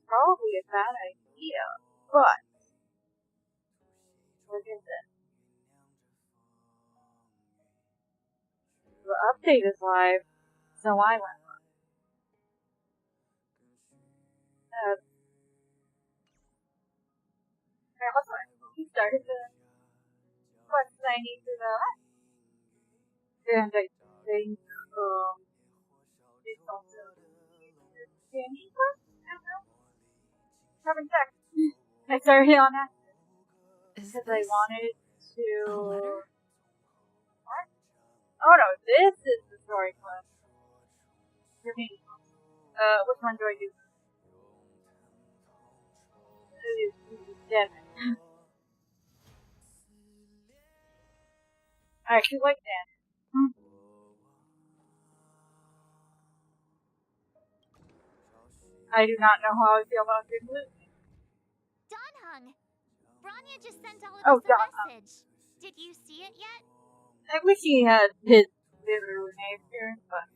probably a bad idea, but look at this. The update is live, so I went live. He started the quest that I need to the and I think it's also Danny quest? I don't know. Haven't checked. I started on that because I wanted to. What? Oh no, this is the story quest. For me. Which one do I do? Devin. I actually like Dan. I do not know how I feel about Big Blue. Donhung! Bronya just sent all of us a message. Did you see it yet? I wish he had his literal name here, but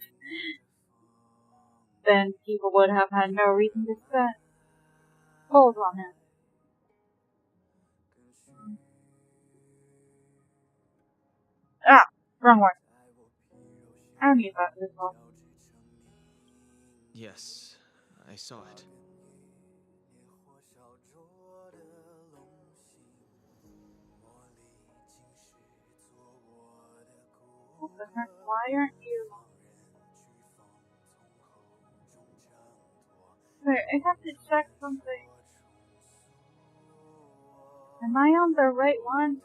then people would have had no reason to spend hold on him. Ah, wrong one. I don't need that as well. Yes, I saw it. What the heck? Why aren't you? Wait, I have to check something. Am I on the right one?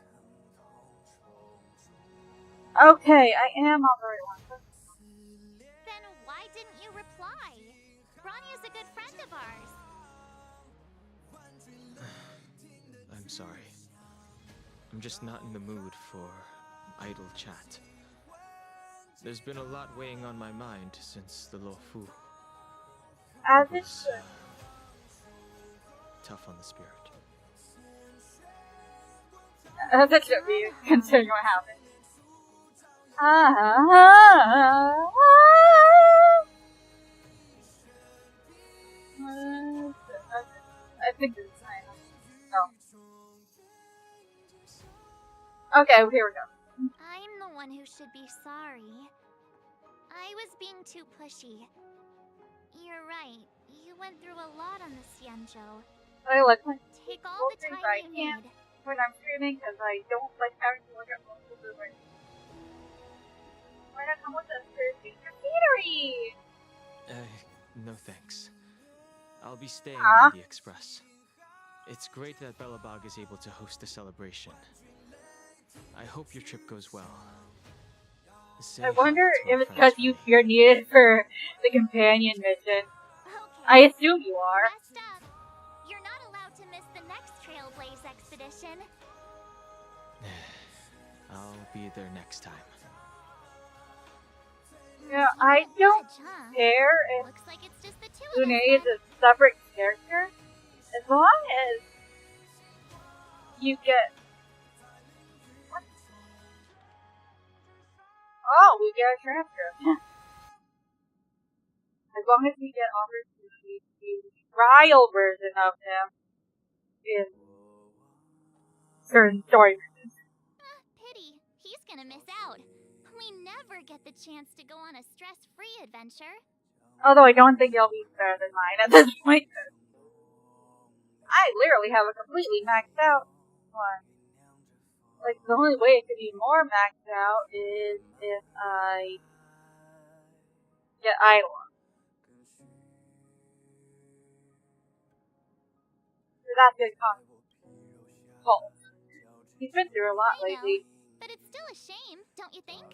Okay, I am on the right one. Then why didn't you reply? Bronya's a good friend of ours. I'm sorry. I'm just not in the mood for idle chat. There's been a lot weighing on my mind since the Lo Fu. As It it's was tough on the spirit. that should be considering what happened. I think this is fine. No. Okay, here we go. I'm the one who should be sorry. I was being too pushy. You're right. You went through a lot on the Xianzhou. I like when Take all the time I you can't need. when I'm streaming because I don't like having to look at multiple viewers. Why not come with us for feature scenery? No thanks. I'll be staying on the Express. It's great that Belobog is able to host a celebration. I hope your trip goes well. I wonder if it's because you're needed for the companion mission. Okay. I assume you are. Rest up. You're not allowed to miss the next Trailblaze expedition. I'll be there next time. Yeah, I don't care if Looks like it's just the two of Une us is a separate character, as long as you get. What? Oh, we get a transcript. As long as we get opportunity to see the trial version of him in certain story missions. Pity. He's gonna miss out. We never get the chance to go on a stress-free adventure. Although I don't think it'll be better than mine at this point. I literally have a completely maxed out one. Like, the only way it could be more maxed out is if I get Eidolon. So that's gonna cost Colt. He's been through a lot lately. But it's still a shame, don't you think?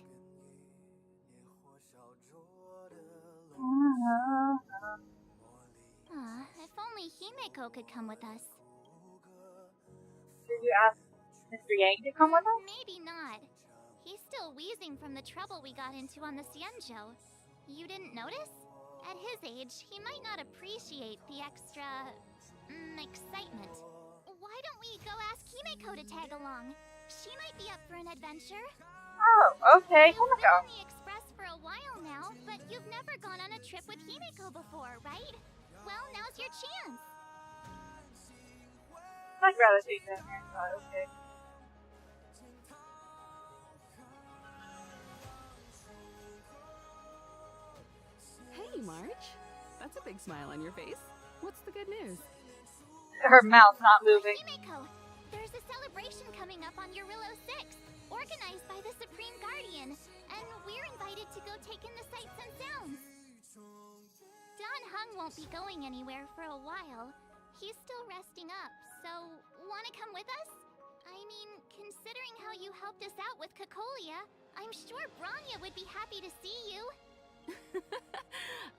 If only Himeko could come with us. Did you ask Mr. Yang to come with us? Maybe not. He's still wheezing from the trouble we got into on the Xianzhou. You didn't notice? At his age, he might not appreciate the extra excitement. Why don't we go ask Himeko to tag along? She might be up for an adventure. Oh, okay. You've been on the Express for a while now, but you've never gone on a trip with Himeko before, right? Well, now's your chance. I'd rather take that haircut, okay. Hey, March. That's a big smile on your face. What's the good news? Her mouth's not moving. Himeko, there's a celebration coming up on Eurillo 6, organized by the Supreme Guardian, and we're invited to go take in the sights and sounds. Don Hung won't be going anywhere for a while. He's still resting up, so wanna come with us? I mean, considering how you helped us out with Cocolia, I'm sure Branya would be happy to see you.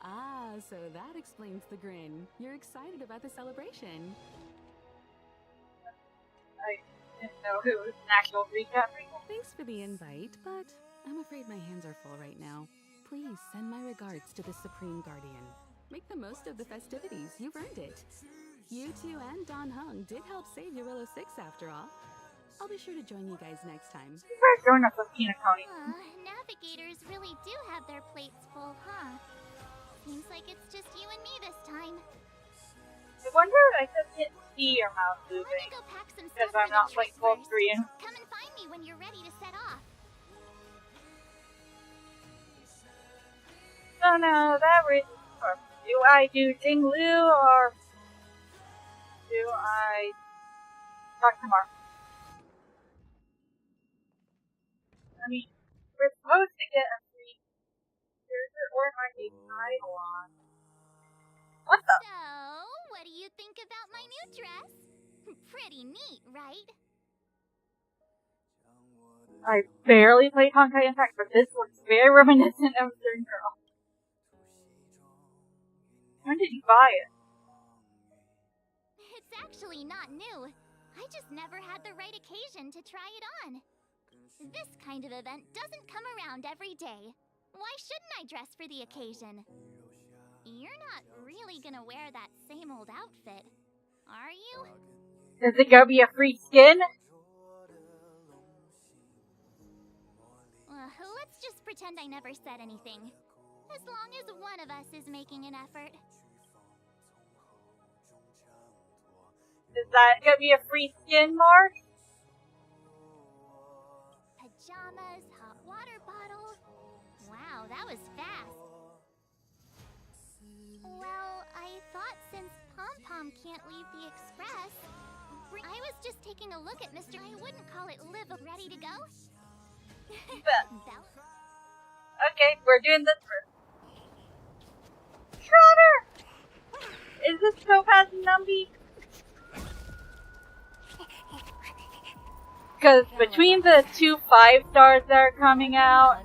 Ah, so that explains the grin. You're excited about the celebration. I didn't know it was an actual recap. Thanks for the invite, but I'm afraid my hands are full right now. Please send my regards to the Supreme Guardian. Make the most of the festivities. You've earned it. You two and Don Hung did help save Eurillo 6 after all. I'll be sure to join you guys next time. We're going up with Peanut Coney. Navigators really do have their plates full, huh? Seems like it's just you and me this time. I wonder if I just can't see your mouth Let moving. me go pack some Because stuff I'm for the not playing trip full first. screen. Come and find me when you're ready to set off. So no, that reason. Do I do Jing Lu or do I talk to Mark? I mean, we're supposed to get a free character or it might be title on. What the? So, what do you think about my new dress? Pretty neat, right? I barely played Honkai Impact, but this looks very reminiscent of Dream Girl. When did you buy it? It's actually not new. I just never had the right occasion to try it on. This kind of event doesn't come around every day. Why shouldn't I dress for the occasion? You're not really gonna wear that same old outfit, are you? Is it gonna be a free skin? Let's just pretend I never said anything. As long as one of us is making an effort. Is that gonna be a free skin, Mark? Pajamas, hot water bottle. Wow, that was fast. Well, I thought since Pom Pom can't leave the express, I was just taking a look at Mr. I wouldn't call it live. Ready to go? Okay, we're doing this first. Trotter! Is this Topaz and Numby? Because between the 2 5-stars that are coming out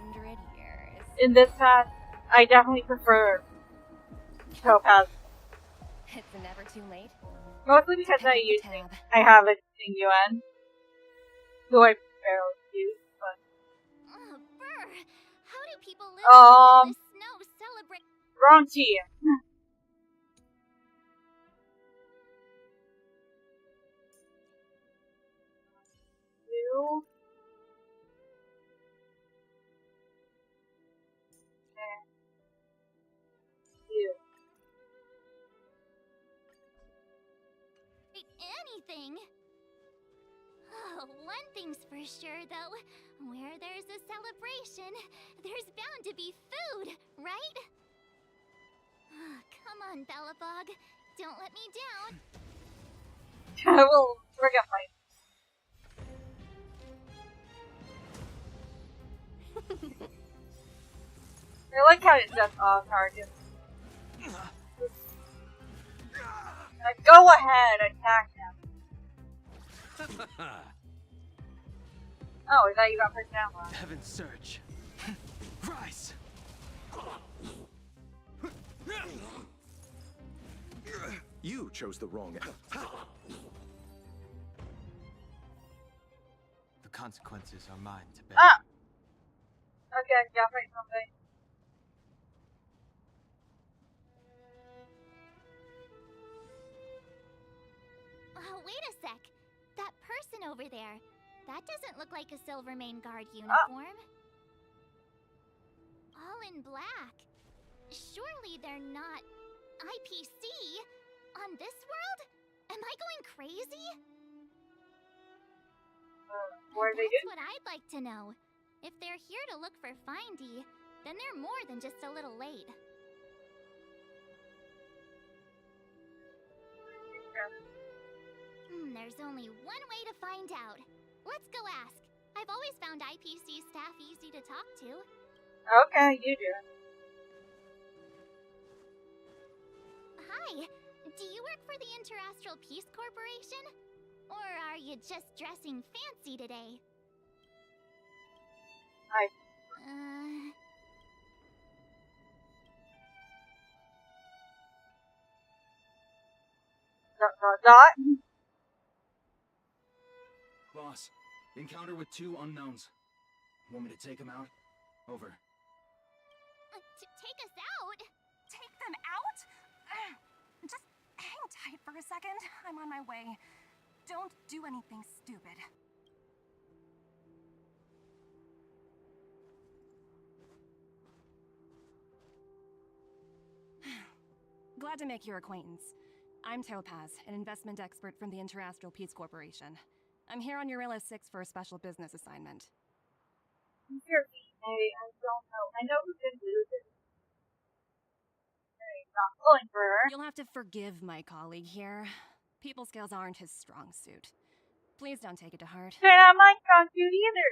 in this pack, I definitely prefer Topaz. It's never too late. Mostly because I have a Yuen, who I barely use, but... Brr! How do people live in all this snow celebrate? Wrong team. Anything. Oh, one thing's for sure, though. Where there's a celebration, there's bound to be food, right? Come on, Belabog. Don't let me down. We're gonna fight. I like how it's just off target. Go ahead, attack him. Oh, I thought you got pushed down one. Heaven's surge. Rise. You chose the wrong end. The consequences are mine to bear. Ah! Okay, gotta fight something. Wait a sec. That person over there, that doesn't look like a Silvermane Guard uniform. All in black. Surely they're not IPC on this world? Am I going crazy? What are they That's doing? what I'd like to know. If they're here to look for Findy, then they're more than just a little late. There's only one way to find out. Let's go ask. I've always found IPC staff easy to talk to. Okay, you do. Hi, do you work for the Interastral Peace Corporation? Or are you just dressing fancy today? Hi. Dot. Boss, encounter with 2 unknowns. Want me to take them out? Over. Take us out? Take them out? Just hang tight for a second. I'm on my way. Don't do anything stupid. Glad to make your acquaintance. I'm Topaz, an investment expert from the Interastral Peace Corporation. I'm here on Eurilla 6 for a special business assignment. I don't know. I know who can lose it. I'm not pulling for her. You'll have to forgive my colleague here. People skills aren't his strong suit. Please don't take it to heart. They're not my strong suit either.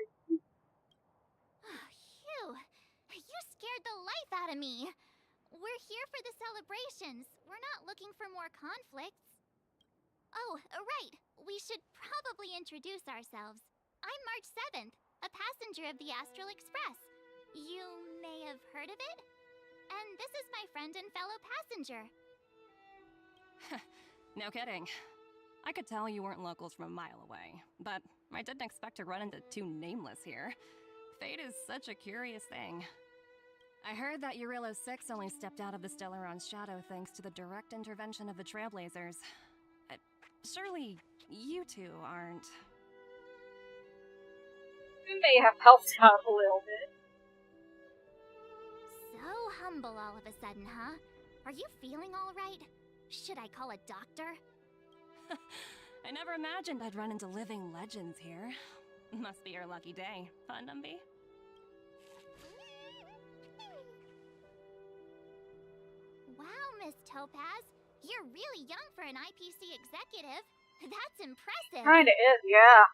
Phew. You scared the life out of me. We're here for the celebrations. We're not looking for more conflicts. Oh, right. We should probably introduce ourselves. I'm March 7th, a passenger of the Astral Express. You may have heard of it? And this is my friend and fellow passenger. No kidding. I could tell you weren't locals from a mile away, but I didn't expect to run into 2 nameless here. Fate is such a curious thing. I heard that Eurilla 6 only stepped out of the Stellaron's shadow thanks to the direct intervention of the Trailblazers. Surely, you 2 aren't... We may have helped out a little bit. So humble all of a sudden, huh? Are you feeling all right? Should I call a doctor? I never imagined I'd run into living legends here. Must be your lucky day, huh, Numby? Wow, Miss Topaz. You're really young for an IPC executive. That's impressive. Kinda is, yeah.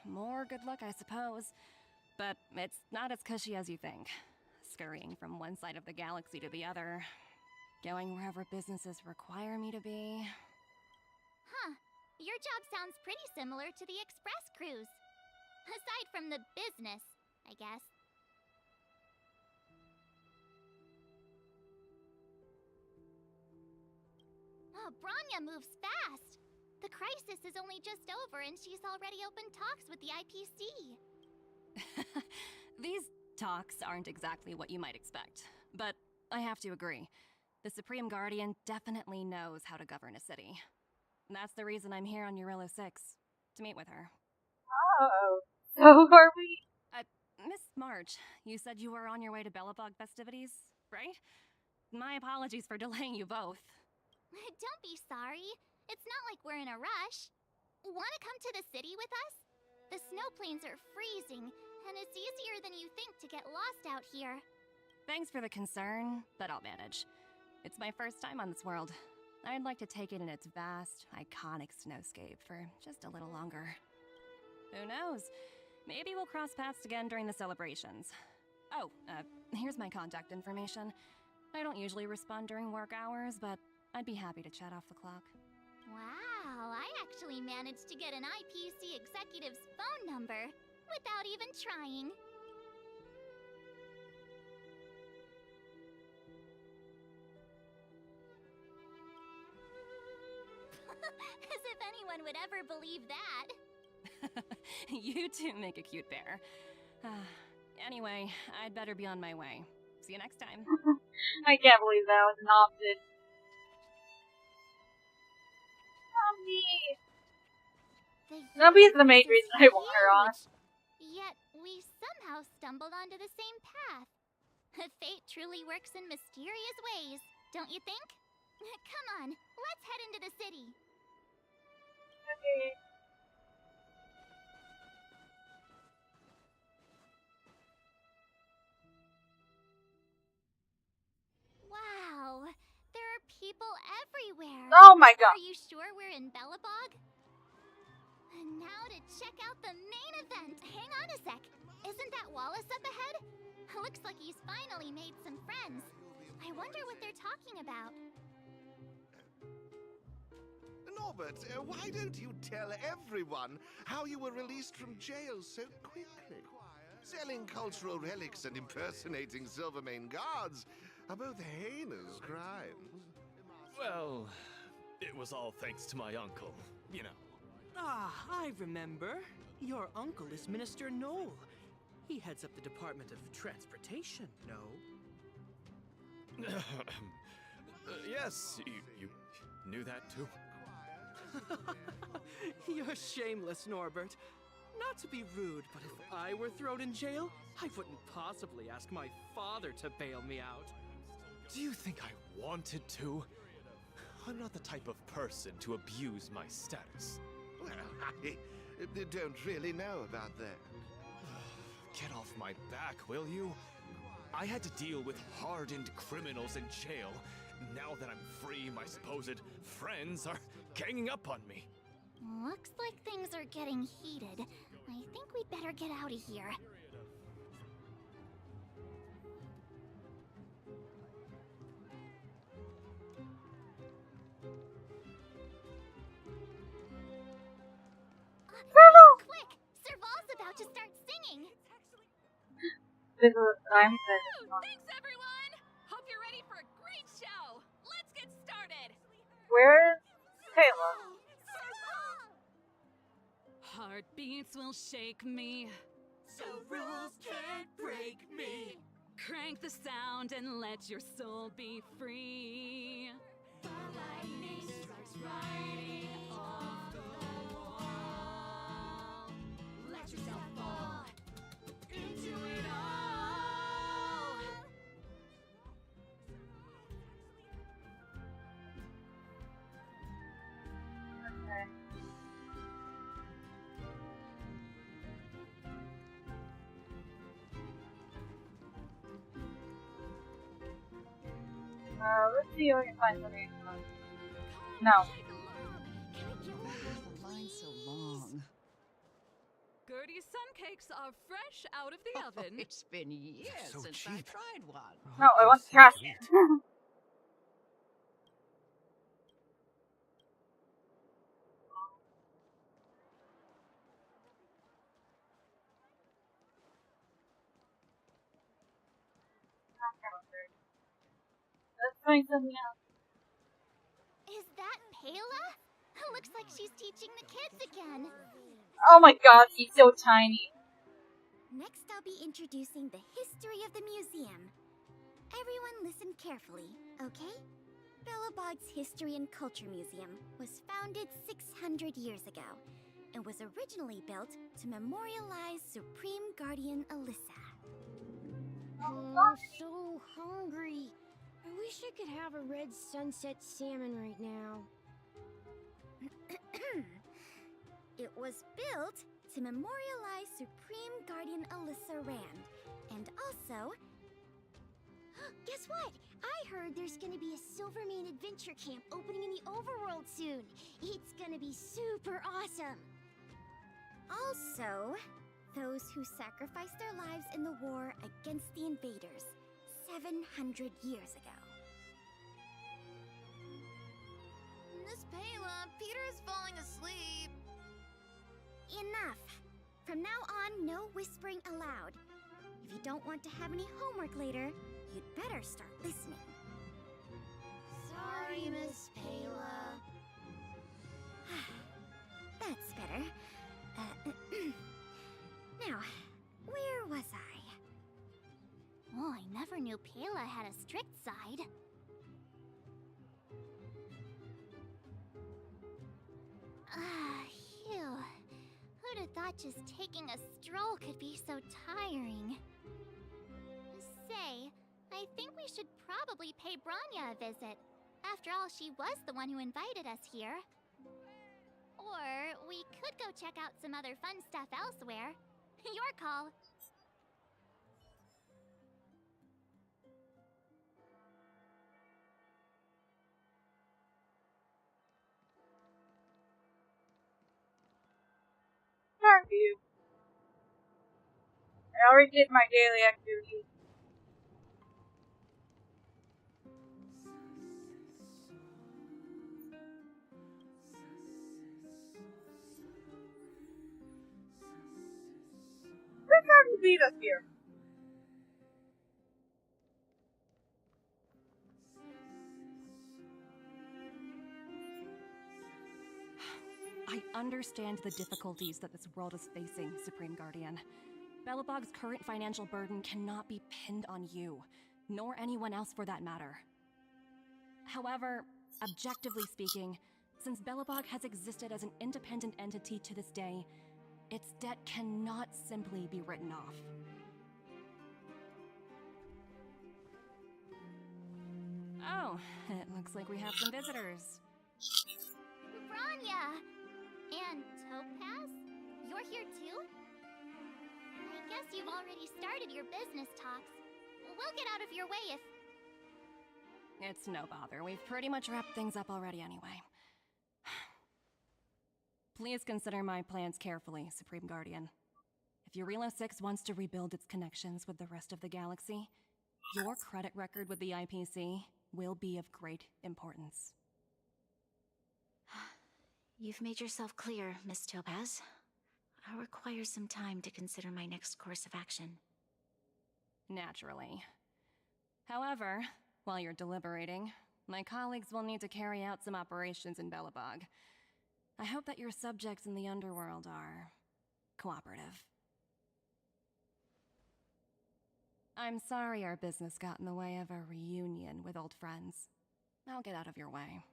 More good luck, I suppose. But it's not as cushy as you think. Scurrying from one side of the galaxy to the other. Going wherever businesses require me to be. Huh. Your job sounds pretty similar to the Express cruise. Aside from the business, I guess. Oh, Branya moves fast. The crisis is only just over and she's already opened talks with the IPC. These talks aren't exactly what you might expect, but I have to agree. The Supreme Guardian definitely knows how to govern a city. That's the reason I'm here on Eurilla 6, to meet with her. Oh, so are we? Miss March, you said you were on your way to Belobog festivities, right? My apologies for delaying you both. Don't be sorry. It's not like we're in a rush. Wanna come to the city with us? The snow plains are freezing, and it's easier than you think to get lost out here. Thanks for the concern, but I'll manage. It's my first time on this world. I'd like to take it in its vast, iconic snowscape for just a little longer. Who knows? Maybe we'll cross paths again during the celebrations. Oh, here's my contact information. I don't usually respond during work hours, but I'd be happy to chat off the clock. Wow, I actually managed to get an IPC executive's phone number without even trying. As if anyone would ever believe that. You two make a cute pair. Anyway, I'd better be on my way. See you next time. I can't believe that was an option. Numby's the main reason I want her on. Yet we somehow stumbled onto the same path. Fate truly works in mysterious ways, don't you think? Come on, let's head into the city. Okay. Oh my god. Are you sure we're in Belobog? And now to check out the main event. Hang on a sec. Isn't that Wallace up ahead? Looks like he's finally made some friends. I wonder what they're talking about. Norbert, why don't you tell everyone how you were released from jail so quickly? Selling cultural relics and impersonating Silvermane guards are both heinous crimes. Well, it was all thanks to my uncle, you know. Ah, I remember. Your uncle is Minister Knoll. He heads up the Department of Transportation, no? Yes, you knew that too? You're shameless, Norbert. Not to be rude, but if I were thrown in jail, I wouldn't possibly ask my father to bail me out. Do you think I wanted to? I'm not the type of person to abuse my status. Well, I don't really know about that. Get off my back, will you? I had to deal with hardened criminals in jail. Now that I'm free, my supposed friends are ganging up on me. Looks like things are getting heated. I think we'd better get out of here. Quick! Serval's about to start singing! This is, I'm Thanks, everyone! Hope you're ready for a great show! Let's get started! Where is Taylor? Heartbeats will shake me. So rules can't break me. Crank the sound and let your soul be free. The lightning strikes right off the wall. Let yourself fall into it all. Okay. Let's see if we can find something. No. The line's so long. Gertie's sun cakes are fresh out of the oven. It's been years so since I cheap. tried one. No, I want cash. Let's find something else. Is that Pela? Looks like she's teaching the kids again. Oh my god, he's so tiny. Next, I'll be introducing the history of the museum. Everyone listen carefully, okay? Belobog's History and Culture Museum was founded 600 years ago and was originally built to memorialize Supreme Guardian Alyssa. I'm so hungry. I wish I could have a red sunset salmon right now. It was built to memorialize Supreme Guardian Alyssa Rand, and also... Guess what? I heard there's gonna be a Silvermane adventure camp opening in the overworld soon. It's gonna be super awesome. Also, those who sacrificed their lives in the war against the invaders 700 years ago. Miss Pela, Peter is falling asleep. Enough! From now on, no whispering allowed. If you don't want to have any homework later, you'd better start listening. Sorry, Miss Pela. That's better. Now, where was I? Oh, I never knew Pela had a strict side. Phew. Who'd have thought just taking a stroll could be so tiring? Say, I think we should probably pay Branya a visit. After all, she was the one who invited us here. Or we could go check out some other fun stuff elsewhere. Your call. you. I already did my daily activities. Who's trying to beat us here? I understand the difficulties that this world is facing, Supreme Guardian. Belobog's current financial burden cannot be pinned on you, nor anyone else for that matter. However, objectively speaking, since Belobog has existed as an independent entity to this day, its debt cannot simply be written off. Oh, it looks like we have some visitors. Rania! And Topaz? You're here too? I guess you've already started your business talks. We'll get out of your way if... It's no bother. We've pretty much wrapped things up already anyway. Please consider my plans carefully, Supreme Guardian. If Eurilo 6 wants to rebuild its connections with the rest of the galaxy, your credit record with the IPC will be of great importance. You've made yourself clear, Miss Topaz. I'll require some time to consider my next course of action. Naturally. However, while you're deliberating, my colleagues will need to carry out some operations in Belobog. I hope that your subjects in the underworld are cooperative. I'm sorry our business got in the way of a reunion with old friends. I'll get out of your way.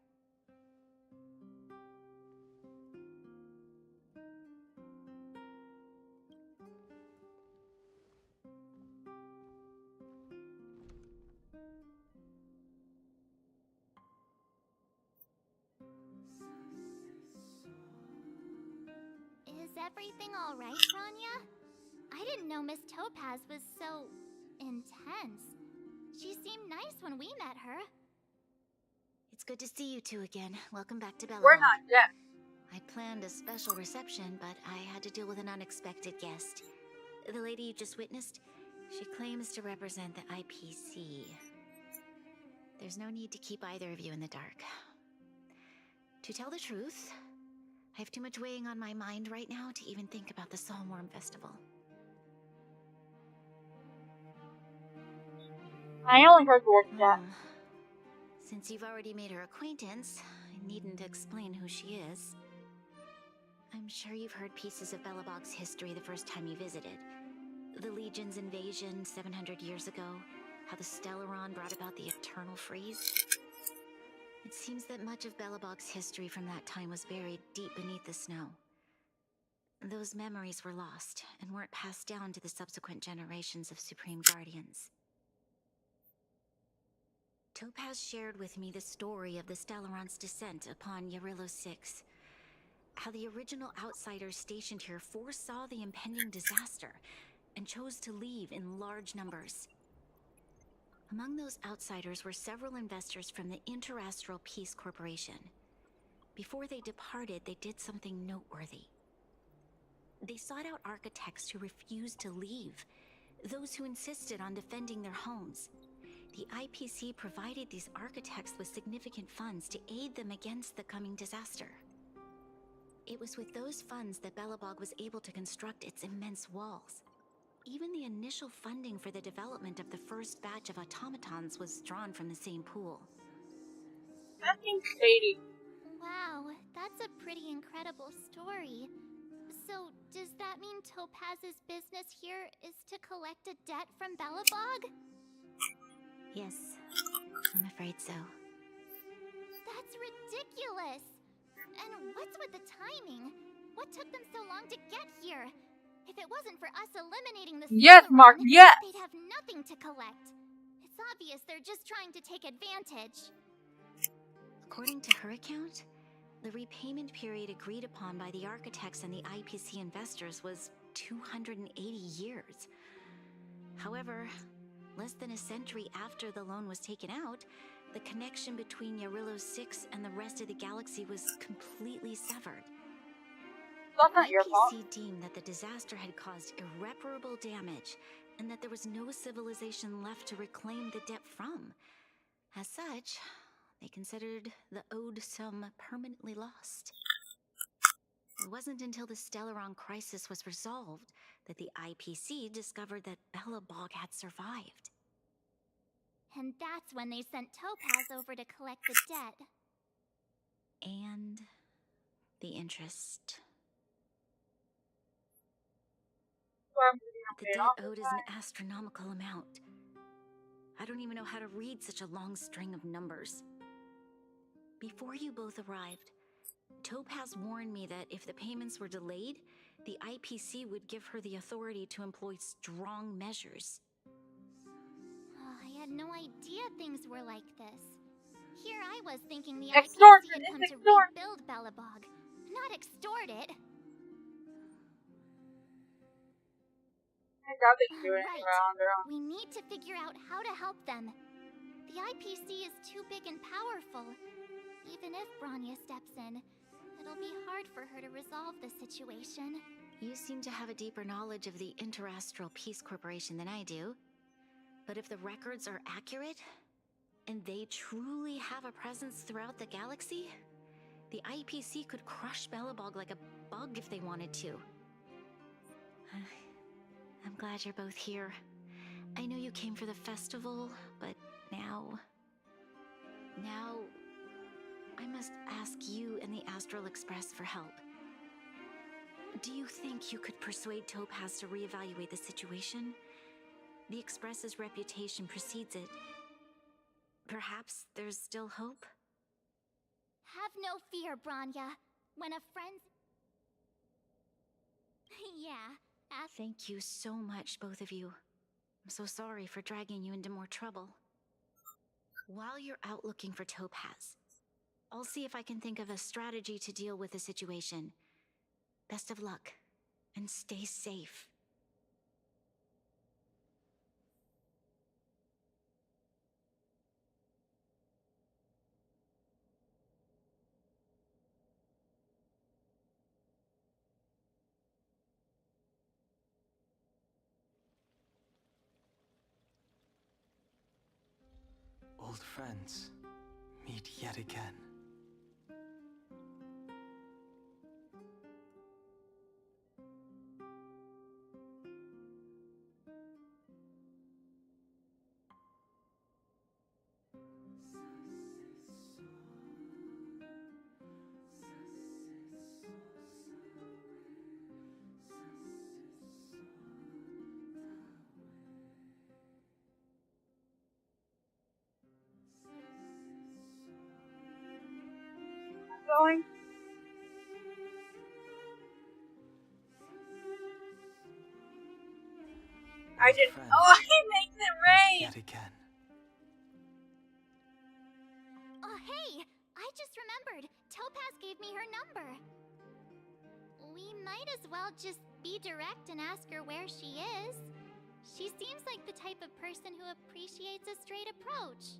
Is everything alright, Rania? I didn't know Miss Topaz was so... intense. She seemed nice when we met her. It's good to see you two again. Welcome back to Belobog. We're not deaf. I'd planned a special reception, but I had to deal with an unexpected guest. The lady you just witnessed, she claims to represent the IPC. There's no need to keep either of you in the dark. To tell the truth, I have too much weighing on my mind right now to even think about the Psalmworm Festival. I only heard the word deaf. Since you've already made her acquaintance, I needn't explain who she is. I'm sure you've heard pieces of Belobog's history the first time you visited. The Legion's invasion 700 years ago, how the Stellaron brought about the Eternal Freeze. It seems that much of Belobog's history from that time was buried deep beneath the snow. Those memories were lost and weren't passed down to the subsequent generations of Supreme Guardians. Topaz shared with me the story of the Stellaron's descent upon Eurilo 6. How the original outsiders stationed here foresaw the impending disaster and chose to leave in large numbers. Among those outsiders were several investors from the Interastral Peace Corporation. Before they departed, they did something noteworthy. They sought out architects who refused to leave, those who insisted on defending their homes. The IPC provided these architects with significant funds to aid them against the coming disaster. It was with those funds that Belobog was able to construct its immense walls. Even the initial funding for the development of the first batch of automatons was drawn from the same pool. That seems shady. Wow, that's a pretty incredible story. So, does that mean Topaz's business here is to collect a debt from Belobog? Yes, I'm afraid so. That's ridiculous! And what's with the timing? What took them so long to get here? If it wasn't for us eliminating the Yes, Mark, yes! they'd have nothing to collect. It's obvious they're just trying to take advantage. According to her account, the repayment period agreed upon by the architects and the IPC investors was 280 years. However, less than a century after the loan was taken out, the connection between Eurilo 6 and the rest of the galaxy was completely severed. that's not your fault. IPC deemed that the disaster had caused irreparable damage and that there was no civilization left to reclaim the debt from. As such, they considered the owed sum permanently lost. It wasn't until the Stellaron crisis was resolved that the IPC discovered that Belobog had survived. And that's when they sent Topaz over to collect the debt. And the interest. The debt owed is an astronomical amount. I don't even know how to read such a long string of numbers. Before you both arrived, Topaz warned me that if the payments were delayed, the IPC would give her the authority to employ strong measures. I had no idea things were like this. Here I was thinking the Extortion, IPC had come it's to extortion. rebuild Belobog, not extort it. I doubt that you're doing Right. it around their own. We need to figure out how to help them. The IPC is too big and powerful. Even if Bronya steps in, it'll be hard for her to resolve the situation. You seem to have a deeper knowledge of the Interastral Peace Corporation than I do. But if the records are accurate, and they truly have a presence throughout the galaxy, the IPC could crush Belobog like a bug if they wanted to. I'm glad you're both here. I know you came for the festival, but now I must ask you and the Astral Express for help. Do you think you could persuade Topaz to reevaluate the situation? The Express's reputation precedes it. Perhaps there's still hope? Have no fear, Bronya. When a friend... yeah, Thank you so much, both of you. I'm so sorry for dragging you into more trouble. While you're out looking for Topaz, I'll see if I can think of a strategy to deal with the situation. Best of luck, and stay safe. Old friends meet yet again. Going. I didn't. Oh, he makes it rain. Yet again. Oh, hey! I just remembered. Topaz gave me her number. We might as well just be direct and ask her where she is. She seems like the type of person who appreciates a straight approach.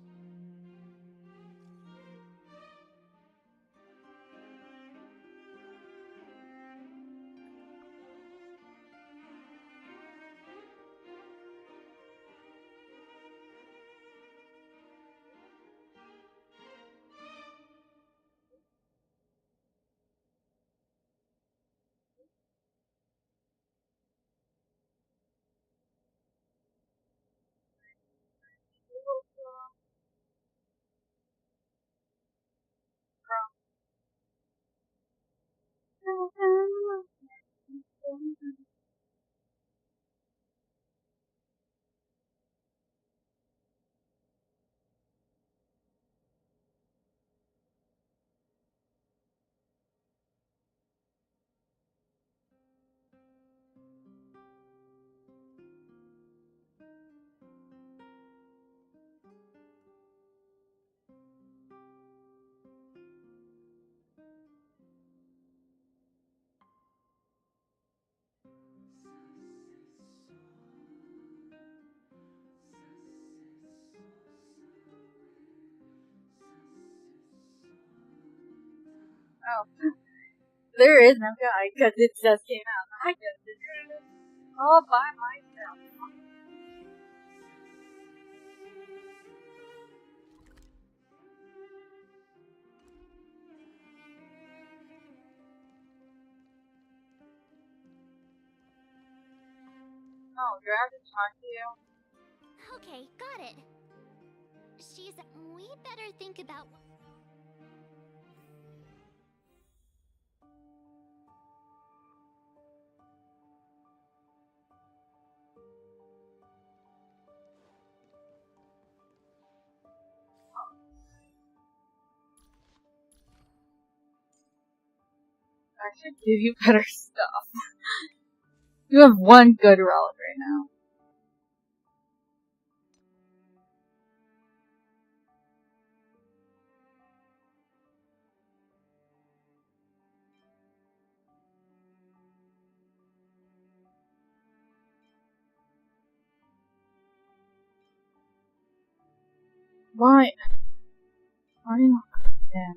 Oh. There is no guy, because it just came out. I just did it all by myself. Oh, do I have to talk to you? Okay, got it. We better think about. I should give you better stuff. You have one good relic right now. Why? Why are you not coming in?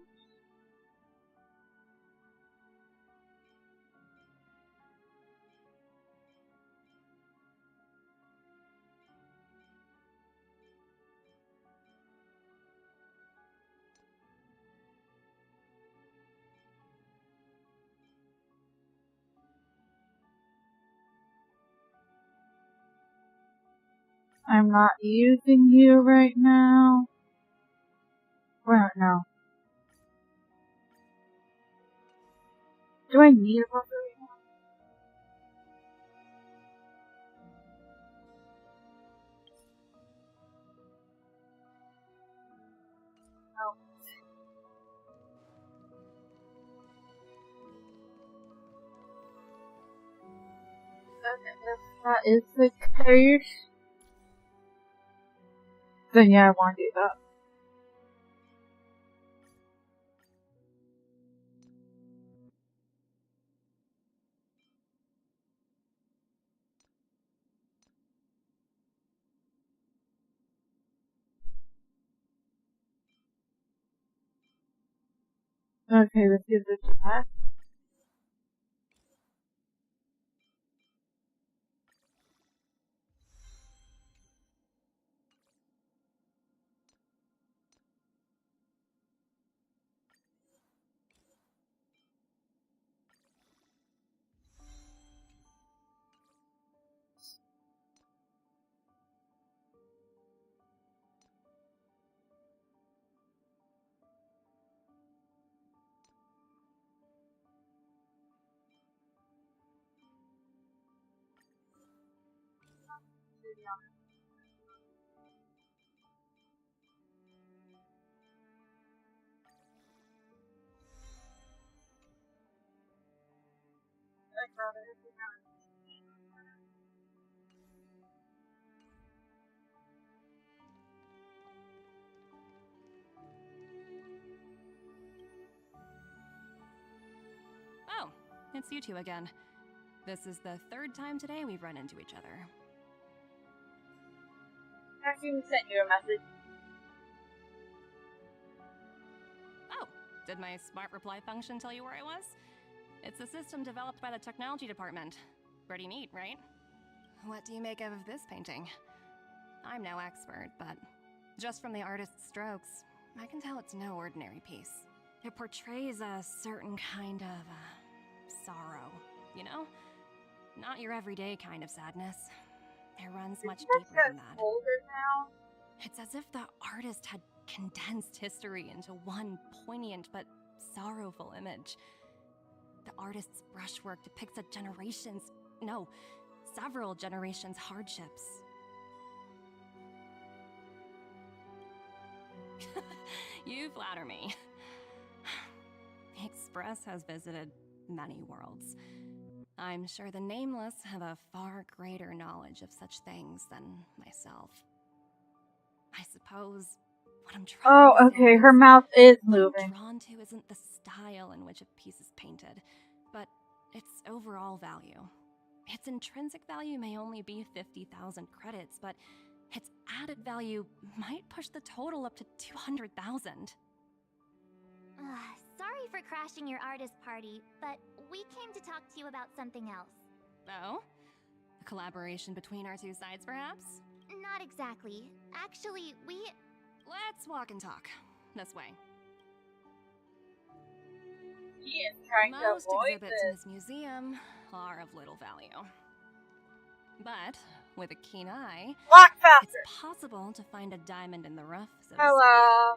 I'm not using you right now. Well, no. Do I need a buffer right now? No. Okay, if that is the case, then yeah, I want to do that. Okay, let's give this a try. Oh, it's you two again. This is the third time today we've run into each other. Actually, sent you a message. Oh, did my smart reply function tell you where I was? It's a system developed by the technology department. Pretty neat, right? What do you make of this painting? I'm no expert, but just from the artist's strokes, I can tell it's no ordinary piece. It portrays a certain kind of sorrow, you know? Not your everyday kind of sadness. It runs much deeper than that. Older now? It's as if the artist had condensed history into one poignant but sorrowful image. The artist's brushwork depicts several generations' hardships. You flatter me. The Express has visited many worlds. I'm sure the Nameless have a far greater knowledge of such things than myself. I suppose what I'm trying to say okay, her mouth is moving. What I'm drawn to isn't the style in which a piece is painted, but its overall value. Its intrinsic value may only be 50,000 credits, but its added value might push the total up to 200,000. Sorry for crashing your artist party, but we came to talk to you about something else. Oh? A collaboration between our two sides, perhaps? Not exactly. Actually, we... Let's walk and talk. This way. He is trying to Most avoid exhibits in this. this museum are of little value. But with a keen eye, Walk it's faster! possible to find a diamond in the rough, so to Hello.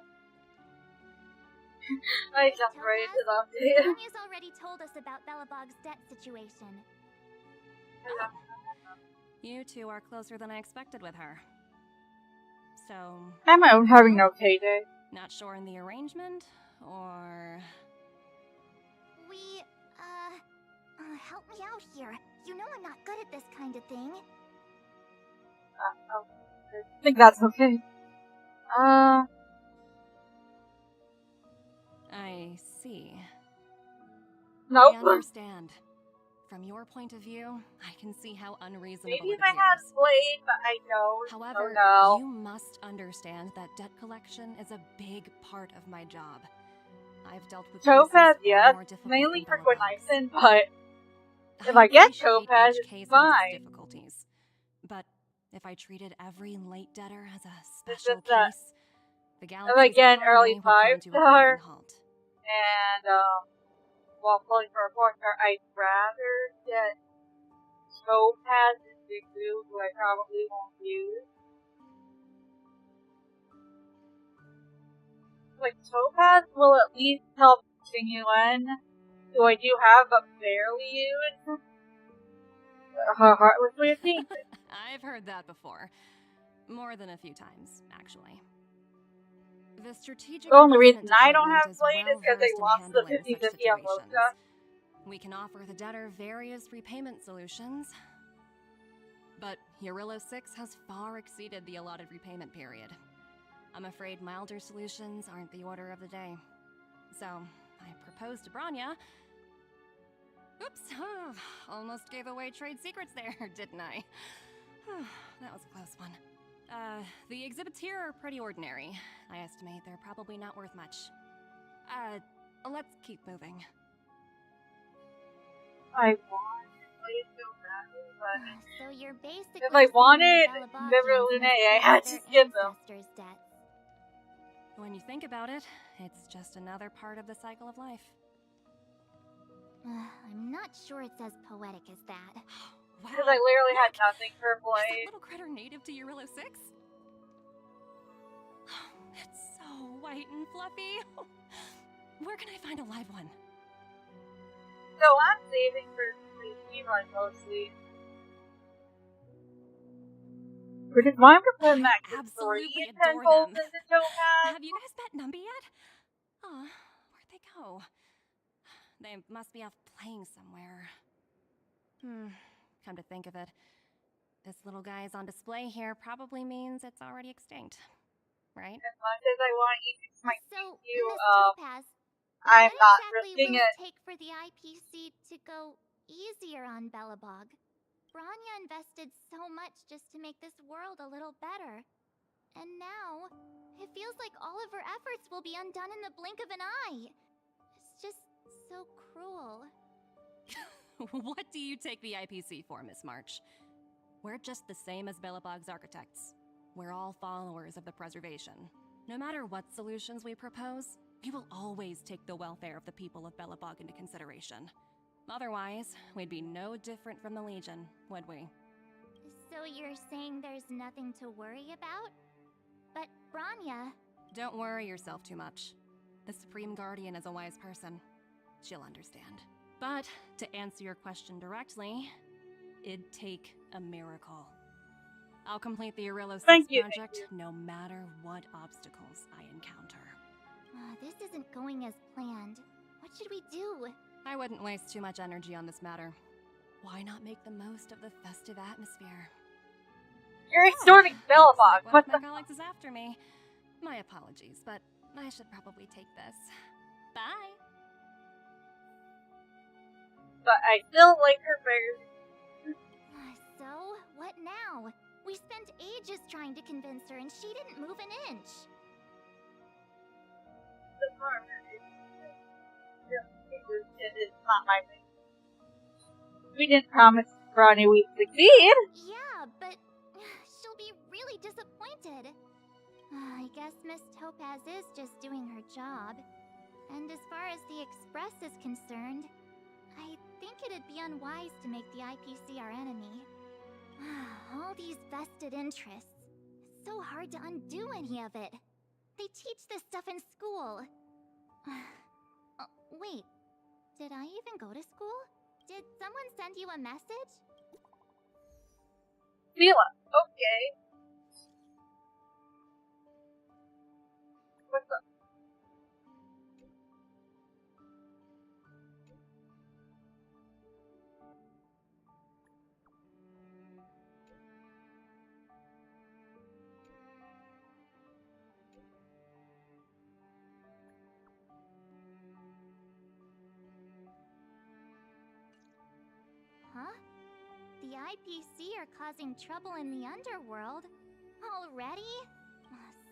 I Miss jumped right into Topaz, the update. Tanya's already told us about Belobog's debt situation. Oh. You two are closer than I expected with her. So... I'm having an okay day. Not sure in the arrangement, or... We, help me out here. You know I'm not good at this kind of thing. I think that's okay. I see. Nope. I understand. From your point of view, I can see how unreasonable Maybe it if I had appears. played, but I don't. However, Oh, no. you must understand that debt collection is a big part of my job. I've dealt with Topaz, cases far yes, more difficult mainly than for Belobog's. Quinison, but if I get appreciate Topaz, each it's case has its fine. difficulties. But if I treated every late debtor as a It's special just that case, the if galaxy's I get an early economy would come to a 5-star, grinding halt. and, while pulling for a 4-star, I'd rather get Topaz and Jigu, who I probably won't use. Like, Topaz will at least help Xingyuan, who I do have but barely use. Her heartless way of thinking. I've heard that before. More than a few times, actually. The strategic The only reason investment I don't department have is played is because they well-versed lost in the handling 50-50 such on situations. Loka. We can offer the debtor various repayment solutions, but Eurillo 6 has far exceeded the allotted repayment period. I'm afraid milder solutions aren't the order of the day. So, I proposed to Branya. Oops, almost gave away trade secrets there, didn't I? That was a close one. The exhibits here are pretty ordinary. I estimate they're probably not worth much. Let's keep moving. I want to play so badly, but So you're basically if I saying wanted the Belabogians River must Lune, pay I had to their skip them. ancestors' debts. When you think about it, it's just another part of the cycle of life. I'm not sure it's as poetic as that. Wow, Because I literally had look! nothing for Is that Blade. little critter native to Eurillo 6? It's so white and fluffy. Where can I find a live one? So I'm saving for the speedrun mostly. Which is why I'm putting that Absolutely 3 and 10 adore volts them. into Topaz. Have you guys met Numby yet? Oh, where'd they go? They must be off playing somewhere. Come to think of it, this little guy is on display here probably means it's already extinct, right? As much as I want you to my So, you, Miss Topaz, I'm what not exactly risking will it. it take for the IPC to go easier on Belobog? Branya invested so much just to make this world a little better. And now, it feels like all of her efforts will be undone in the blink of an eye. It's just so cruel. What do you take the IPC for, Miss March? We're just the same as Belobog's architects. We're all followers of the preservation. No matter what solutions we propose, we will always take the welfare of the people of Belobog into consideration. Otherwise, we'd be no different from the Legion, would we? So you're saying there's nothing to worry about? But Branya... Don't worry yourself too much. The Supreme Guardian is a wise person. She'll understand. But, to answer your question directly, it'd take a miracle. I'll complete the Eurillo 6 project no matter what obstacles I encounter. This isn't going as planned. What should we do? I wouldn't waste too much energy on this matter. Why not make the most of the festive atmosphere? You're extorting Belobog. One What of my the? colleagues is after me. My apologies, but I should probably take this. Bye! But I still like her better. So, what now? We spent ages trying to convince her and she didn't move an inch. It's not my thing. We didn't promise Ronnie we'd succeed. Yeah, but she'll be really disappointed. I guess Miss Topaz is just doing her job. And as far as the Express is concerned, I think it'd be unwise to make the IPC our enemy. All these vested interests. It's so hard to undo any of it. They teach this stuff in school. Wait, did I even go to school? Did someone send you a message? Sela, okay. What's up? Huh? The IPC are causing trouble in the underworld? Already?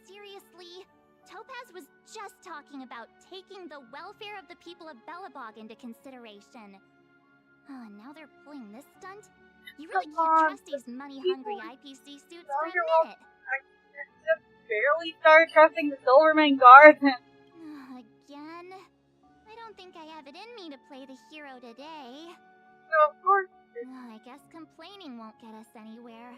Seriously? Topaz was just talking about taking the welfare of the people of Belobog into consideration. Now they're pulling this stunt? You really can't trust these money-hungry IPC suits for a minute. I just barely started trusting the Silverman Guards. Again? I don't think I have it in me to play the hero today. So of course. I guess complaining won't get us anywhere.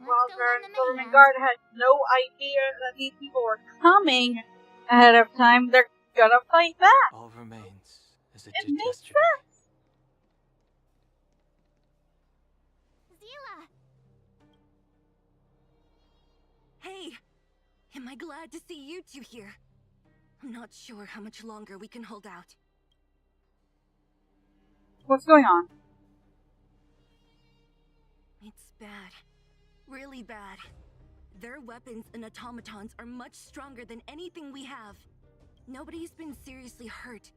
Well, the Silverman Guard had no idea that these people were coming ahead of time. They're gonna fight back. All remains as it It did makes yesterday. sense. Zila! Hey! Am I glad to see you two here? I'm not sure how much longer we can hold out. What's going on? It's bad. Really bad. Their weapons and automatons are much stronger than anything we have. Nobody's been seriously hurt,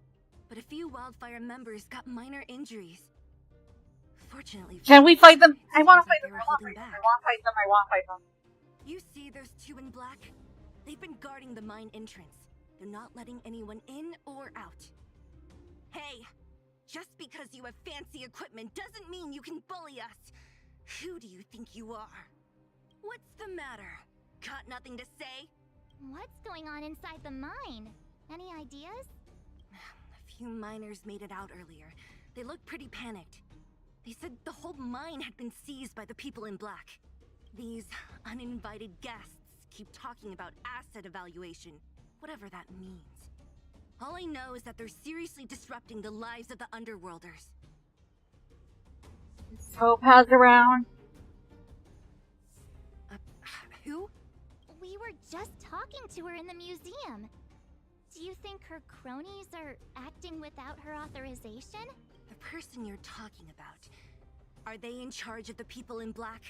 but a few Wildfire members got minor injuries. Fortunately, can we fight them? I want to fight them. I want to fight them. I want to fight them. You see those two in black? They've been guarding the mine entrance. They're not letting anyone in or out. Hey, just because you have fancy equipment doesn't mean you can bully us. Who do you think you are? What's the matter? Got nothing to say? What's going on inside the mine? Any ideas? A few miners made it out earlier. They looked pretty panicked. They said the whole mine had been seized by the people in black. These uninvited guests keep talking about asset evaluation, whatever that means. All I know is that they're seriously disrupting the lives of the Underworlders. Topaz around. Who? We were just talking to her in the museum. Do you think her cronies are acting without her authorization? The person you're talking about. Are they in charge of the people in black?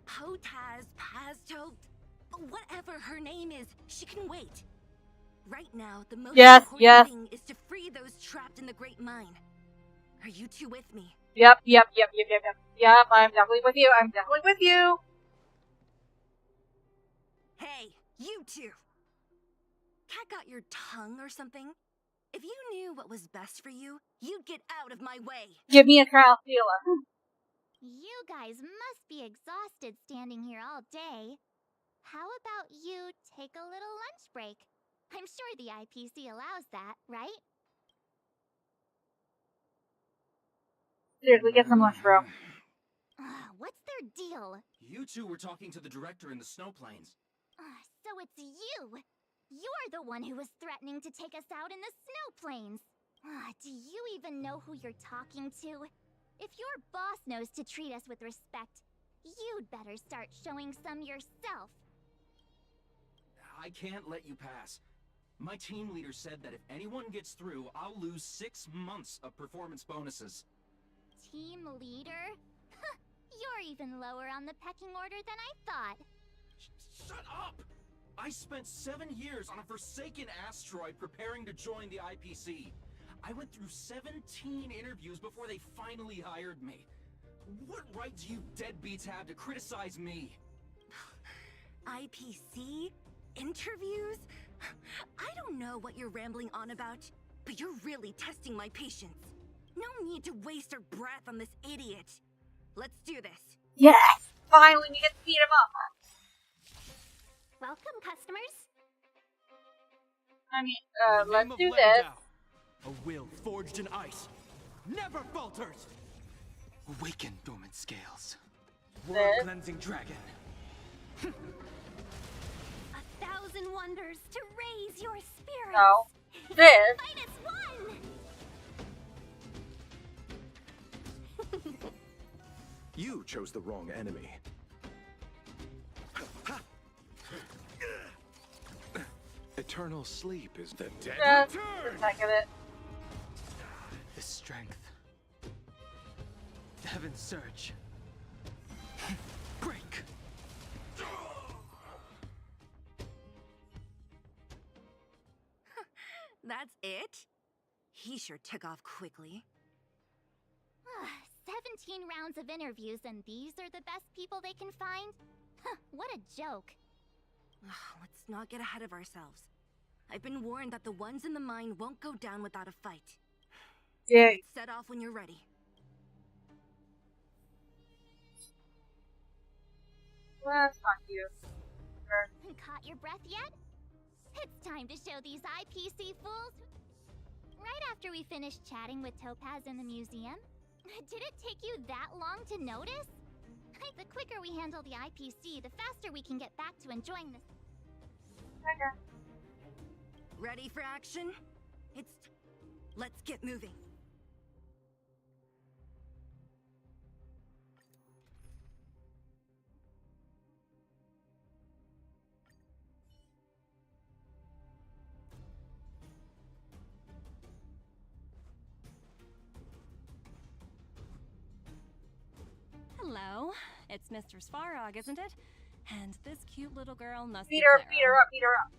Potaz, Pazto, whatever her name is, she can wait. Right now, the most important thing is to free those trapped in the Great Mine. Are you two with me? Yep, I'm definitely with you. Hey, you two! Cat got your tongue or something? If you knew what was best for you, you'd get out of my way. Give me a trial, Sela. You guys must be exhausted standing here all day. How about you take a little lunch break? I'm sure the IPC allows that, right? Seriously, get some lunch, bro. What's their deal? You two were talking to the director in the snow plains. So it's you! You're the one who was threatening to take us out in the snow plains! Do you even know who you're talking to? If your boss knows to treat us with respect, you'd better start showing some yourself. I can't let you pass. My team leader said that if anyone gets through, I'll lose 6 months of performance bonuses. Team leader? You're even lower on the pecking order than I thought. Shut up! I spent 7 years on a forsaken asteroid preparing to join the IPC. I went through 17 interviews before they finally hired me. What right do you deadbeats have to criticize me? IPC? Interviews? I don't know what you're rambling on about, but you're really testing my patience. No need to waste our breath on this idiot. Let's do this. Yes! Finally, we get to beat him up. Welcome, customers. I mean, In the let's name of do this. Landau, a will forged in ice never falters. Awaken, dormant scales. World-cleansing dragon. 1,000 wonders to raise your spirits. No. This. Minus one. You chose the wrong enemy. Eternal sleep is the dead. Just the heck of it. The strength. The heavens surge. Break. That's it? He sure took off quickly. 17 rounds of interviews and these are the best people they can find? Huh, what a joke. Let's not get ahead of ourselves. I've been warned that the ones in the mine won't go down without a fight. Yeah. Set off when you're ready. Well, fuck you. Caught your breath yet? It's time to show these IPC fools. Right after we finished chatting with Topaz in the museum, did it take you that long to notice? The quicker we handle the IPC, the faster we can get back to enjoying this. Okay. Ready for action? Let's get moving. Hello, it's Mr. Svarog, isn't it? And this cute little girl must be Clara. Beat her up.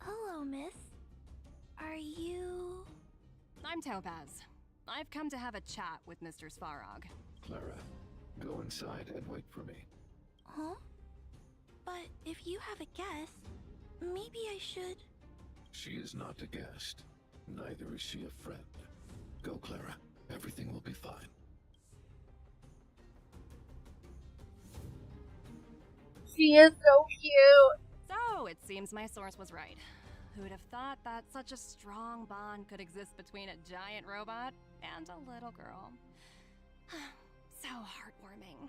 Hello, miss. Are you... I'm Topaz. I've come to have a chat with Mr. Svarog. Clara, go inside and wait for me. Huh? But if you have a guest, maybe I should... She is not a guest. Neither is she a friend. Go, Clara. Everything will be fine. She is so cute. So, it seems my source was right. Who'd have thought that such a strong bond could exist between a giant robot and a little girl? So heartwarming.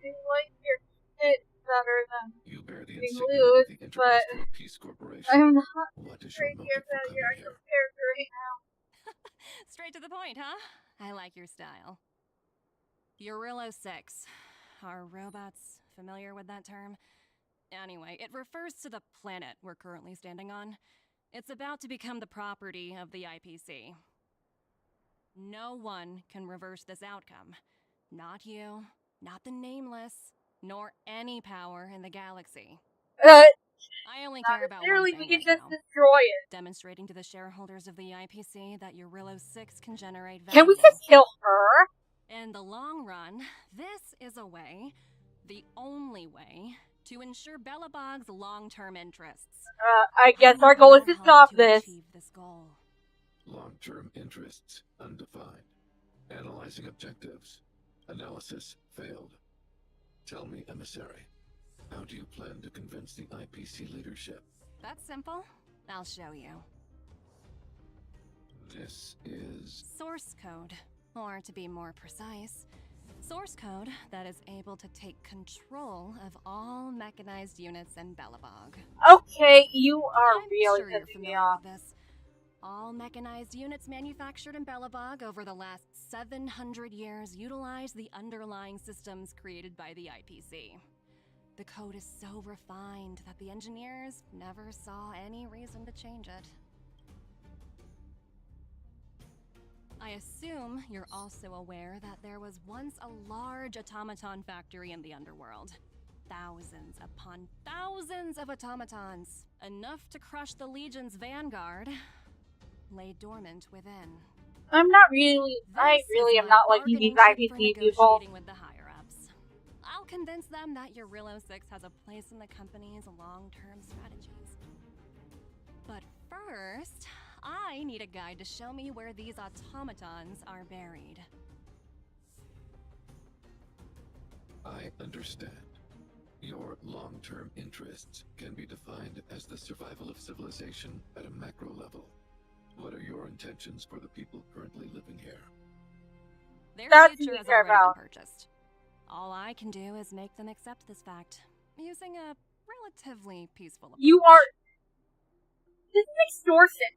I like your kid better than You bear the being insignia lewd, of the but Interplanetary Peace Corporation. I'm not What is your crazy motive for about your coming actual here? character right now. Straight to the point, huh? I like your style. Eurillo 6. Are robots familiar with that term? Anyway, it refers to the planet we're currently standing on. It's about to become the property of the IPC. No one can reverse this outcome. Not you, not the Nameless, nor any power in the galaxy. I only care about one thing we can right just now. destroy it. Demonstrating to the shareholders of the IPC that Eurillo 6 can generate value. Can we just kill her? In the long run, this is a way, the only way, to ensure Belobog's long-term interests. I guess our goal is to stop this. Achieve this goal. Long-term interests undefined. Analyzing objectives. Analysis failed. Tell me, emissary, how do you plan to convince the IPC leadership? That's simple. I'll show you. This is... Source code. Or to be more precise, source code that is able to take control of all mechanized units in Belobog. Okay, you are I'm really sure you're pissing me familiar off. with this. All mechanized units manufactured in Belobog over the last 700 years utilize the underlying systems created by the IPC. The code is so refined that the engineers never saw any reason to change it. I assume you're also aware that there was once a large automaton factory in the underworld. Thousands upon thousands of automatons, enough to crush the Legion's vanguard, lay dormant within. I really am not liking these IPC people. With the higher-ups. I'll convince them that Eurillo 6 has a place in the company's long-term strategies. But first, I need a guide to show me where these automatons are buried. I understand. Your long-term interests can be defined as the survival of civilization at a macro level. What are your intentions for the people currently living here? Their That's future what has you care already about. been purchased. All I can do is make them accept this fact, using a relatively peaceful approach. You are. This is extortion.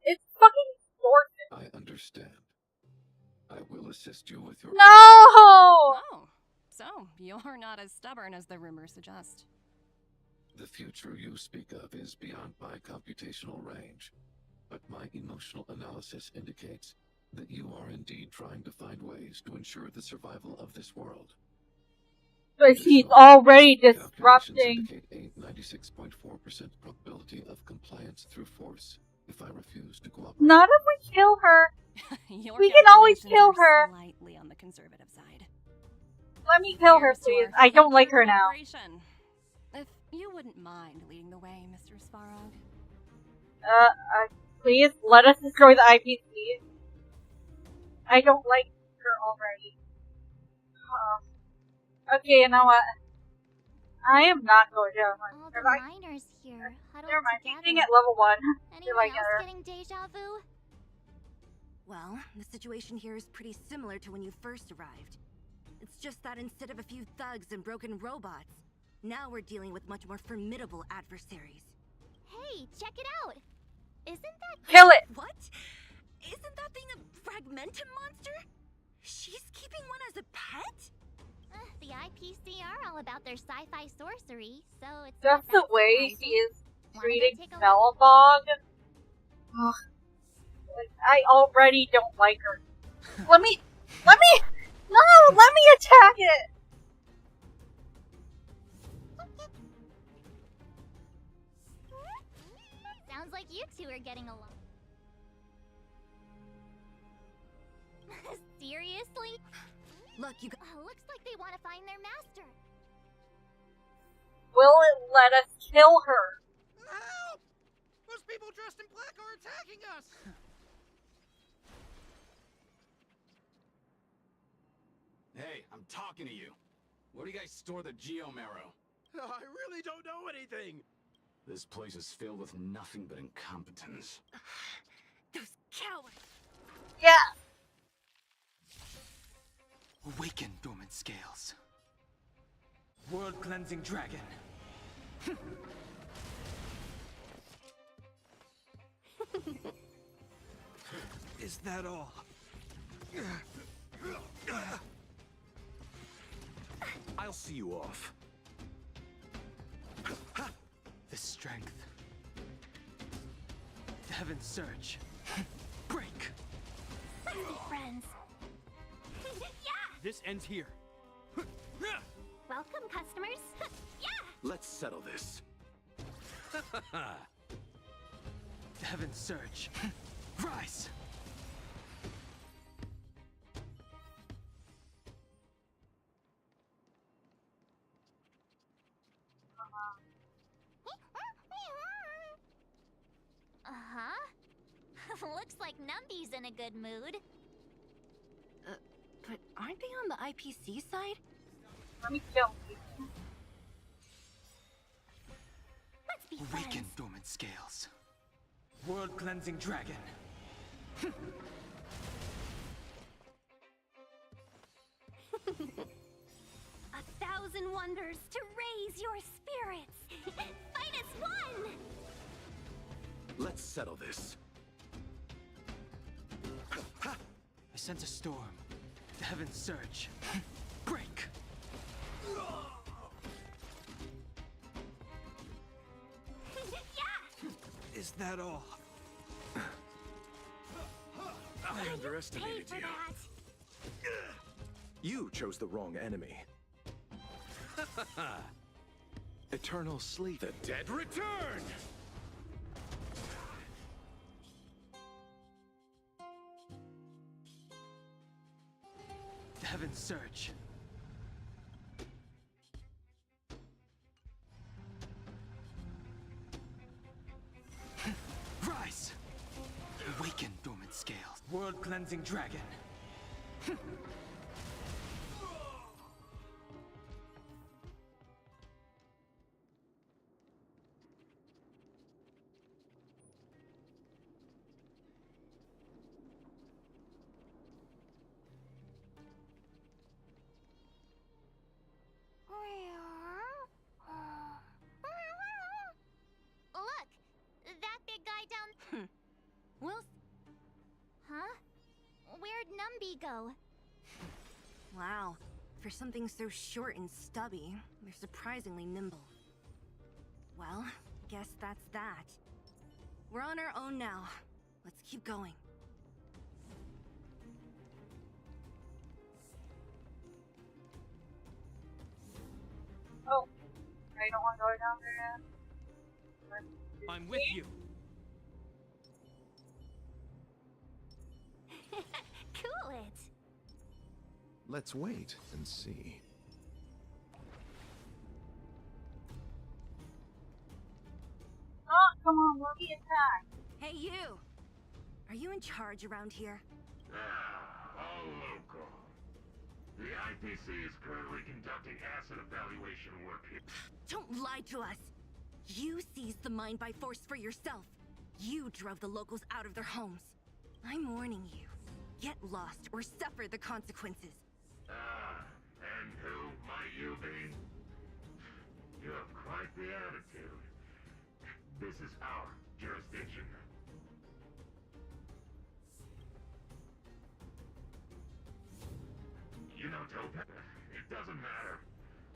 It's fucking extortion. I understand. I will assist you with your... No! Oh, so you're not as stubborn as the rumors suggest. The future you speak of is beyond my computational range, but my emotional analysis indicates that you are indeed trying to find ways to ensure the survival of this world. But he's already disrupting. Calculations indicate a 96.4% probability of compliance through force if I refuse to cooperate. Not if we kill her. Your We can always kill calculations her. are slightly on the conservative side. Let me kill her, Here's to please. our I don't like future her now. cooperation. If you wouldn't mind leading the way, Mr. Svarog. Please let us destroy the IPC. I don't like her already. Okay, you know what? I am not going to. All the miners here huddled Never mind. together. Being at level 1. Anyone else getting deja vu? Well, the situation here is pretty similar to when you first arrived. It's just that instead of a few thugs and broken robots, now we're dealing with much more formidable adversaries. Hey, check it out! Isn't that... Kill it! What? Isn't that thing a fragmentum monster? She's keeping one as a pet? The IPC are all about their sci-fi sorcery, so it's Just not the that way surprising. he is Wanna go treating take a look? Belobog. Ugh. Like, I already don't like her. Let me attack it! Sounds like you two are getting along. Seriously? Look, you Looks like they want to find their master. Will it let us kill her? Help! Those people dressed in black are attacking us! Hey, I'm talking to you. Where do you guys store the Geomarrow? I really don't know anything! This place is filled with nothing but incompetence. Those cowards! Yeah! Awaken, dormant scales. World-cleansing dragon. Is that all? I'll see you off. The strength. The heaven's surge. Break! Let's be friends. This ends here. Welcome, customers. Yeah! Let's settle this. The heaven's surge. Rise! Uh-huh. Looks like Numby's in a good mood. But aren't they on the IPC side? Let me kill you. Let's be Awaken, friends. dormant scales. World-cleansing dragon. 1,000 wonders to raise your spirits. Fight as one! Let's settle this. I sense a storm. The heavens surge. Break! Is that all? I underestimated For you. that. You chose the wrong enemy. Eternal sleep. The dead return! The heavens surge. Rise! World-cleansing dragon. Look! That big guy down... Well, Huh? Where'd Numby go? wow. For something so short and stubby, they're surprisingly nimble. Well, guess that's that. We're on our own now. Let's keep going. Oh, I don't want to go down there yet. I'm with you. Cool it! Let's wait and see. Oh, come on, let me attack. Hey, you! Are you in charge around here? All local. The IPC is currently conducting asset evaluation work here. Don't lie to us! You seized the mine by force for yourself. You drove the locals out of their homes. I'm warning you. Get lost or suffer the consequences. And who might you be? You have quite the attitude. This is our jurisdiction. You know, Topaz, it doesn't matter.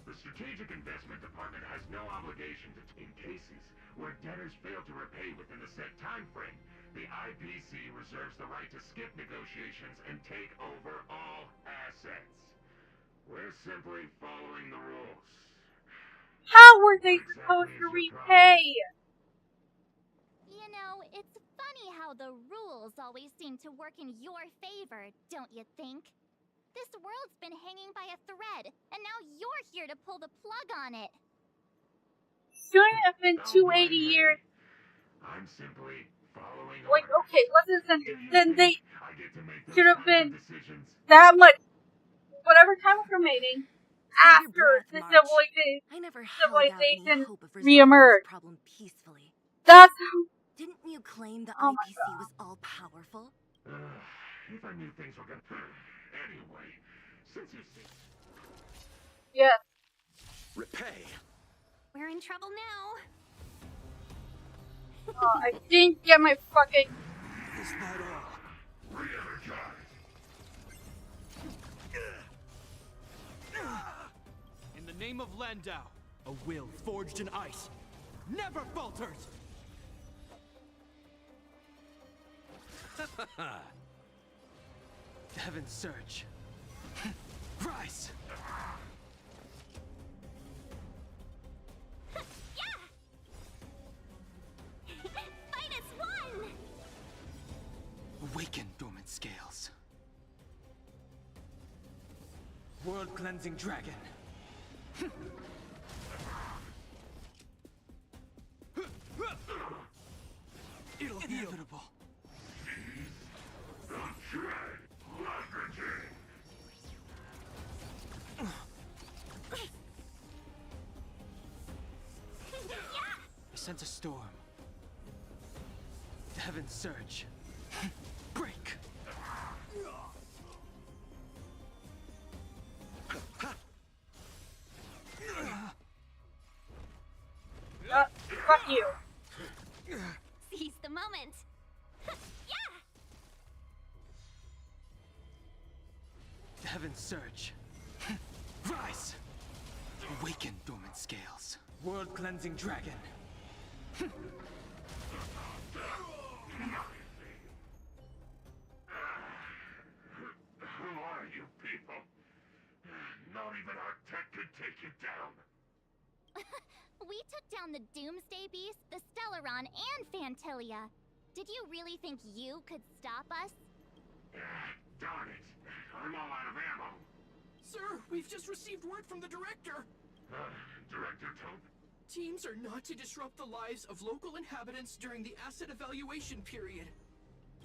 The Strategic Investment Department has no obligation to in cases where debtors fail to repay within the set time frame. The IPC reserves the right to skip negotiations and take over all assets. We're simply following the rules. How were they supposed to repay? You know, it's funny how the rules always seem to work in your favor, don't you think? This world's been hanging by a thread, and now you're here to pull the plug on it. Shouldn't have been 280 years. I'm simply following Like, orders. okay, what's the sentence? Then they I get to make those should have kinds of been decisions. that much, whatever time was remaining, Save your after breath, the March. I never held out any civilization hope of resolving this reemerged. problem peacefully. That's how. Didn't you claim the Oh my IPC God. was all-powerful? If I knew things were gonna... Anyway, since you see... Yes. Repay. We're in trouble now. I didn't get my fucking. Is that all? Re-energize. In the name of Landau, a will forged in ice never falters! Heaven's surge. Rise! Fight as one! Awaken, dormant scales. World-cleansing dragon. It'll heal. Inevitable. I sense a storm. The heavens surge. Break. Fuck you. Seize the moment. The heavens surge. Rise! Awaken, dormant scales. World-cleansing dragon. Who are you people? Not even our tech could take you down. We took down the Doomsday Beast, the Stellaron, and Fantilia. Did you really think you could stop us? Darn it. I'm all out of ammo. Sir, we've just received word from the director. Director Tope? Teams are not to disrupt the lives of local inhabitants during the asset evaluation period.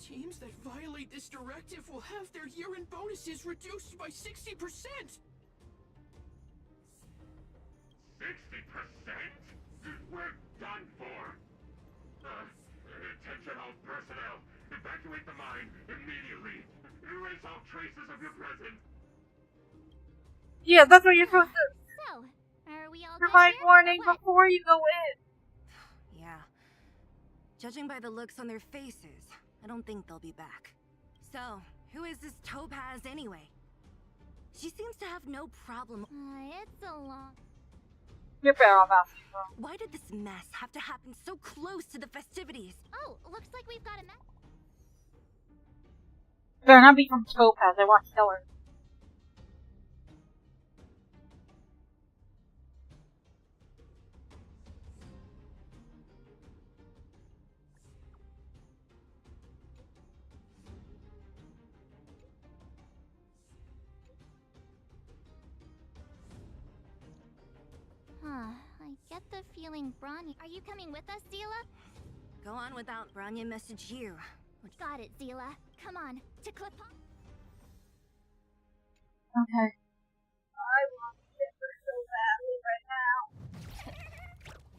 Teams that violate this directive will have their year-end bonuses reduced by 60%! 60%? We're done for! Attention all personnel! Evacuate the mine immediately! Erase all traces of your presence! Yeah, that's what you're supposed to So, are we all provide good here, warning or what? before you go in. Yeah. Judging by the looks on their faces, I don't think they'll be back. So, who is this Topaz anyway? She seems to have no problem. It's a long... You're better off asking for him. Why did this mess have to happen so close to the festivities? Oh, looks like we've got a mess. Better not be from Topaz, I want to kill her. I get the feeling Branya... Are you coming with us, Zila? Go on without Branya message you. Got it, Zila. Come on, to Clip-Hop. Okay. I want to get her so badly right now.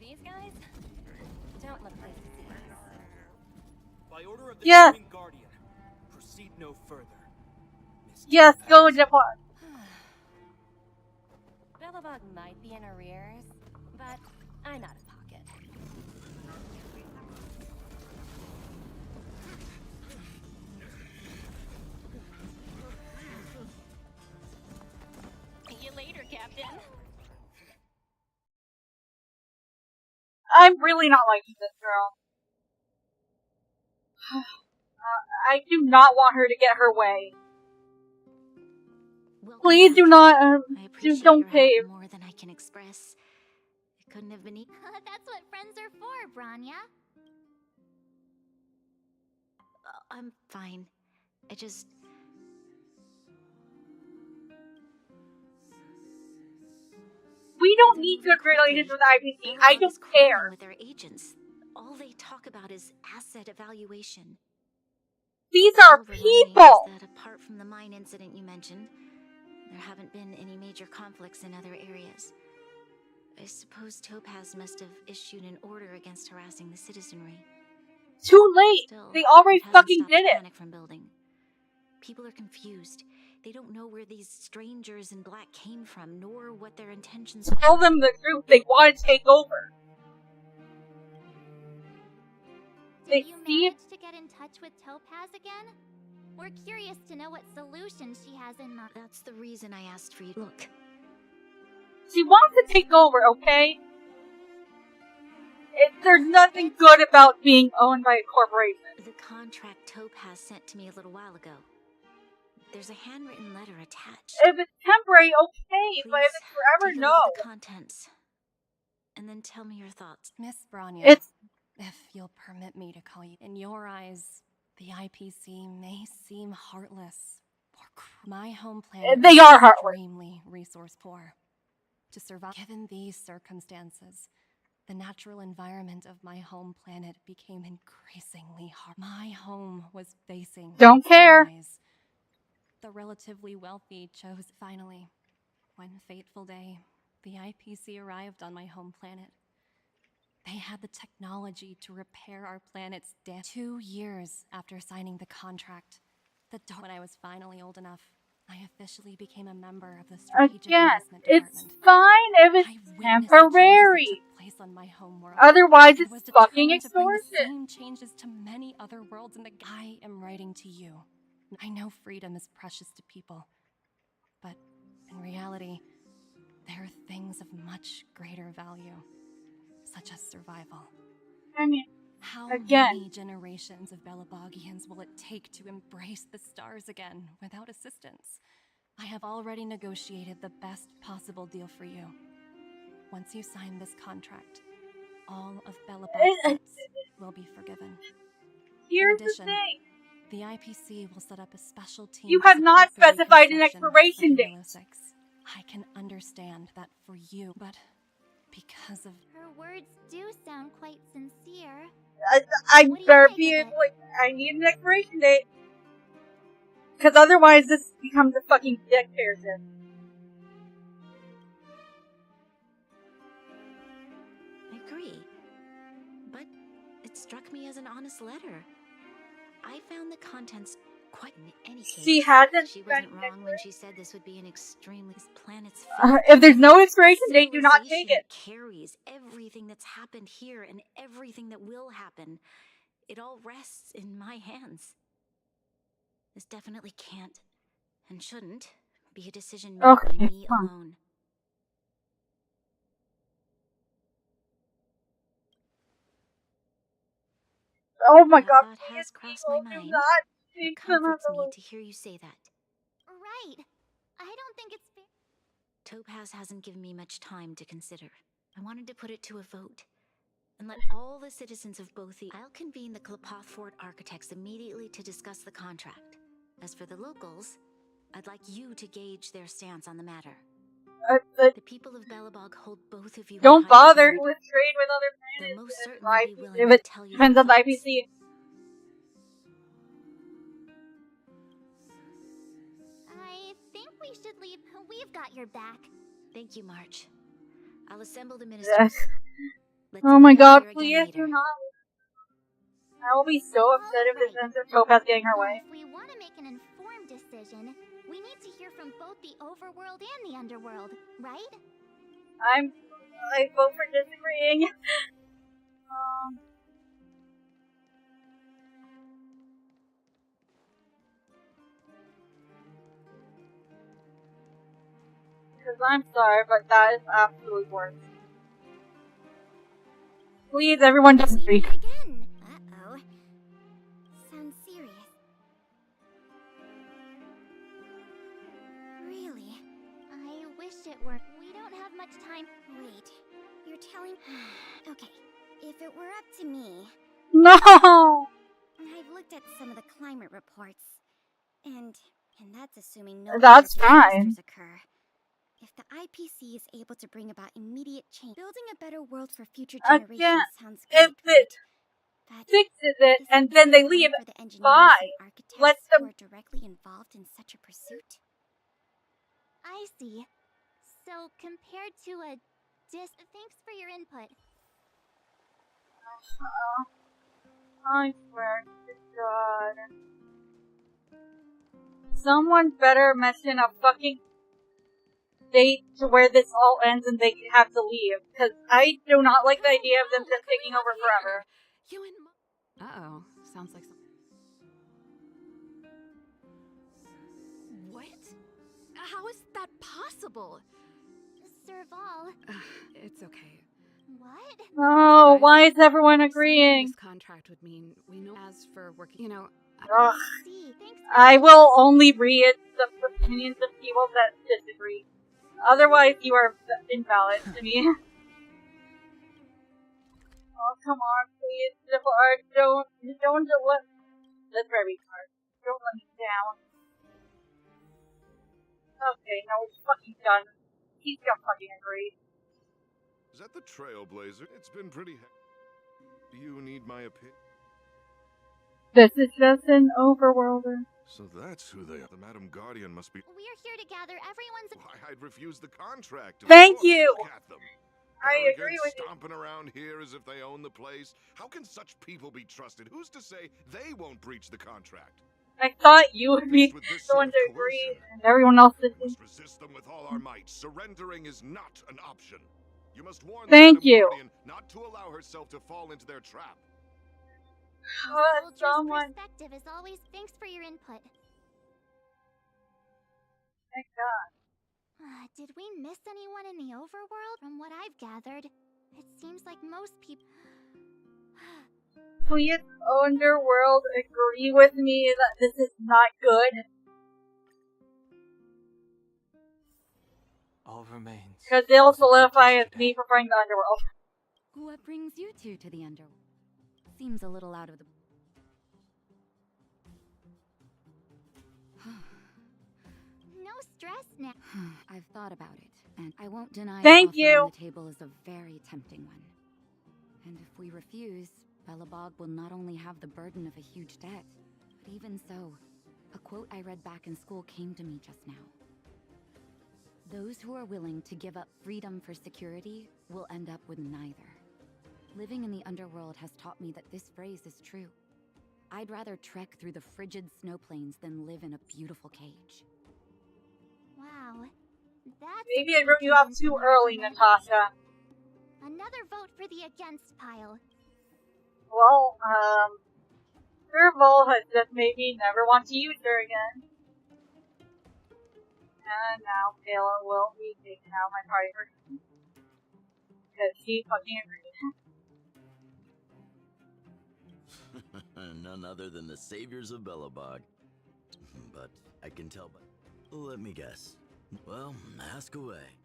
These guys don't look like to see us. By order of the Yes. Supreme Guardian, proceed no further. Yes, go into what? Belobog might be in arrears, but I'm out of pocket. See you later, Captain. I'm really not liking this girl. I do not want her to get her way. Please do not, don't cave. More than I can express. It couldn't have been That's what friends are for, Branya. I'm fine. I just... We don't need good relations with IPC. I don't care. With their agents, all they talk about is asset evaluation. These are Silver lining people! is that apart from the mine incident you mentioned, there haven't been any major conflicts in other areas. I suppose Topaz must have issued an order against harassing the citizenry. Too late! Still, They already it hasn't fucking stopped did it! panic from building. People are confused. They don't know where these strangers in black came from, nor what their intentions were. Tell them the truth. They want to take over. Did you manage to get in touch with Topaz again? We're curious to know what solution she has in mind. That's the reason I asked for you. Look. She wants to take over, okay? There's nothing good about being owned by a corporation. The contract Topaz sent to me a little while ago. There's a handwritten letter attached. If it's temporary, okay, Please, but if it's forever, take a no. look at the contents. And then tell me your thoughts. Miss Branya, It's... if you'll permit me to call you, in your eyes, the IPC may seem heartless or cruel. My home planet They is are heartless. extremely resource poor. To survive, given these circumstances, the natural environment of my home planet became increasingly hard. My home was facing Don't its care. demise. The relatively wealthy chose finally. One fateful day, the IPC arrived on my home planet. They had the technology to repair our planet's damage. 2 years after signing the contract, when I was finally old enough, I officially became a member of the Strategic Again, Investment it's Department. fine if it's I witnessed the changes temporary. that took place on my home world. Otherwise, and it's was fucking determined to bring the extortion. same changes to many other worlds in the I am writing to you. I know freedom is precious to people, but in reality, there are things of much greater value, such as survival. I mean, How again, many generations of Belabogians will it take to embrace the stars again without assistance? I have already negotiated the best possible deal for you. Once you sign this contract, all of Belabog's debts will be forgiven. here's In addition, the thing. the IPC will set up a special team. You to have not support the specified an reconstruction expiration of date. Euro 6. I can understand that for you, but because of... Her words do sound quite sincere. I What do you better make be of it? like, I need an expiration date. Because otherwise this becomes a fucking dick piercing. I agree. But it struck me as an honest letter. I found the contents quite in any case. She hasn't She spent wasn't wrong when she said this would be an extremely planet's if there's no expiration date, do not take it. Carries everything that's happened here and everything that will happen. It all rests in my hands. This definitely can't and shouldn't be a decision made Okay, by me fine. alone. Oh my god, That please, has crossed people, my do mind. not It take them comforts out me of to hear you say that. Right. I don't think it's fair. Topaz hasn't given me much time to consider. I wanted to put it to a vote and let all the citizens of both the... I'll convene the Klapoth Fort architects immediately to discuss the contract. As for the locals, I'd like you to gauge their stance on the matter. The people of Belobog hold both of you. Don't in high bother regard. with trade with other They'll planets most if certainly be willing if to it tell you depends their on the thoughts. IPC. I think we should leave. We've got your back. Thank you, March. I'll assemble the ministers. Yes. Let's Oh my meet up god, here again please later. do not. I will be so upset if this ends with Topaz getting her way. If we want to make an informed decision, we need to hear from both the overworld and the underworld, right? I vote for disagreeing. Because I'm sorry, but that is absolutely worse. Please, everyone disagree. Again. Uh-oh. Sounds serious. Really? I wish it were. We don't have much time. Wait. You're telling... Okay. If it were up to me... No! I've looked at some of the climate reports. And that's assuming no That's major fine. disasters occur. If the IPC is able to bring about immediate change, building a better world for future generations Again, sounds if great, it right? But fixes it is and it then they time leave, for the engineers bye. and architects Let who them... are directly involved in such a pursuit? I see. So, compared to a thanks for your input. I swear to God. Someone better mention a fucking date to where this all ends and they have to leave. Because I do not like the idea of them just taking over forever. You and uh-oh. Sounds like something. What? How is that possible? Serval. It's okay. What? Oh, why is everyone Signing agreeing? this contract would mean we know as for working, you know. Ugh. I will only read the opinions of people that disagree. Otherwise, you are invalid to me. Oh, come on, please. Don't let... That's very hard. Don't let me down. Okay, now it's fucking done. He's gonna fucking agree. Is that the Trailblazer? It's been pretty Do you need my opinion? This is just an overworlder. So that's who they are. The Madam Guardian must be... We're here to gather everyone's... Why, I'd refuse the contract. Of Thank course. you! Look at them. I Arrogant, agree with you. stomping around here as if they own the place. How can such people be trusted? Who's to say they won't breach the contract? I thought you would be the one to agree, and everyone else didn't. We must resist them with all our might. Surrendering is not an option. You must warn Thank the Madam you. Guardian not to allow herself to fall into their trap. Someone... perspective is always thanks for your input. Thank God. Did we miss anyone in the overworld? From what I've gathered, it seems like most people... Please, Underworld, agree with me that this is not good. All remains. Because they'll solidify as me preferring the Underworld. What brings you two to the underworld? Seems a little out of the... No stress now. I've thought about it. And I won't deny Thank the offer you. on the table is a very tempting one. And if we refuse, Belobog will not only have the burden of a huge debt, but even so, a quote I read back in school came to me just now. Those who are willing to give up freedom for security will end up with neither. Living in the underworld has taught me that this phrase is true. I'd rather trek through the frigid snow plains than live in a beautiful cage. Wow. That's Maybe I wrote you off too early, Natasha. Another vote for the against pile. Well, Serval has just made me never want to use her again. And now Taylor will be taking out my party person. Because she fucking agreed. None other than the saviors of Belobog. But I can tell by... Let me guess. Well, ask away.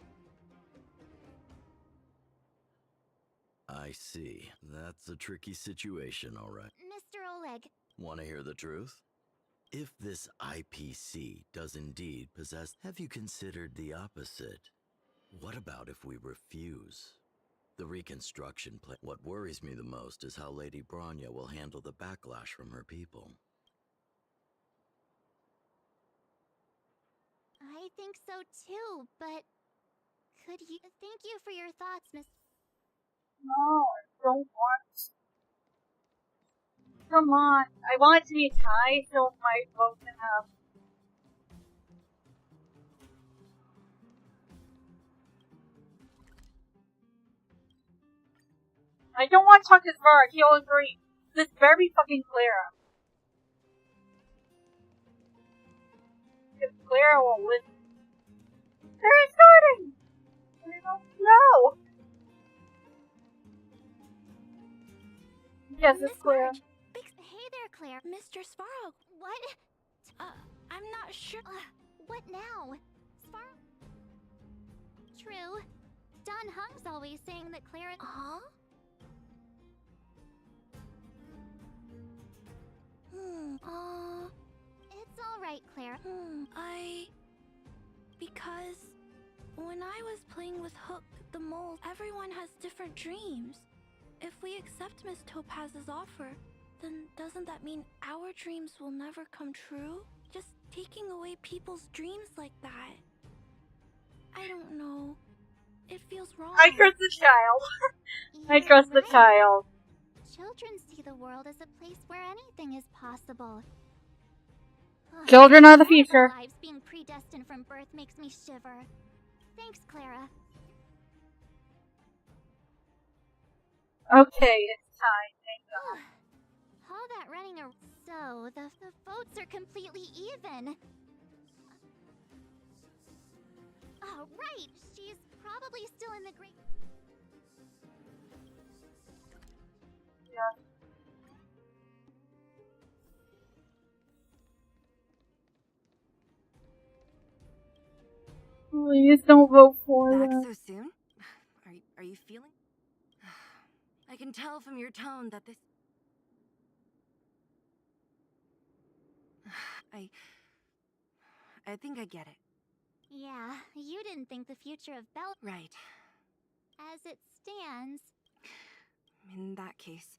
I see. That's a tricky situation, all right. Mr. Oleg. Want to hear the truth? If this IPC does indeed possess... Have you considered the opposite? What about if we refuse? The reconstruction plan... What worries me the most is how Lady Bronya will handle the backlash from her people. I think so too, but could you... Thank you for your thoughts, Miss... No, I don't want... Come on, I want it to be tied so my vote can have... I don't want to talk to Svark, he'll agree. This is very fucking Clara. If Clara will listen... They're starting! I don't know! Yes, it's Clara. Hey there, Claire. Mr. Svarog. What? I'm not sure. What now? Svarog? True. Don Hung's always saying that Claire... Huh? It's alright, Claire. Because when I was playing with Hook the Mole, everyone has different dreams. If we accept Miss Topaz's offer, then doesn't that mean our dreams will never come true? Just taking away people's dreams like that. I don't know. It feels wrong. I trust the child. I trust the child. Children see the world as a place where anything is possible. Children are the future. Lives being predestined from birth makes me shiver. Thanks, Clara. Okay, it's time. Thank God. All that running around. So, the votes are completely even. Oh, right! She's probably still in the great... Yeah. Please don't vote for Back them. so soon? Are you feeling? I can tell from your tone that this... I think I get it. Yeah, you didn't think the future of Belle... Right. As it stands... In that case...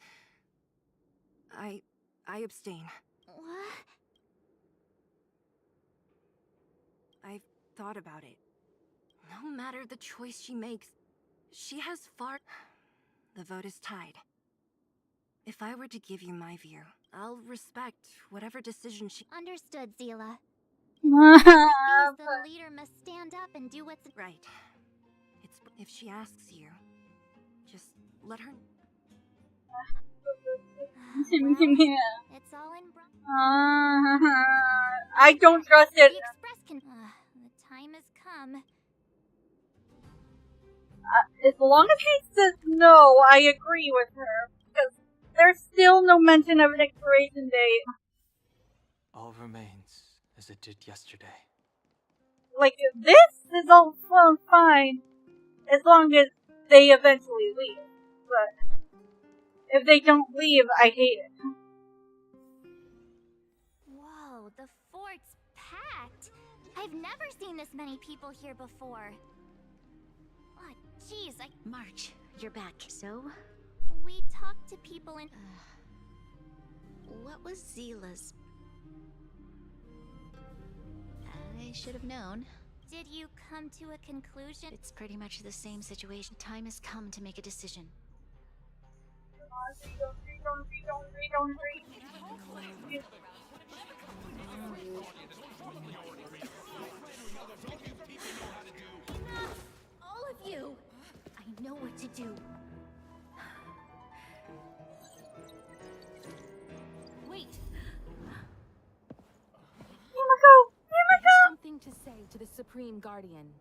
I abstain. What? I've thought about it. No matter the choice she makes, she has far... The vote is tied. If I were to give you my view, I'll respect whatever decision she... Understood, Zila. The leader must stand up and do what's... Right. If she asks you, just let her... It's all in... I don't trust it. The Express can... the time has come. As long as he says no, I agree with her. Because there's still no mention of an expiration date. All remains as it did yesterday. Like, this is all fine. As long as they eventually leave. But if they don't leave, I hate it. Whoa, the fort's packed. I've never seen this many people here before. March, you're back. So? We talked to people in... What was Zila's... I should have known. Did you come to a conclusion? It's pretty much the same situation. Time has come to make a decision. All of you! I know what to do. Wait! Himiko! Something to say to the Supreme Guardian.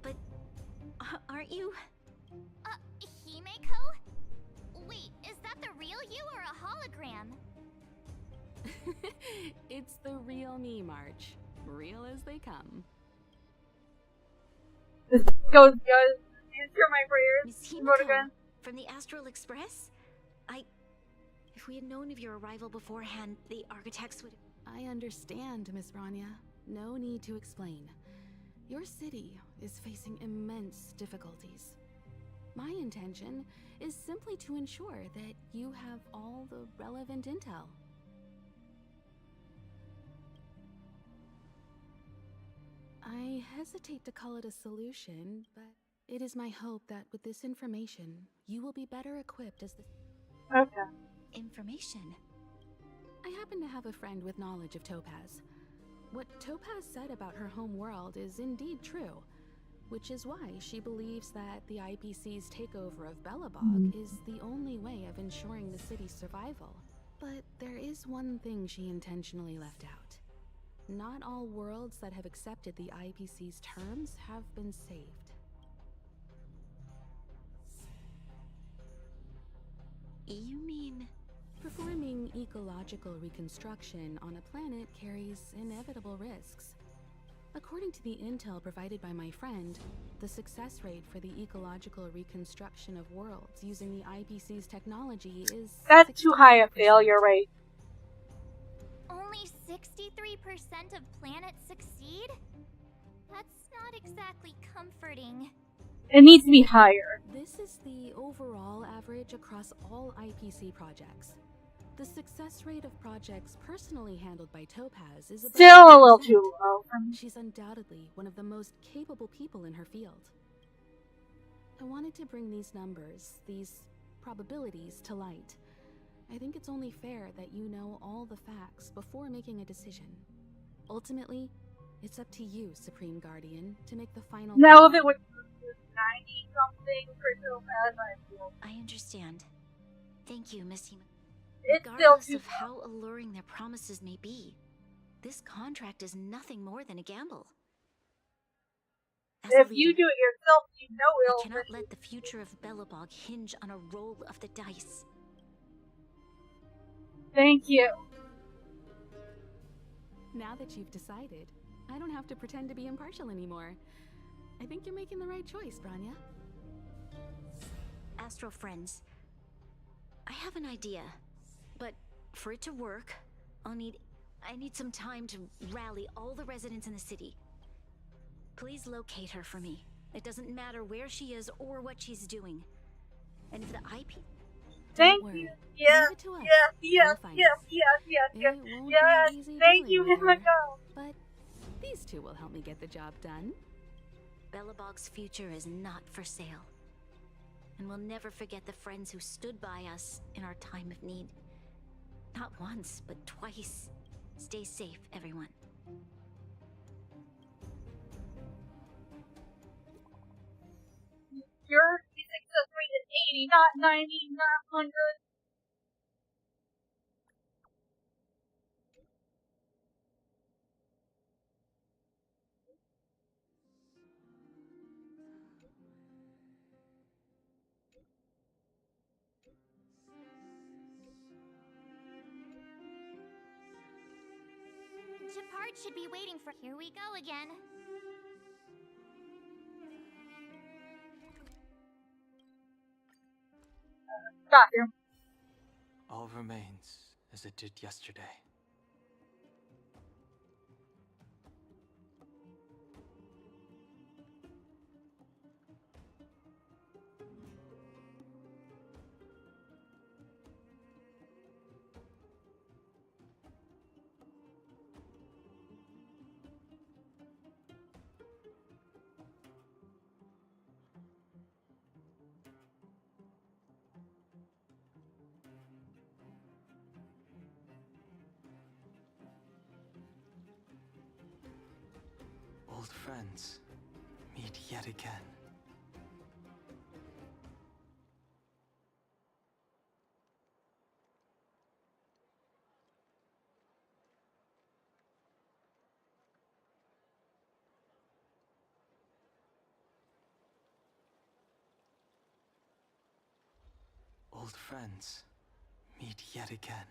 But... aren't you... Himiko? Wait, is that the real you or a hologram? It's the real me, March. Real as they come. Goes, answer my prayers. Miss Vote again. Himiko, from the Astral Express? If we had known of your arrival beforehand, the architects would... I understand, Miss Rania. No need to explain. Your city is facing immense difficulties. My intention is simply to ensure that you have all the relevant intel. I hesitate to call it a solution, but it is my hope that with this information, you will be better equipped as the... Okay. Information? I happen to have a friend with knowledge of Topaz. What Topaz said about her home world is indeed true, which is why she believes that the IPC's takeover of Belobog is the only way of ensuring the city's survival. But there is one thing she intentionally left out. Not all worlds that have accepted the IPC's terms have been saved. You mean... Performing ecological reconstruction on a planet carries inevitable risks. According to the intel provided by my friend, the success rate for the ecological reconstruction of worlds using the IPC's technology is... That's too high a failure rate. Only 63% of planets succeed? That's not exactly comforting. It needs to be higher. This is the overall average across all IPC projects. The success rate of projects personally handled by Topaz is about Still a little too low. She's undoubtedly one of the most capable people in her field. I wanted to bring these numbers, these probabilities, to light. I think it's only fair that you know all the facts before making a decision. Ultimately, it's up to you, Supreme Guardian, to make the final... Now if it was 90-something for Topaz, I understand. Thank you, Miss Himiko. It's Regardless still of how alluring their promises may be, this contract is nothing more than a gamble. As if a leader, you do it yourself, you know it'll... I cannot let the future of Belobog hinge on a roll of the dice. Thank you. Now that you've decided, I don't have to pretend to be impartial anymore. I think you're making the right choice, Branya. Astral friends, I have an idea, but for it to work, I need some time to rally all the residents in the city. Please locate her for me. It doesn't matter where she is or what she's doing. And if the IP... Thank you. Yes, yes. Thank you, Himiko. But these two will help me get the job done. Belobog's future is not for sale. And we'll never forget the friends who stood by us in our time of need. Not once, but twice. Stay safe, everyone. Your success rate is 80, not 90, not 100. Gepard should be waiting for... Here we go again. Bathroom. All remains as it did yesterday. Old friends, meet yet again. Old friends, meet yet again.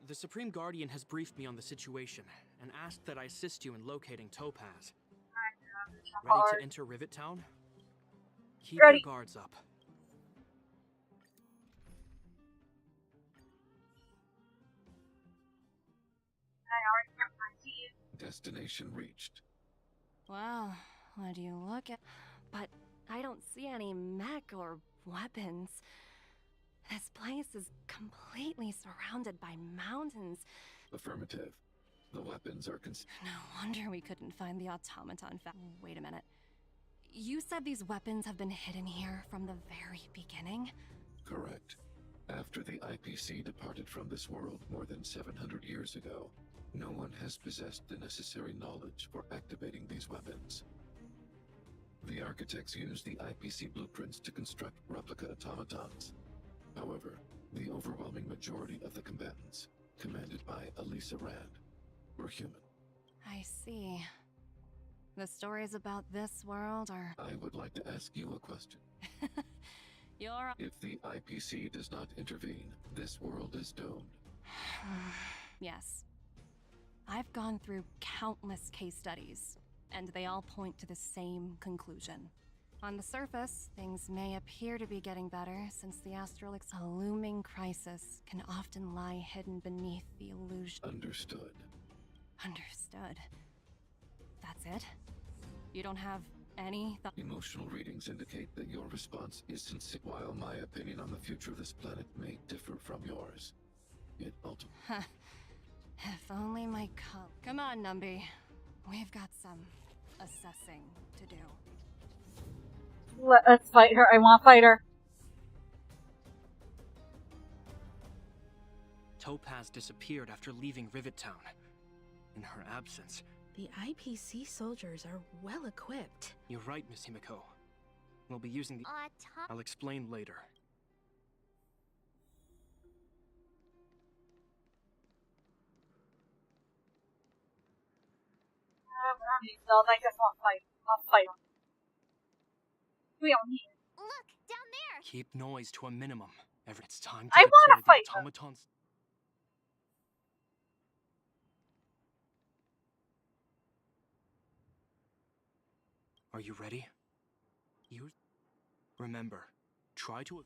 The Supreme Guardian has briefed me on the situation and asked that I assist you in locating Topaz. Ready to enter Rivet Town? Keep Ready. your guards up. Destination reached. Well, would you look at... But I don't see any mech or weapons. This place is completely surrounded by mountains. Affirmative. The weapons are No wonder we couldn't find the automaton Wait a minute. You said these weapons have been hidden here from the very beginning? correct. After the IPC departed from this world more than 700 years ago, no one has possessed the necessary knowledge for activating these weapons. The architects used the IPC blueprints to construct replica automatons. However, the overwhelming majority of the combatants, commanded by Elisa Rand, were human. I see. The stories about this world are... I would like to ask you a question. You're... If the IPC does not intervene, this world is doomed. Yes. I've gone through countless case studies, and they all point to the same conclusion. On the surface, things may appear to be getting better, since the astral a looming crisis can often lie hidden beneath the illusion. Understood. Understood. That's it? You don't have any Emotional readings indicate that your response is sincere, while my opinion on the future of this planet may differ from yours. It ultimately... If only my Come on, Numby. We've got some assessing to do. Let's fight her. I want to fight her. Topaz disappeared after leaving Rivet Town. In her absence... The IPC soldiers are well equipped. You're right, Miss Himiko. We'll be using the... I'll explain later. I just want to fight. I'll fight him. We don't need it. Look, down there! Keep noise to a minimum. It's time to I want to deploy fight the them. automatons. Are you ready? Remember, try to...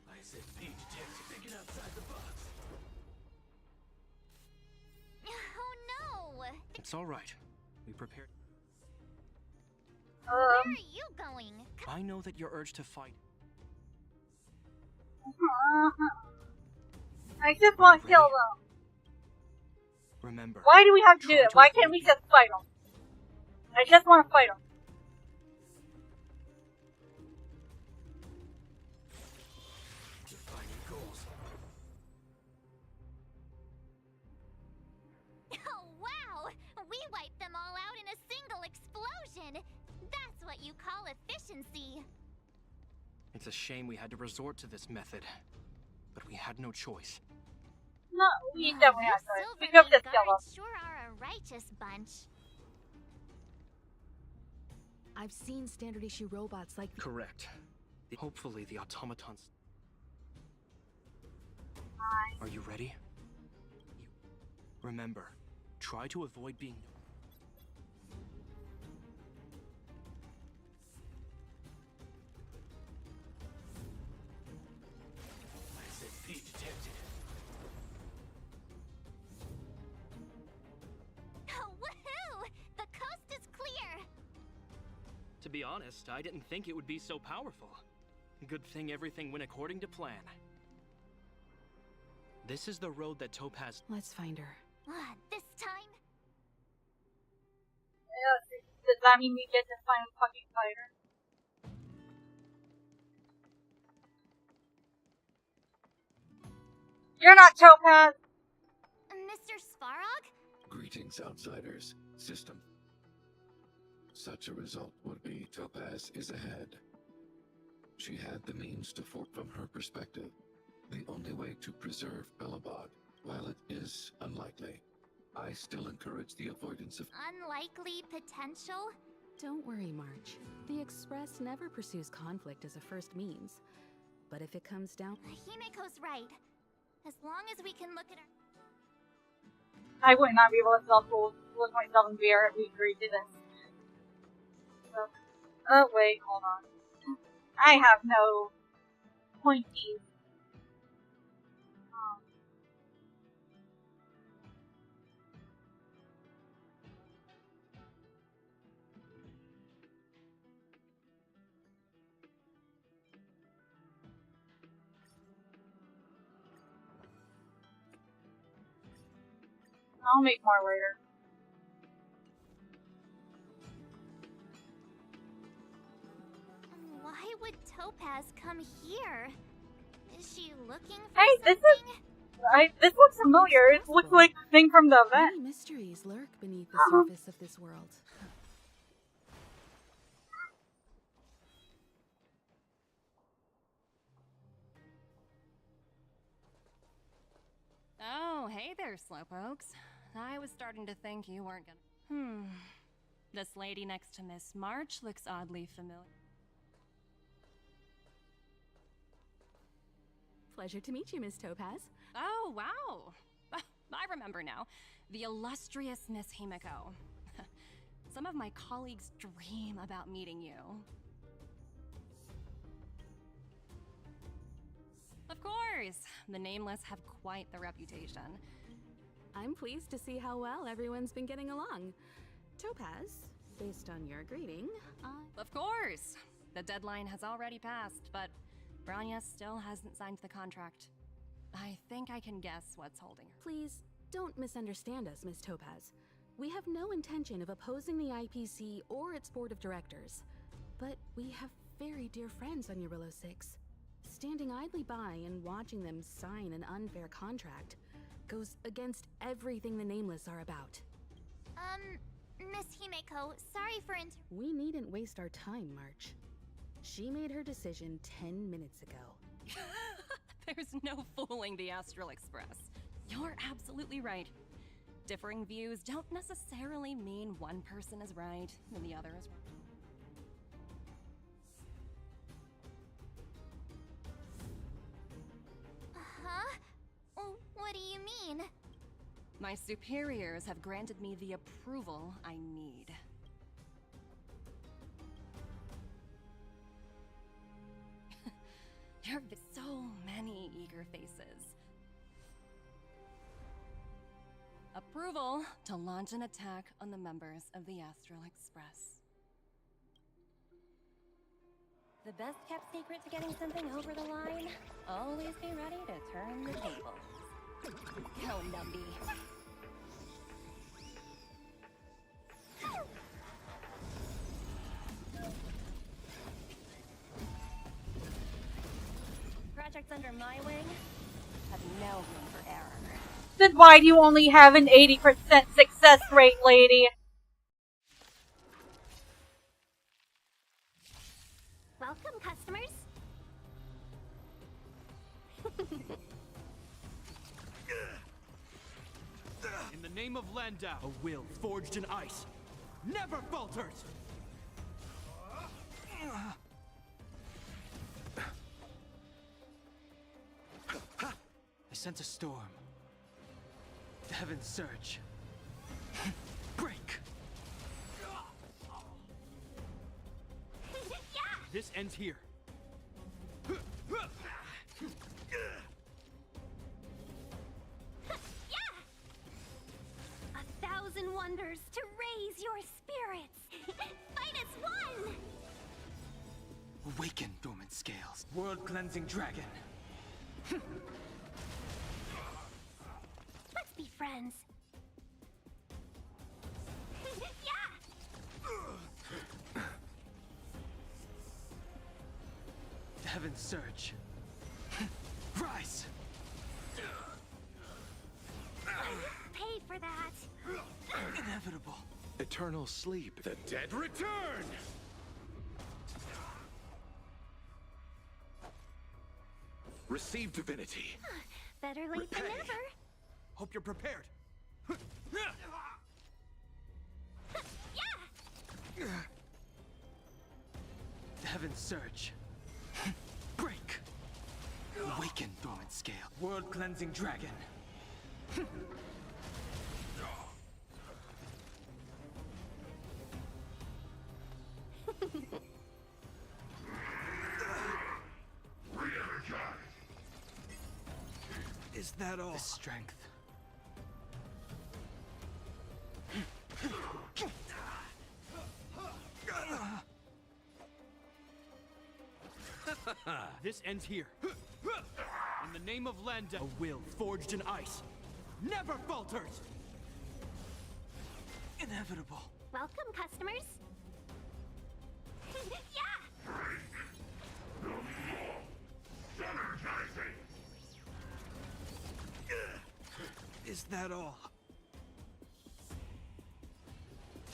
I said Pete Jackson thinking outside the box. Oh no! It's all right. We prepared... Where are you going? I know that your urge to fight... I just want to kill them. Remember... Why do we have to do it? Why can't we just fight them? I just want to fight them. Defining goals. Oh wow! We wiped them all out in a single explosion! That's what you call efficiency! It's a shame we had to resort to this method. But we had no choice. No, we definitely have to. We could just kill them. Sure are a righteous bunch. I've seen standard issue robots like... Correct. Hopefully the automatons... Are you ready? Remember, try to avoid being... I said Pete Jackson be honest, I didn't think it would be so powerful. Good thing everything went according to plan. This is the road that Topaz... Let's find her. This time? Yeah, does that mean we get to find a fucking fighter? You're not Topaz! Mr. Svarog? Greetings, outsiders. System. Such a result would be Topaz is ahead. She had the means to fork from her perspective. The only way to preserve Belobog, while it is unlikely, I still encourage the avoidance of Unlikely potential? Don't worry, March. The Express never pursues conflict as a first means. But if it comes down... Himiko's right. As long as we can look at her... I would not be able to look myself in VR if we agreed to this. So, oh wait, hold on. I have no pointies. I'll make more later. Why would Topaz come here? Is she looking for Hey, something? this looks familiar. It looks like the thing from the event. Many mysteries lurk beneath the surface of this world. Oh, hey there, Slowpokes. I was starting to think you weren't gonna... This lady next to Miss March looks oddly familiar. Pleasure to meet you, Miss Topaz. Oh, wow. I remember now. The illustrious Miss Himiko. Some of my colleagues dream about meeting you. Of course! The Nameless have quite the reputation. I'm pleased to see how well everyone's been getting along. Topaz, based on your greeting, Of course! The deadline has already passed, but Branya still hasn't signed the contract. I think I can guess what's holding her. Please, don't misunderstand us, Miss Topaz. We have no intention of opposing the IPC or its board of directors. But we have very dear friends on Eurillo 6. Standing idly by and watching them sign an unfair contract goes against everything the Nameless are about. Miss Himiko, sorry for We needn't waste our time, March. She made her decision 10 minutes ago. There's no fooling the Astral Express. You're absolutely right. Differing views don't necessarily mean one person is right and the other is wrong. Huh? What do you mean? My superiors have granted me the approval I need. There have been so many eager faces. Approval to launch an attack on the members of the Astral Express. The best kept secret to getting something over the line? Always be ready to turn the tables. Go, Numby. Projects under my wing have no room for error. Then why do you only have an 80% success rate, lady? Welcome, customers. In the name of Landau, a will forged in ice never falters! I sense a storm. The heavens surge. Break! This ends here. A thousand wonders to raise your spirits. Fight as one! Awaken, dormant scales. World-cleansing dragon. Let's be friends. Yeah! Heaven surge. Rise! Pay for that. Inevitable. Eternal sleep. The dead return! Receive divinity. Better late than never. Hope you're prepared. Yeah! Heaven surge. Break. Awaken, dormant scale. World-cleansing dragon. Is that all? The strength. This ends here. In the name of Landa, a will forged in ice never falters. Inevitable. Welcome, customers. Yeah! Is that all?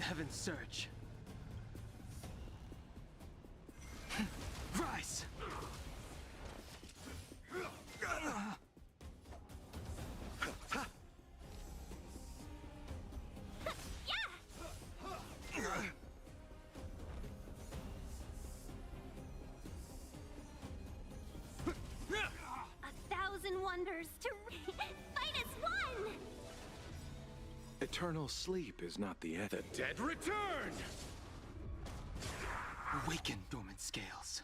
Heaven surge. Rise! A thousand wonders to fight as one! Eternal sleep is not the end. The dead return! Awaken, dormant scales.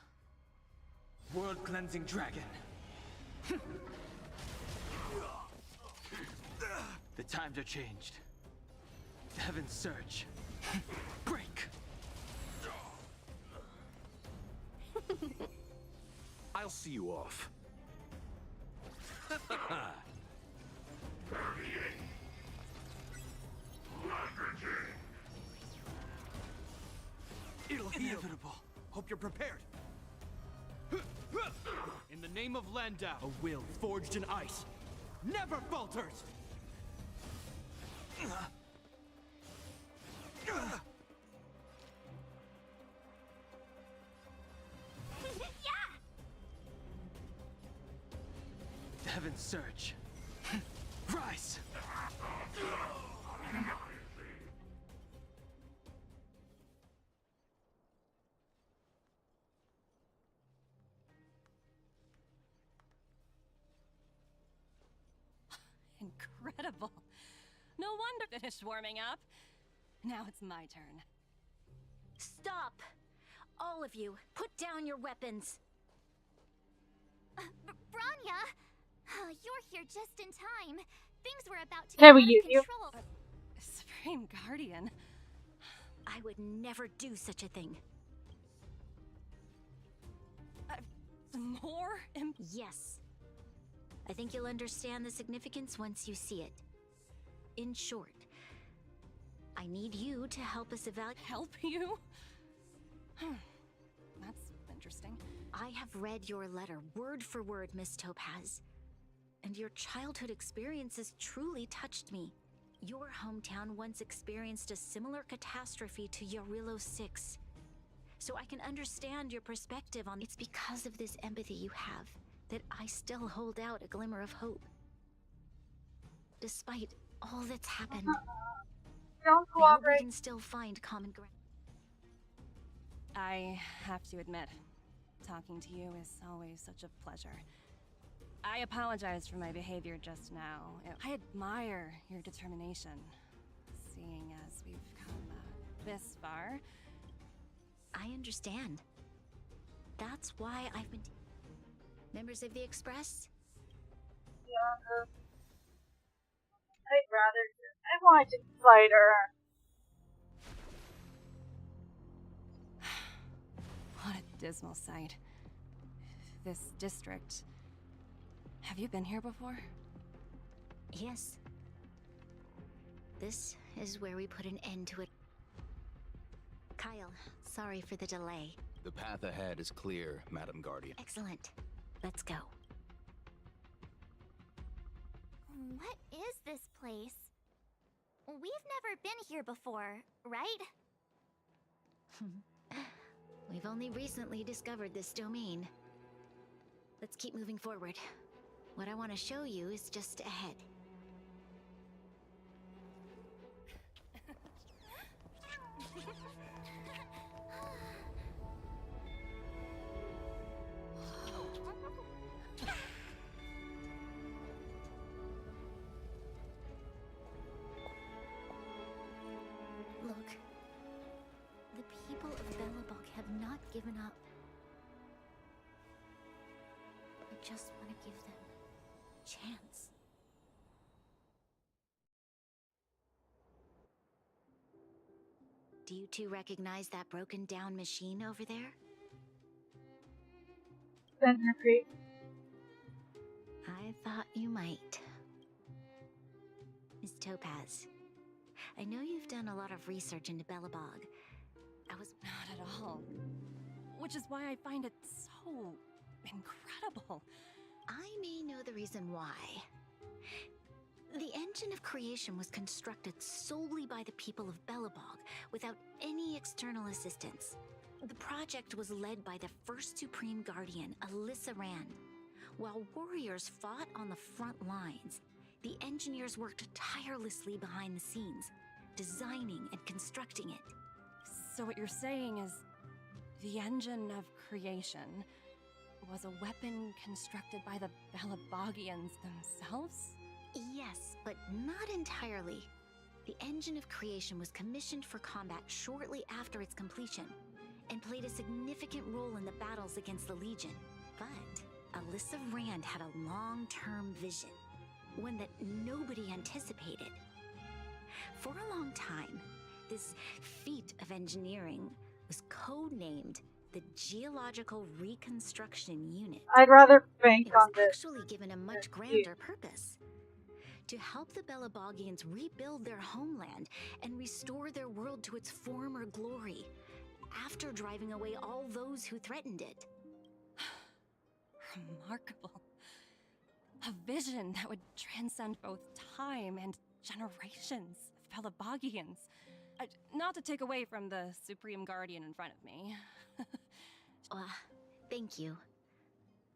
World-cleansing dragon. The times are changed. Heaven surge. Break. I'll see you off. It'll heal. Inevitable. Hope you're prepared. In the name of Landau, a will forged in ice never falters. Heaven surge. Rise. Incredible. No wonder finished warming up. Now it's my turn. Stop! All of you, put down your weapons. Branya! You're here just in time. Things were about to Hey, get we out use of you. control. Supreme Guardian. I would never do such a thing. More? Yes. I think you'll understand the significance once you see it. In short, I need you to help us evaluate. Help you? That's interesting. I have read your letter word for word, Miss Topaz. And your childhood experiences truly touched me. Your hometown once experienced a similar catastrophe to Yarillo 6. So I can understand your perspective on it's because of this empathy you have that I still hold out a glimmer of hope. Despite all that's happened, Don't I hope we cooperate. can still find common ground. I have to admit, talking to you is always such a pleasure. I apologize for my behavior just now. I admire your determination, seeing as we've come this far. I understand. That's why I've been... Members of the Express? Yeah, I'd rather... I want to fight her. What a dismal sight. This district... Have you been here before? Yes. This is where we put an end to it. Kyle, sorry for the delay. The path ahead is clear, Madam Guardian. Excellent. Let's go. What is this place? We've never been here before, right? We've only recently discovered this domain. Let's keep moving forward. What I want to show you is just ahead. Look, the people of Belobog have not given up. I just want to give them a chance. Do you two recognize that broken down machine over there? I thought you might. Miss Topaz, I know you've done a lot of research into Belobog. I was... Not at all. Which is why I find it so incredible. I may know the reason why. The engine of creation was constructed solely by the people of Belobog, without any external assistance. The project was led by the first Supreme Guardian, Alyssa Rand. While warriors fought on the front lines, the engineers worked tirelessly behind the scenes, designing and constructing it. So what you're saying is, the engine of creation was a weapon constructed by the Belabogians themselves? Yes, but not entirely. The engine of creation was commissioned for combat shortly after its completion, and played a significant role in the battles against the Legion. But Alyssa Rand had a long-term vision, one that nobody anticipated. For a long time, this feat of engineering was codenamed the Geological Reconstruction Unit. I'd rather bank on It was this. actually given a much grander purpose. To help the Belabogians rebuild their homeland and restore their world to its former glory, after driving away all those who threatened it. Remarkable. A vision that would transcend both time and generations of Belabogians. Not to take away from the Supreme Guardian in front of me. Thank you.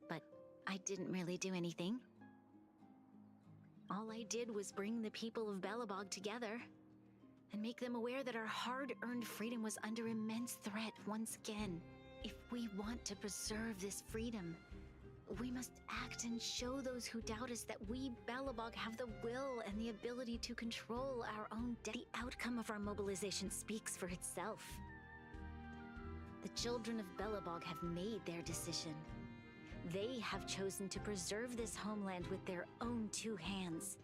But I didn't really do anything. All I did was bring the people of Belobog together and make them aware that our hard-earned freedom was under immense threat once again. If we want to preserve this freedom, we must act and show those who doubt us that we, Belobog, have the will and the ability to control our own The outcome of our mobilization speaks for itself. The children of Belobog have made their decision. They have chosen to preserve this homeland with their own two hands.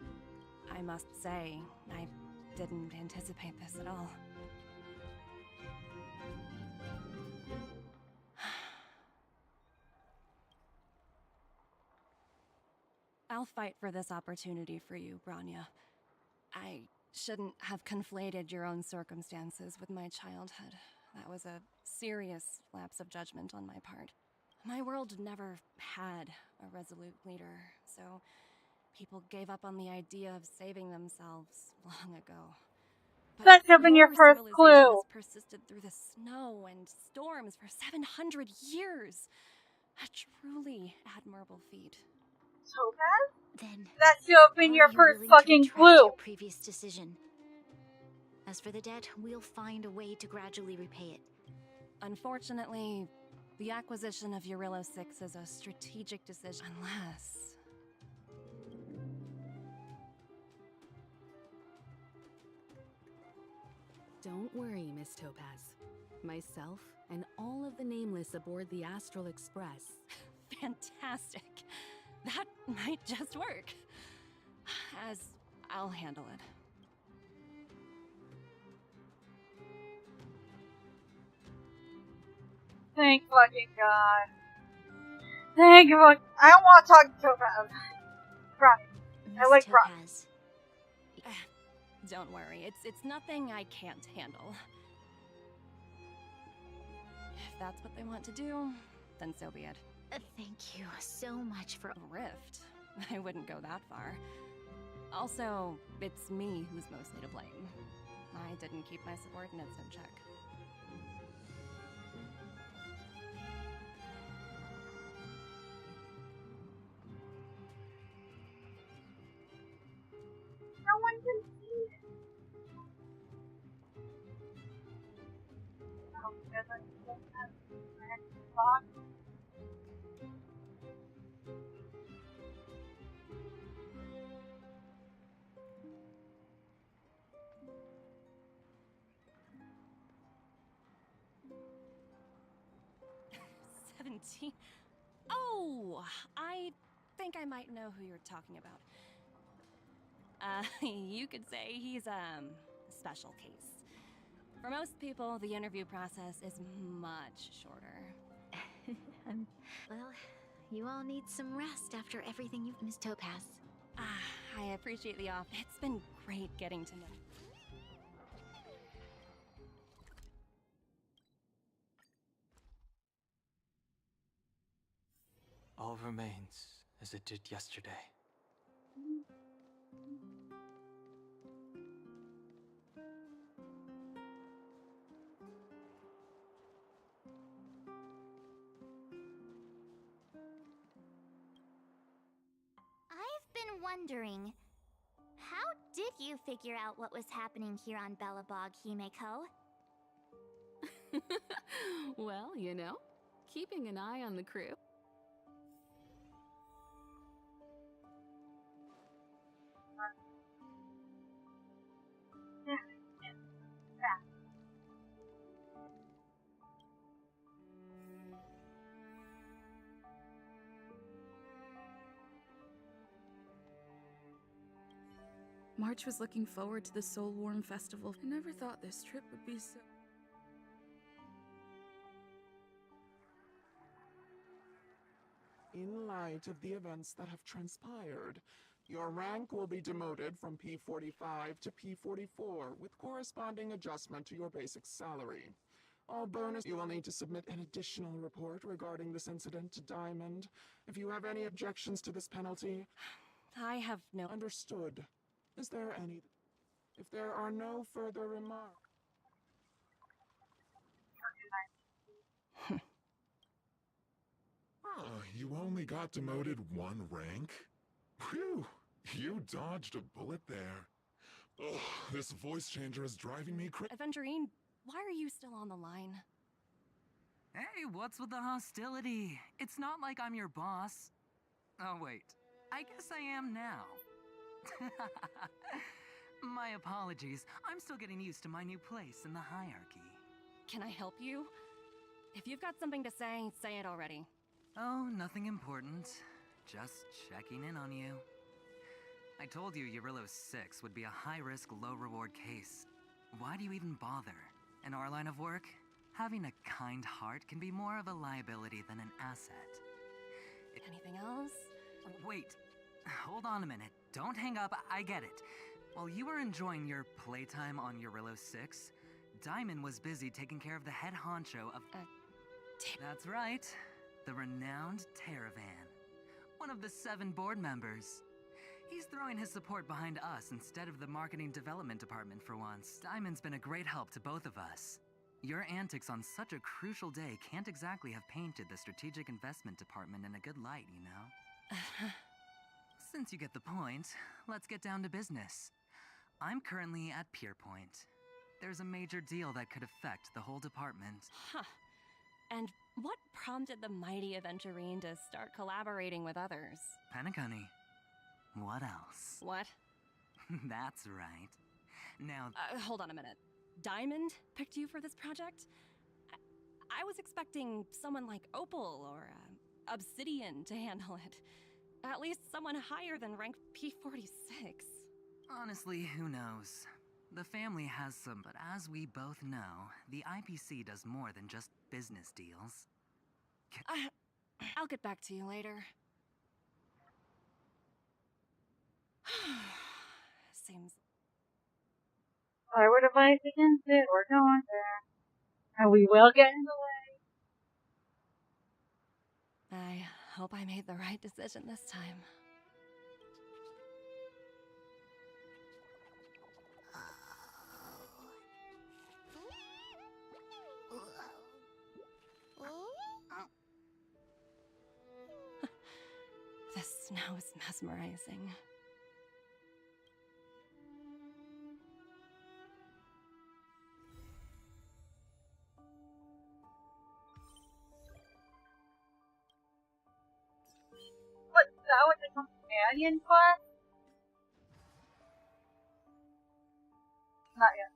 I must say, I didn't anticipate this at all. I'll fight for this opportunity for you, Branya. I shouldn't have conflated your own circumstances with my childhood. That was a serious lapse of judgment on my part. My world never had a resolute leader, so people gave up on the idea of saving themselves long ago. But That's open your first civilization clue. has persisted through the snow and storms for 700 years. A truly admirable feat. Topaz? Then That's to open your are you first willing to fucking retract clue. your previous decision? As for the debt, we'll find a way to gradually repay it. Unfortunately, the acquisition of Urilla 6 is a strategic decision, unless... Don't worry, Miss Topaz. Myself and all of the nameless aboard the Astral Express. Fantastic. That might just work. As I'll handle it. Thank fucking God. Thank fuck. I don't want to talk to Topaz. Right. I like Topaz. Don't worry, it's nothing I can't handle. If that's what they want to do, then so be it. Thank you so much for Rift. I wouldn't go that far. Also, it's me who's mostly to blame. I didn't keep my subordinates in check. No one can see it. Oh, because I still have the box. Oh, I think I might know who you're talking about. You could say he's, special case. For most people, the interview process is much shorter. Well, you all need some rest after everything you've... Miss Topaz. I appreciate the offer. It's been great getting to know. All remains as it did yesterday. I've been wondering, how did you figure out what was happening here on Belobog, Himeko? Well, you know, keeping an eye on the crew. March was looking forward to the Soul Warm Festival. I never thought this trip would be so... In light of the events that have transpired, your rank will be demoted from P45 to P44 with corresponding adjustment to your basic salary. All bonus, you will need to submit an additional report regarding this incident to Diamond. If you have any objections to this penalty, I have no... Understood. Is there any... If there are no further remarks... You only got demoted one rank? Whew, you dodged a bullet there. Ugh, this voice changer is driving me crazy. Aventurine, why are you still on the line? Hey, what's with the hostility? It's not like I'm your boss. Oh, wait. I guess I am now. My apologies. I'm still getting used to my new place in the hierarchy. Can I help you? If you've got something to say it already. Oh, nothing important. Just checking in on you. I told you Eurylos 6 would be a high-risk, low-reward case. Why do you even bother? In our line of work, having a kind heart can be more of a liability than an asset. Anything else? Wait. Hold on a minute. Don't hang up. I get it. While you were enjoying your playtime on Eurylos 6, Diamond was busy taking care of the head honcho of... That's right. The renowned Teravan. One of the 7 board members. He's throwing his support behind us instead of the marketing development department for once. Diamond's been a great help to both of us. Your antics on such a crucial day can't exactly have painted the strategic investment department in a good light, you know? Since you get the point, let's get down to business. I'm currently at Pierpoint. There's a major deal that could affect the whole department. Huh. And what prompted the mighty Aventurine to start collaborating with others? Penacony. What else? What? That's right. Now... hold on a minute. Diamond picked you for this project? I was expecting someone like Opal or Obsidian to handle it. At least someone higher than rank P46. Honestly, who knows? The family has some, but as we both know, the IPC does more than just business deals. I'll get back to you later. Seems... I would advise against it. We're going there. And we will get in the way. I hope I made the right decision this time. This snow is mesmerizing. What's that with the companion quest? Not yet.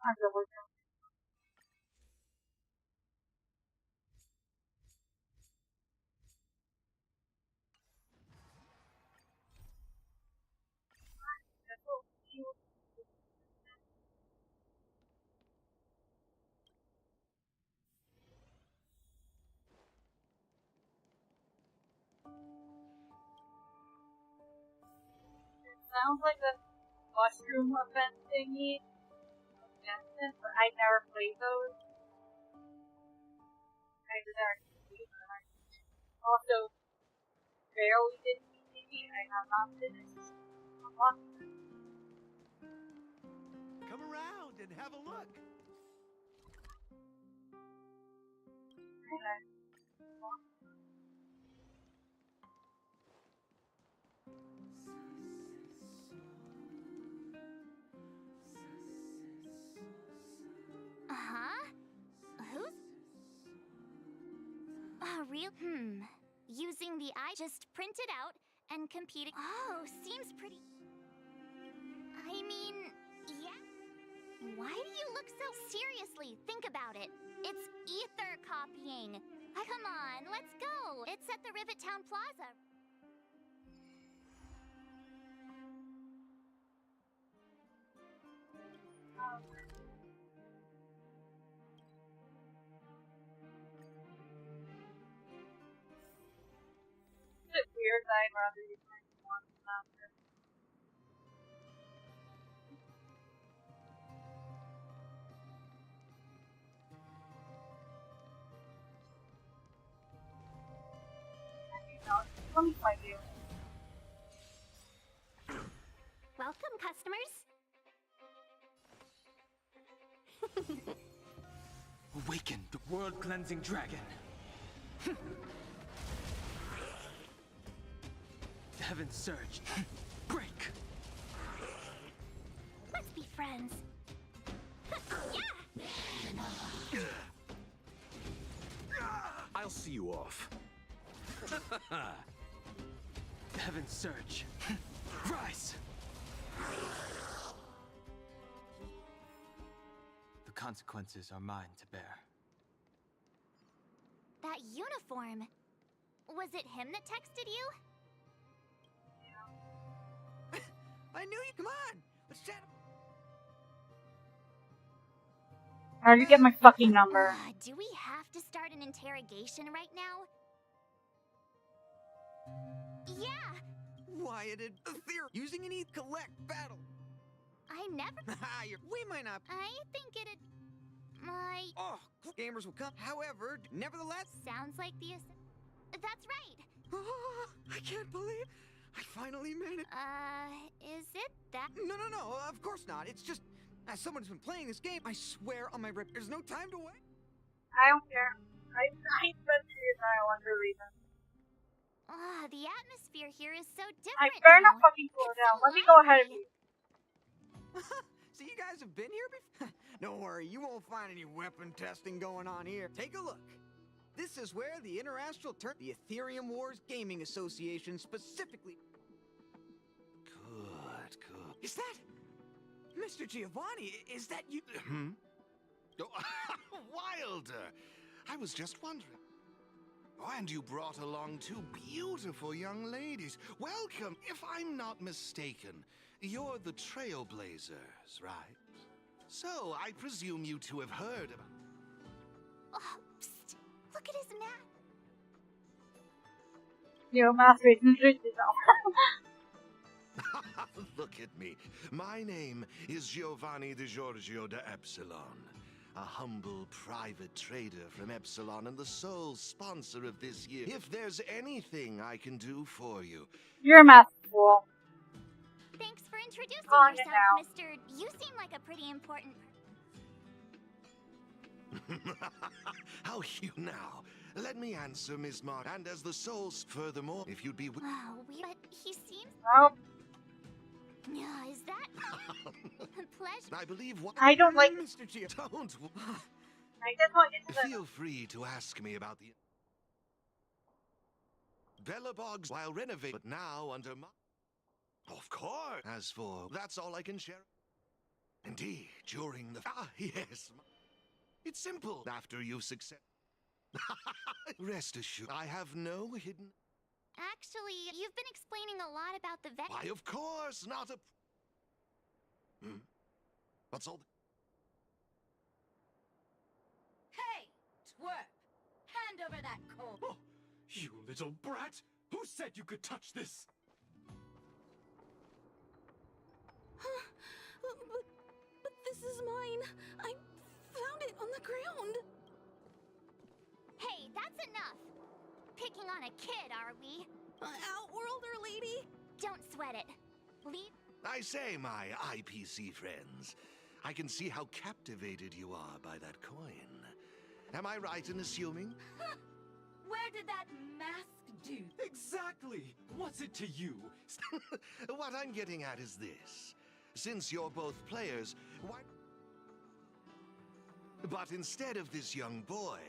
I'm double jumping. Sounds like a mushroom event thingy. But I never played those. I did actually, but I also barely did PvP. I have not finished. Come around and have a look. Okay. Uh-huh? Who's... real... Using the eye just printed out and computing... Oh, seems pretty... I mean, yeah. Why do you look so... Seriously, think about it. It's ether copying. Come on, let's go. It's at the Rivet Town Plaza. Is it weird that I'd rather use my one after? Let me find you. Welcome, customers. Awaken the world-cleansing dragon. The heavens surge. Break. Let's be friends. Yeah! see you off. Heaven's surge. Rise! The consequences are mine to bear. That uniform. Was it him that texted you? I knew you. Come on, let's chat. How do you get my fucking number? Do we have to start an interrogation right now? Yeah. Why it is theory using an collect battle. I never. We might not. I think it'd. Oh, gamers will come. However, nevertheless. Sounds like the. That's right. Oh, I can't believe I finally made it. Is it that? No, of course not. It's just, as someone who's been playing this game, I swear on my rip, there's no time to wait. I don't care. I spent 2 years now under reason. The atmosphere here is so different. I better not fucking slow down. Let me go ahead of you. So you guys have been here before? Don't worry, you won't find any weapon testing going on here. Take a look. This is where the Interastral the Ethereum Wars Gaming Association specifically. Good. Is that Mr. Giovanni? Is that you? Oh, Wilder! I was just wondering. Oh, and you brought along 2 beautiful young ladies. Welcome. If I'm not mistaken, you're the Trailblazers, right? So, I presume you 2 have heard about... Oh, psst. Look at his map. Yo, Master, introduce yourself. Look at me. My name is Giovanni Di Giorgio de Epsilon. A humble private trader from Epsilon and the sole sponsor of this year. If there's anything I can do for you... You're a master fool. Thanks for introducing On yourself, now. Mr. You seem like a pretty important How you now? Let me answer, Ms. Mark. And as the souls, furthermore, if you'd be... But he seems... Oh. Is that... pleasure? I believe what... I don't like... Mr. G. Don't... I just want you to... Feel free to ask me about the... Bellabog's while renovating, but now under my... Of course. As for... That's all I can share. Indeed, during the... yes. It's simple. After you've success... Rest assured, I have no hidden... Actually, you've been explaining a lot about the vet... Why, of course, not a... What's all... Hey, twerp! Hand over that coal! Oh, you little brat! Who said you could touch this? But this is mine. I found it on the ground. Hey, that's enough! Picking on a kid, are we? Outworlder lady? Don't sweat it. Leave... I say, my IPC friends, I can see how captivated you are by that coin. Am I right in assuming? Where did that mask do? Exactly! What's it to you? What I'm getting at is this. Since you're both players, why... But instead of this young boy,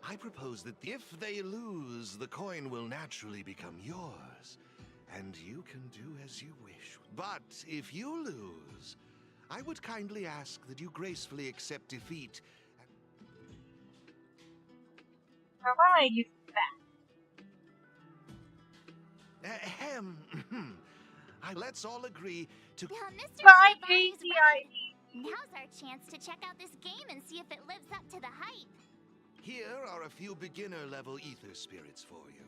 I propose that if they lose, the coin will naturally become yours. And you can do as you wish. But if you lose, I would kindly ask that you gracefully accept defeat. How about I use that? Let's all agree to... Mr. Bye, Giovanni's KCID. Now's our chance to check out this game and see if it lives up to the hype. Here are a few beginner-level ether spirits for you.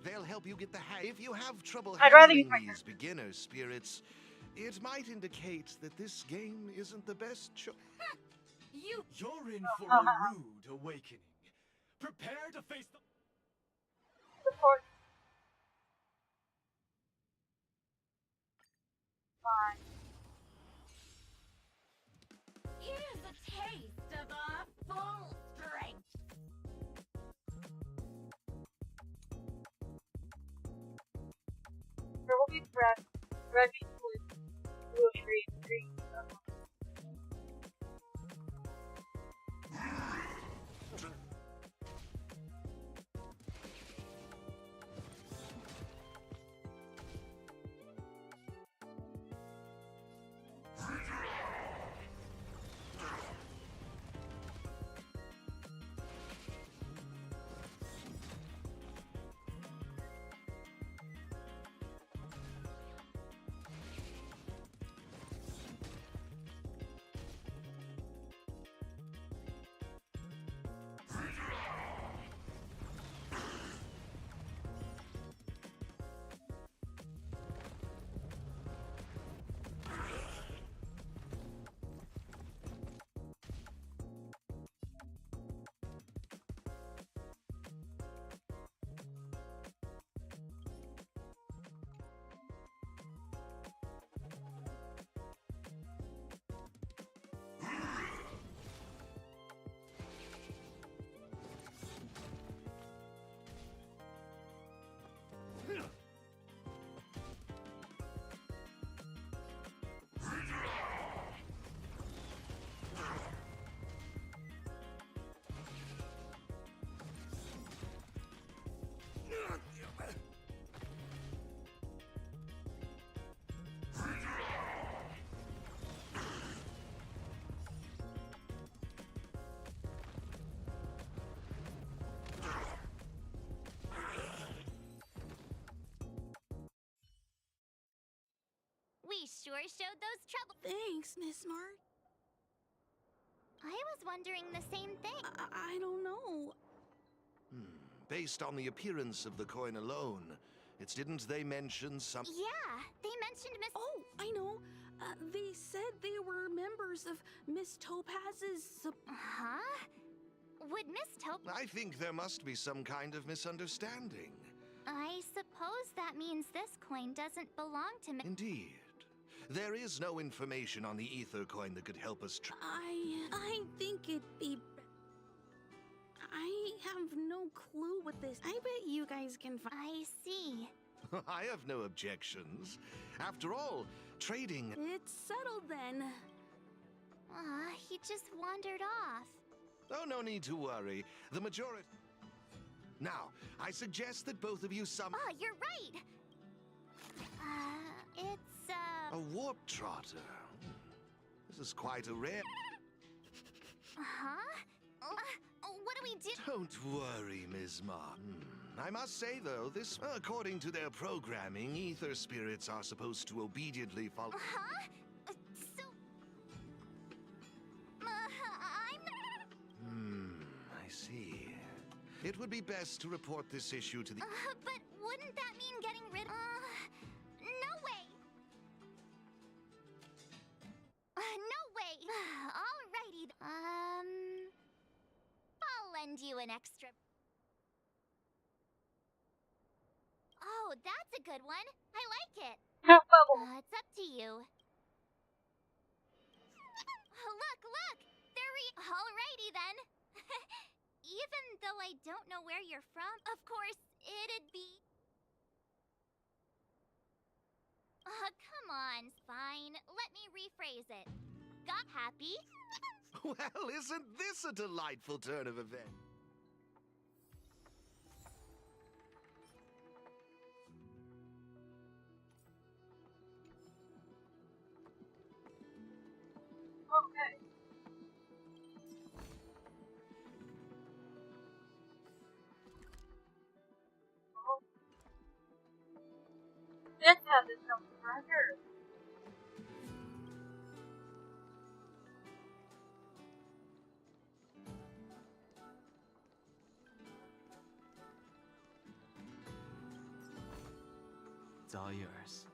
They'll help you get the hang. If you have trouble handling these beginner spirits, it might indicate that this game isn't the best choice. You're in for a rude awakening. Prepare to face the... Support. Fine. Here's a taste of our full strength. There will be red means blue green. sure showed those trouble. Thanks, Miss Smart. I was wondering the same thing. I don't know. Based on the appearance of the coin alone, didn't they mention some... Yeah, they mentioned Miss... Oh, I know. They said they were members of Miss Topaz's... Huh? Would Miss I think there must be some kind of misunderstanding. I suppose that means this coin doesn't belong to Miss... Indeed. There is no information on the ether coin that could help us I think it'd be... I have no clue what this... I bet you guys can find... I see. I have no objections. After all, trading... It's settled then. He just wandered off. Oh, no need to worry. The majority... Now, I suggest that both of you Oh, you're right! It's, A warp trotter. This is quite a rare... Huh? What do we do? Don't worry, Ms. Ma. I must say, though, according to their programming, ether spirits are supposed to obediently follow... Huh? So... I see. It would be best to report this issue to the... But wouldn't that mean getting rid... no way! No way! Alrighty. I'll lend you an extra... Oh, that's a good one. I like it. It's up to you. Look! Alrighty then. Even though I don't know where you're from, of course, it'd be... come on, fine. Let me rephrase it. Got happy? Well, isn't this a delightful turn of events? Okay. This has its own treasure. It's all yours.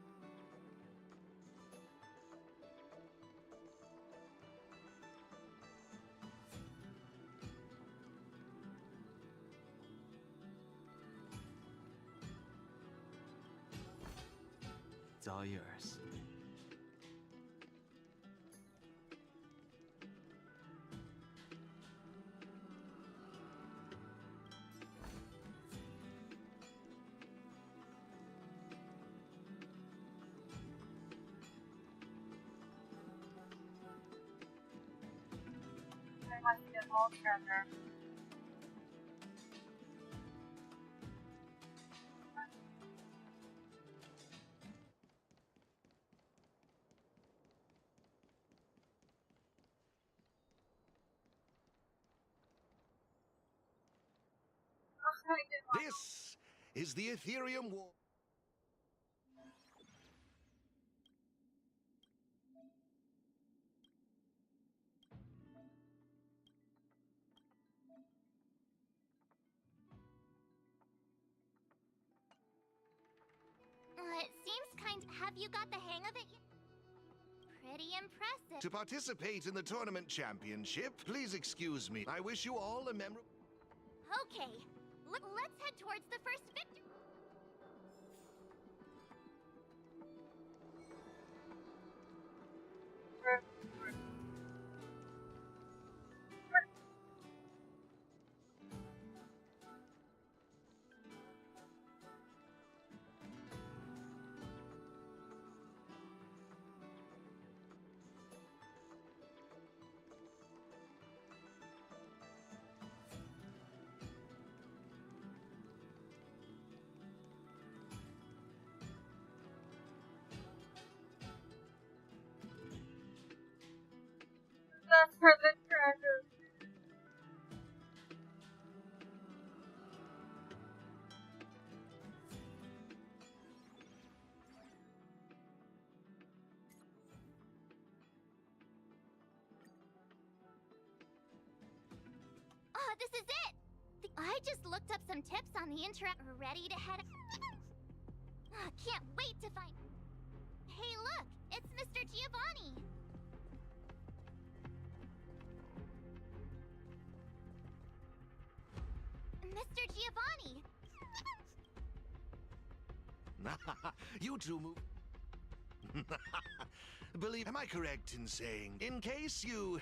It's all yours. I must get all treasure. This is the Ethereum War. It seems kind... Have you got the hang of it? Pretty impressive. To participate in the tournament championship, please excuse me. I wish you all a memorable... Okay, let's head towards the first victory. this is it! I just looked up some tips on the internet. Ready to head... Can't wait to find... Hey look! It's Mr. Giovanni! Mr. Giovanni! You two move. Am I correct in saying, in case you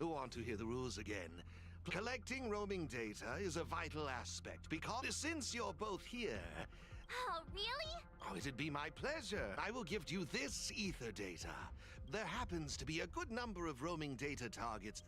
want to hear the rules again, collecting roaming data is a vital aspect because since you're both here... Oh, really? Oh, it'd be my pleasure. I will give you this ether data. There happens to be a good number of roaming data targets.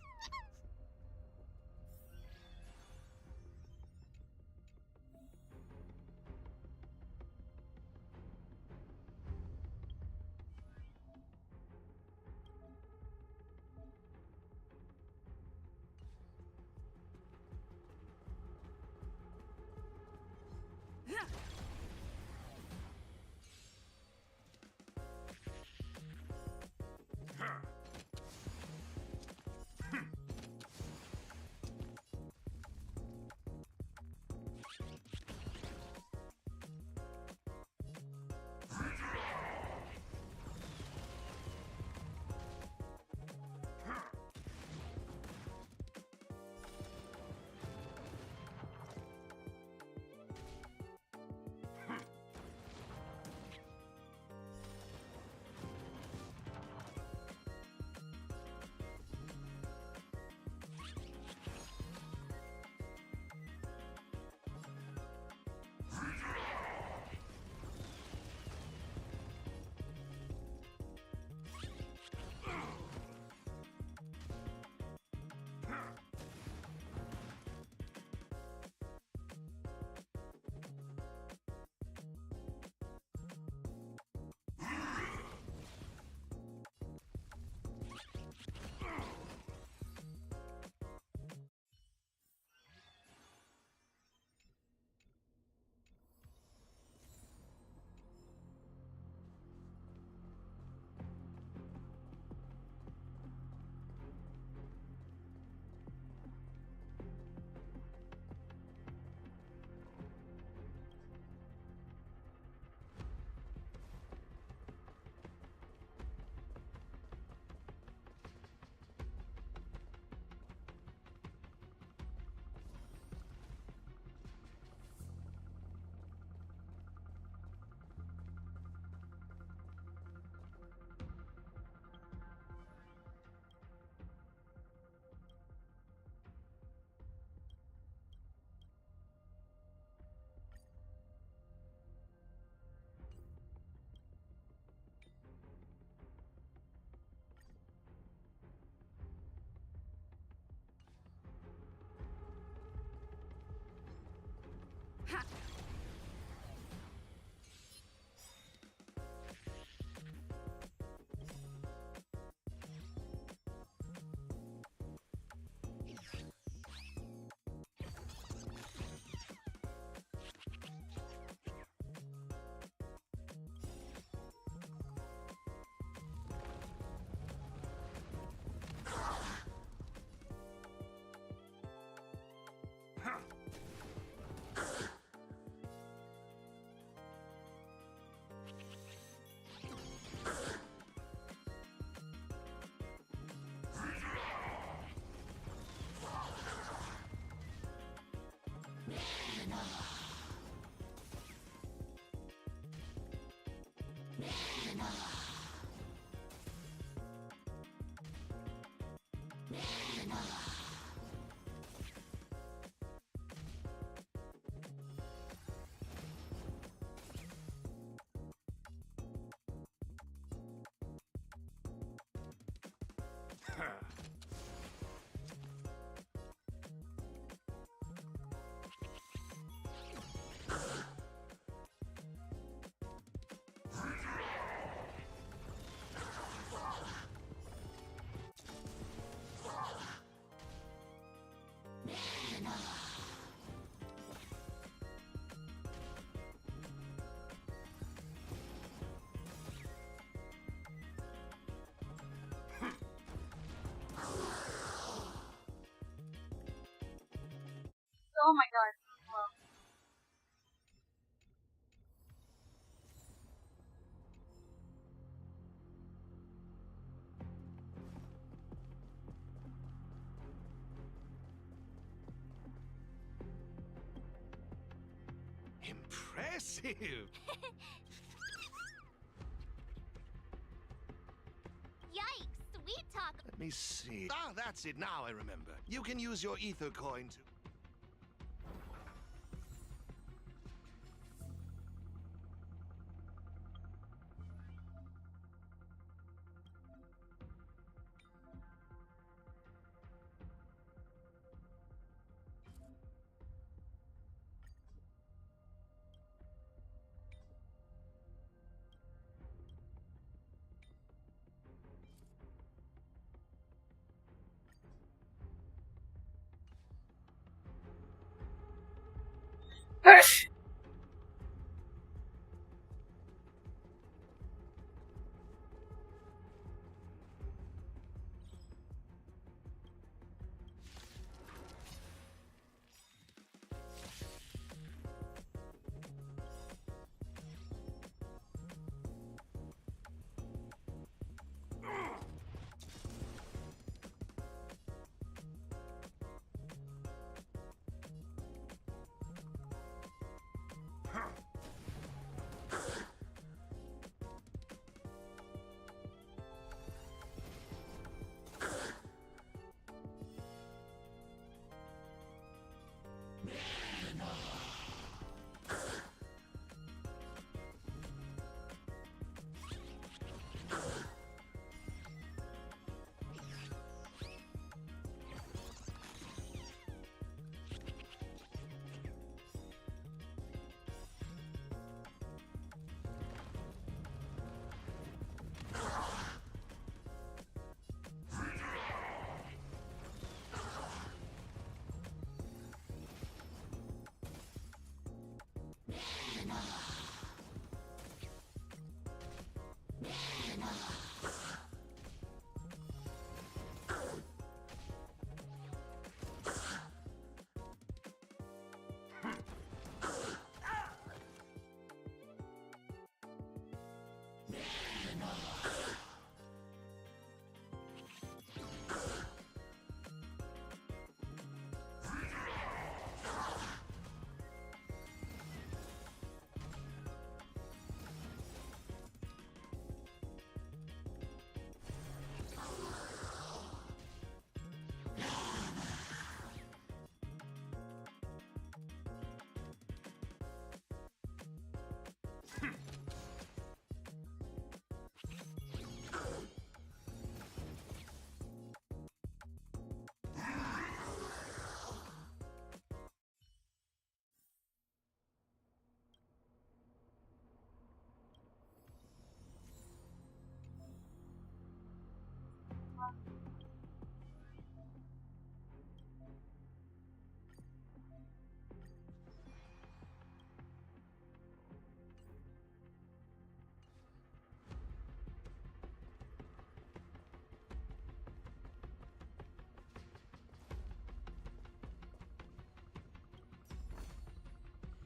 Oh my god. Well, Impressive! Yikes, sweet talk. Let me see. Ah, that's it. Now I remember. You can use your ether coin to...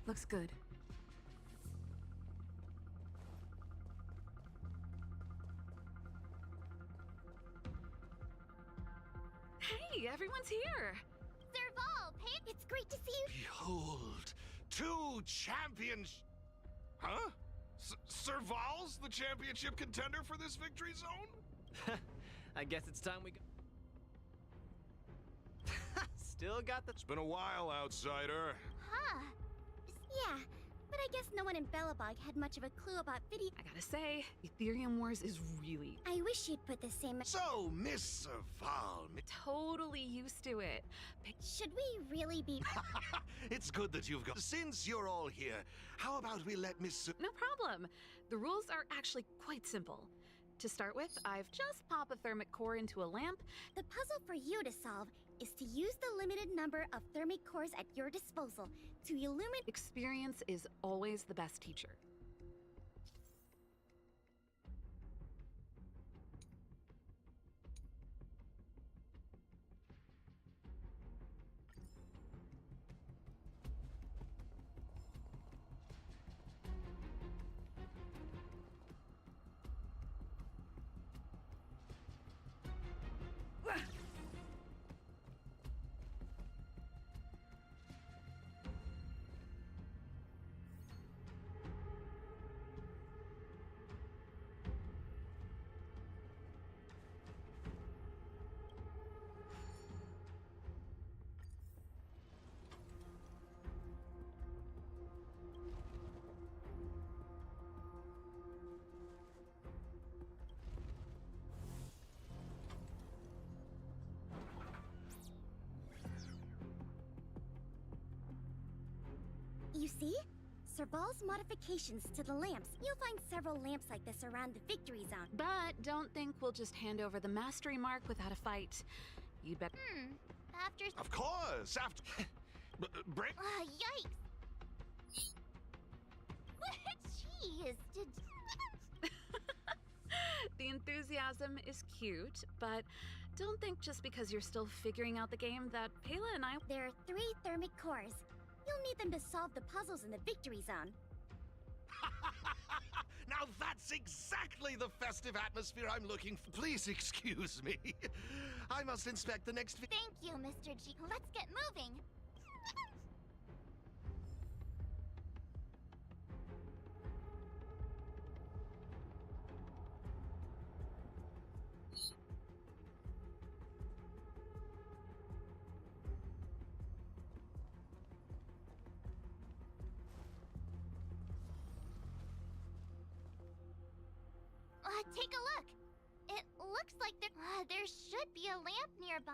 Looks good. Hey, everyone's here! Serval, Pip, it's great to see you. Behold, two champions... Huh? Serval's the championship contender for this victory zone? I guess it's time we go. Still got the... It's been a while, outsider. Huh. Yeah, but I guess no one in Belobog had much of a clue about video. I gotta say, Ethereum Wars is really... I wish you'd put the same... So, Miss Serval... Totally used to it. Should we really be... It's good that you've got... Since you're all here, how about we let Miss... No problem. The rules are actually quite simple. To start with, I've just pop a thermic core into a lamp. The puzzle for you to solve is to use the limited number of thermic cores at your disposal to illuminate... Experience is always the best teacher. See? Serval's modifications to the lamps. You'll find several lamps like this around the victory zone. But don't think we'll just hand over the mastery mark without a fight. You'd better. After. Of course, after. Break. Yikes! Jeez, did. The enthusiasm is cute, but don't think just because you're still figuring out the game that Payla and I. There are 3 thermic cores. You'll need them to solve the puzzles in the victory zone. Now that's exactly the festive atmosphere I'm looking for. Please excuse me. I must inspect the next. Thank you, Mr. G. Let's get moving. Take a look. It looks like there should be a lamp nearby.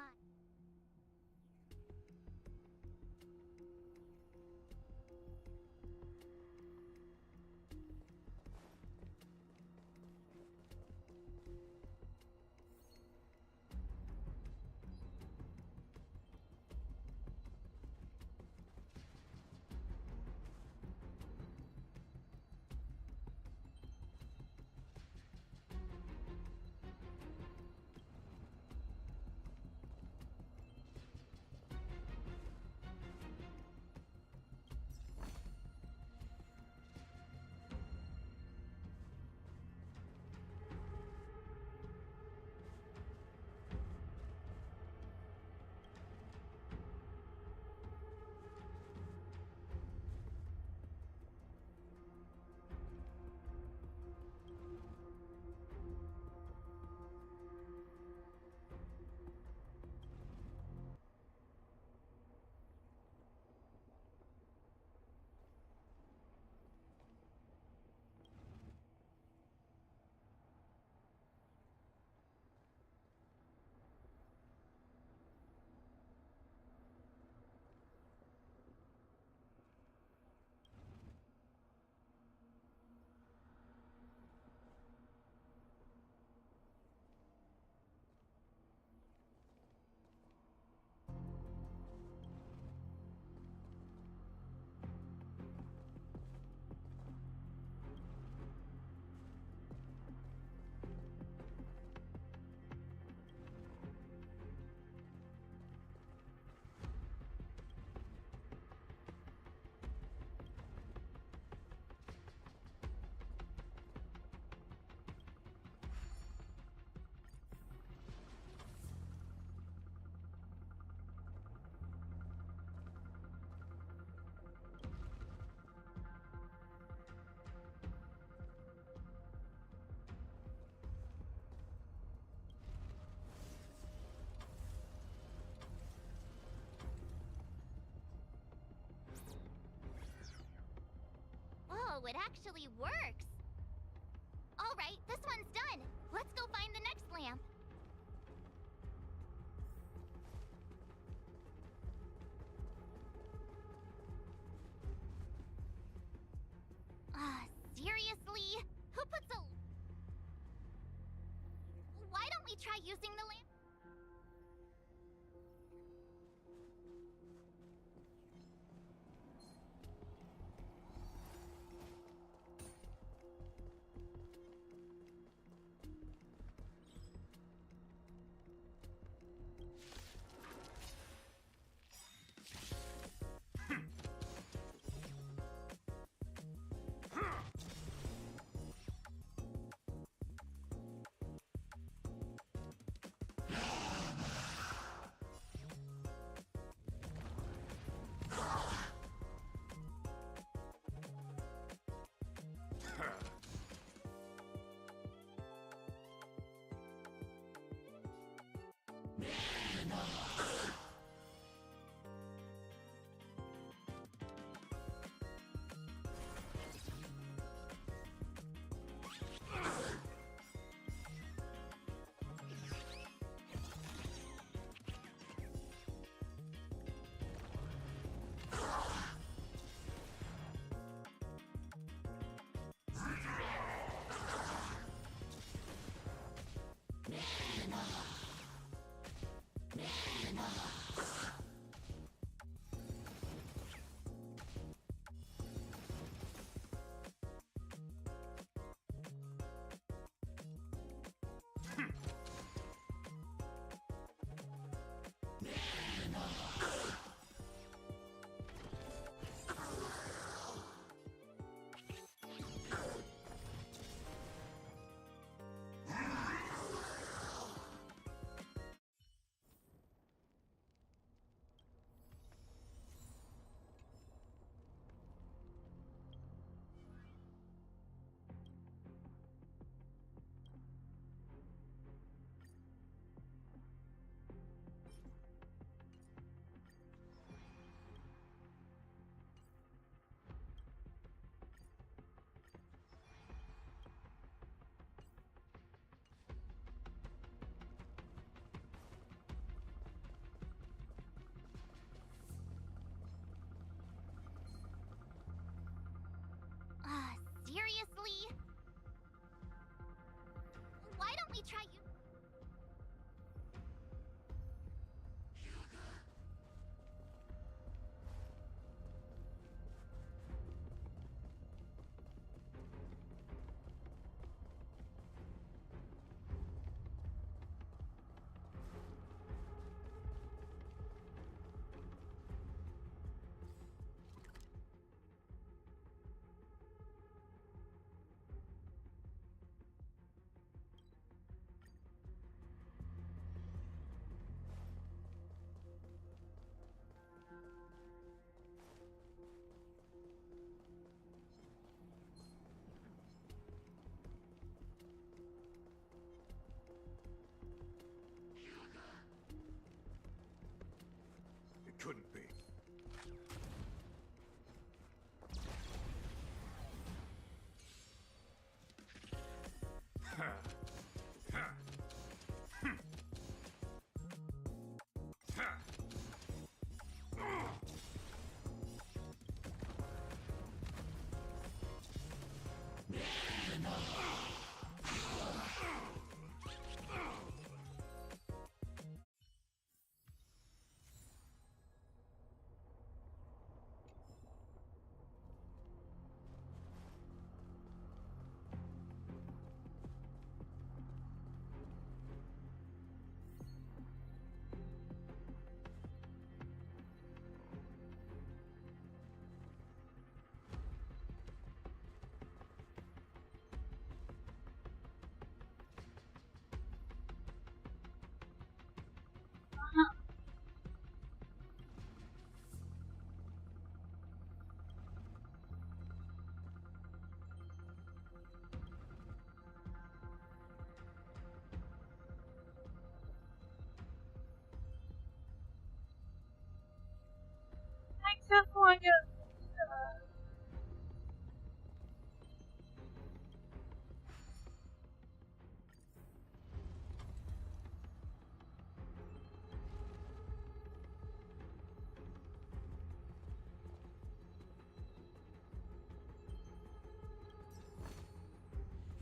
It actually works. All right, this one's done. Let's go find the next lamp. Seriously? Who puts a... Why don't we try using the lamp?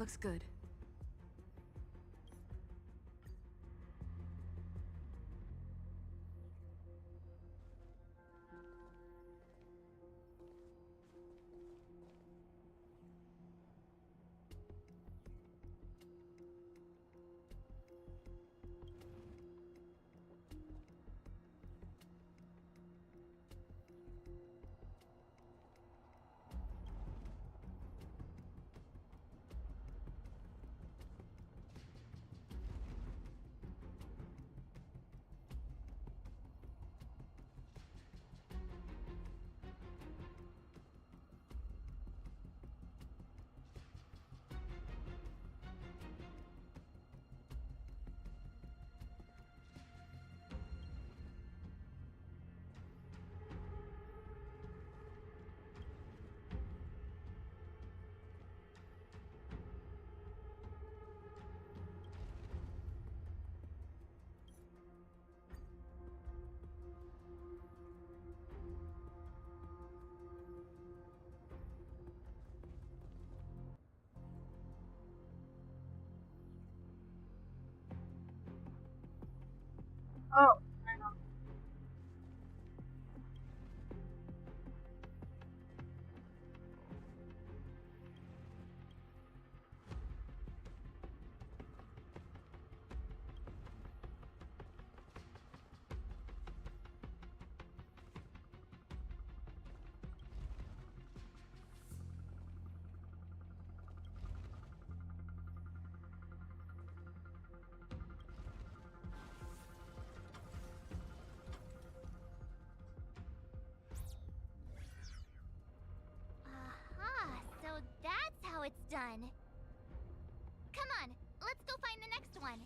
Looks good. Oh, I know. Aha, so that's how it's done. Come on, let's go find the next one.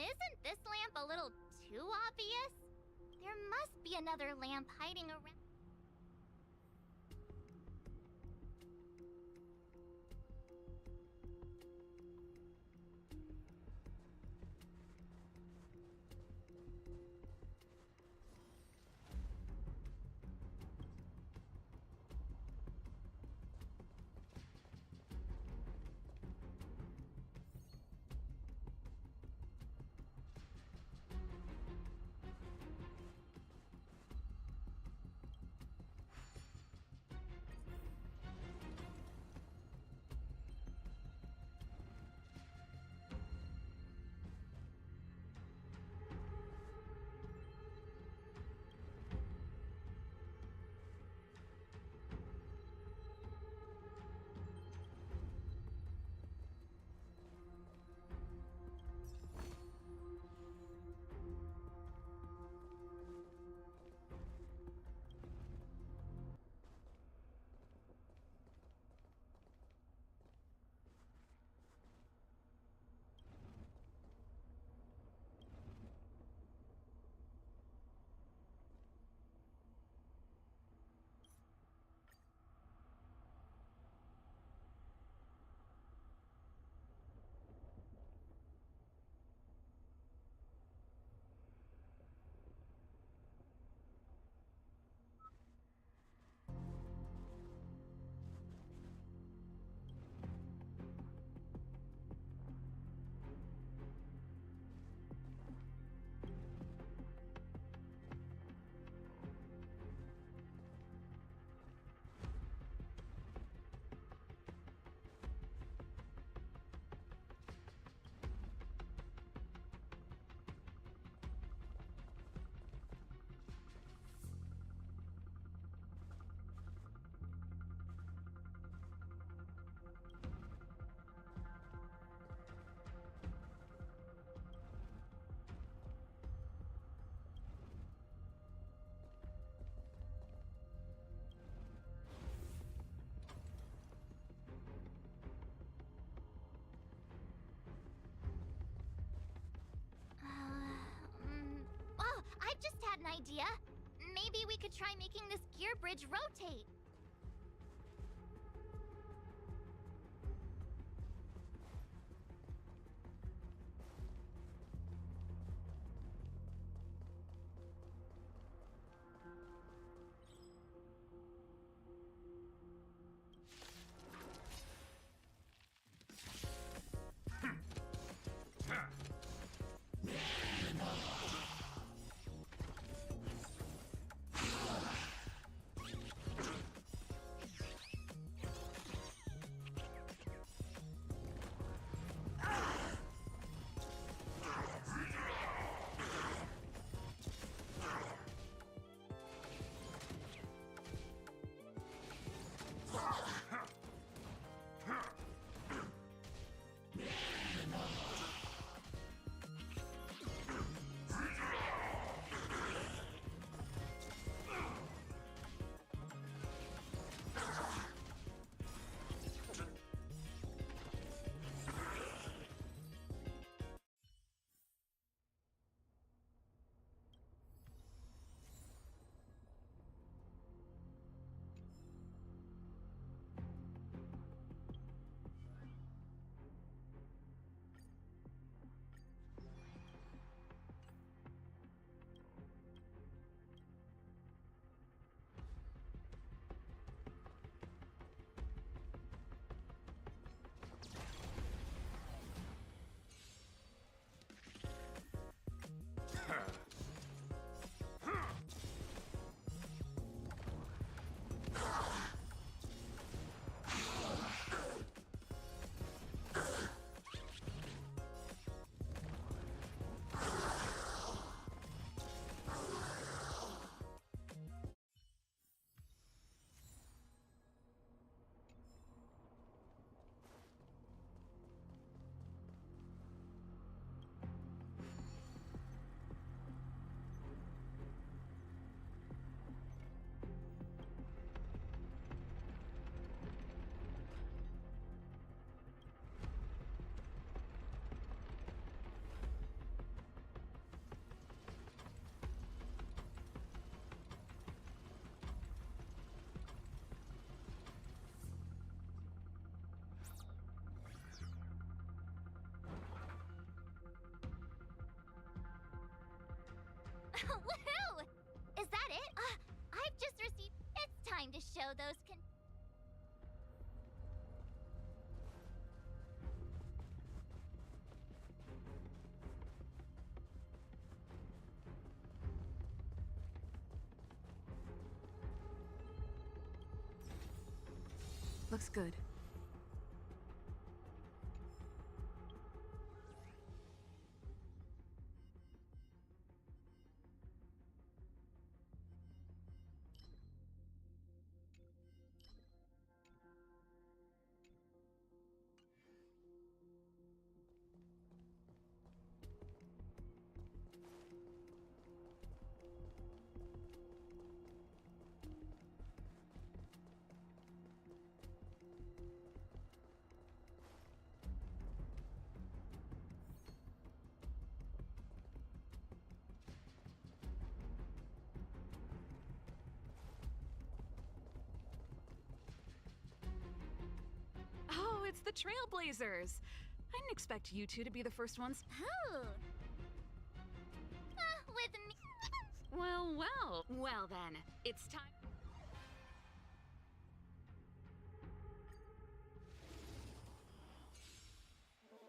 Isn't this lamp a little too obvious? There must be another lamp hiding around. Oh, I just had an idea. Maybe we could try making this gear bridge rotate. Woohoo! Is that it? I've just received... It's time to show those Looks good. Oh, it's the Trailblazers. I didn't expect you two to be the first ones. Oh. With me. Well, well. Well then, it's time.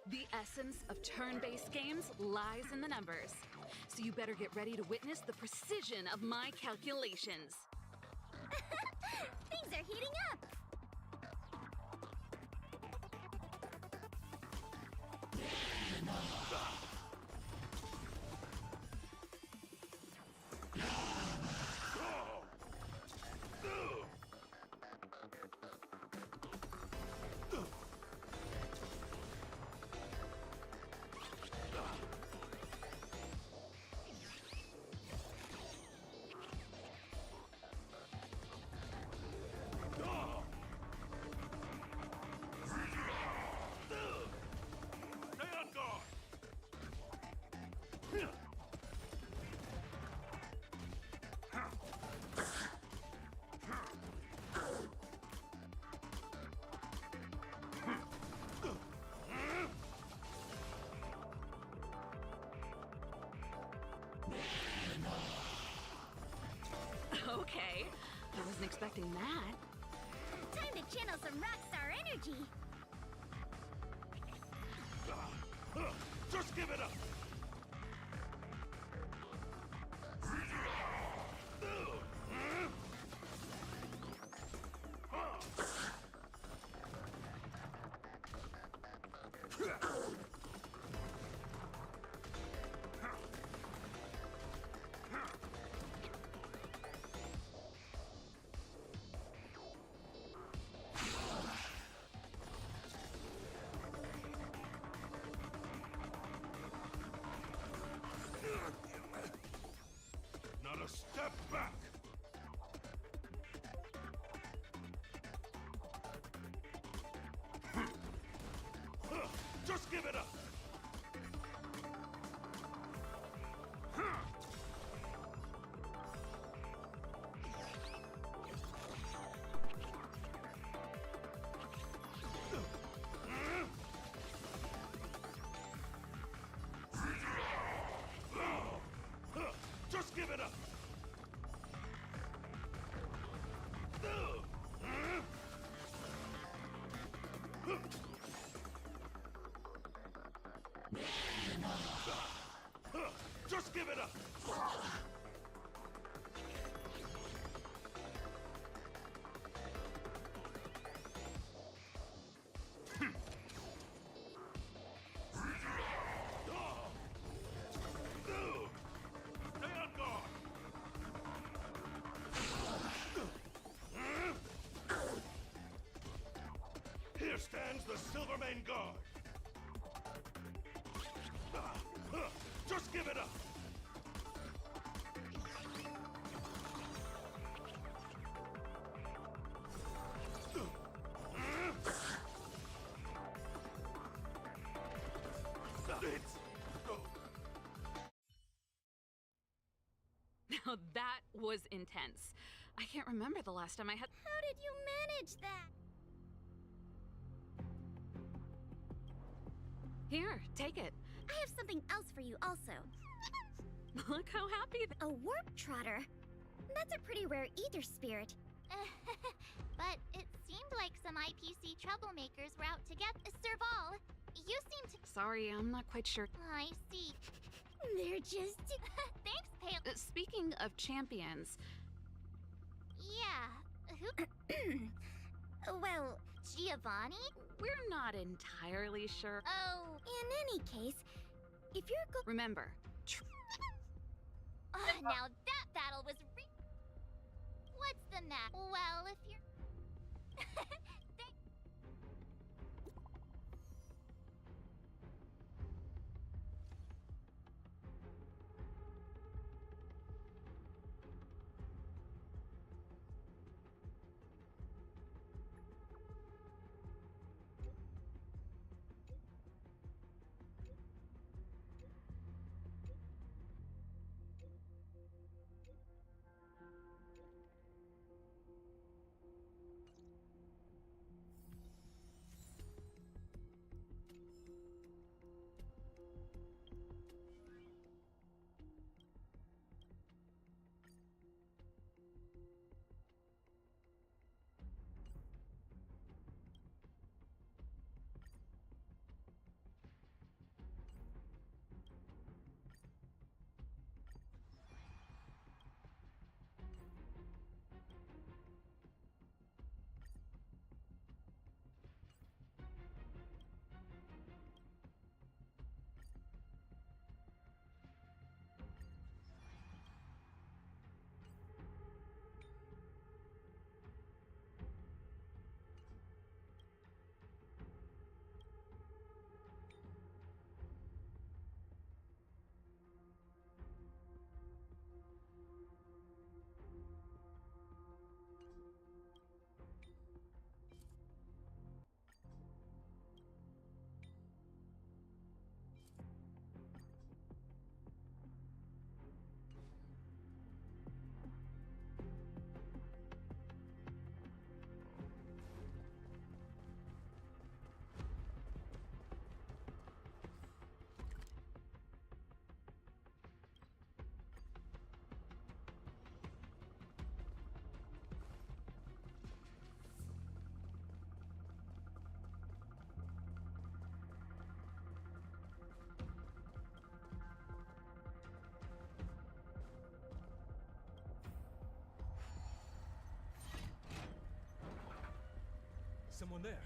The essence of turn-based games lies in the numbers. So you better get ready to witness the precision of my calculations. Things are heating up! Wasn't expecting that. Time to channel some rockstar energy. Just give it up! Not a step back! Just give it up! Just give it up! Just give it up! Stay on guard! Here stands the Silvermane Guard! Just give it up! Now that was intense. I can't remember the last time I had. How did you manage that? Here, take it. I have something else for you also. Look how happy. A warp trotter. That's a pretty rare ether spirit. But it seemed like some IPC troublemakers were out to get Serval. You seem to. Sorry, I'm not quite sure. I see. They're just. Thanks, Pale. Speaking of champions. Yeah. Who? Well, Giovanni? We're not entirely sure. Oh. In any case, if you're Remember. Now that battle was What's the matter? Well, if you're. Someone there.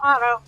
Auto.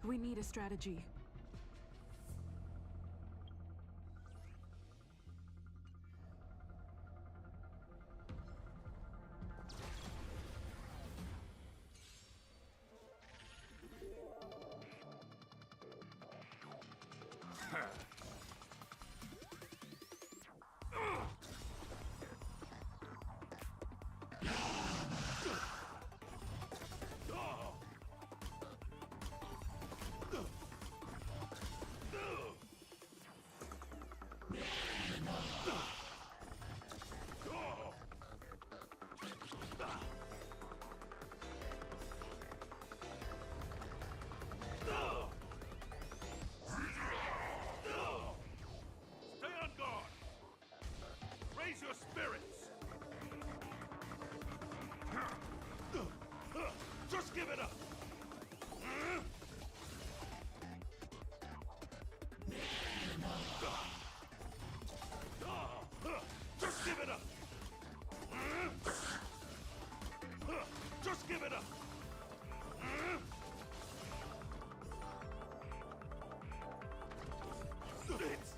We need a strategy. Your spirits! Just give it up! Just give it up! Just give it up! It's...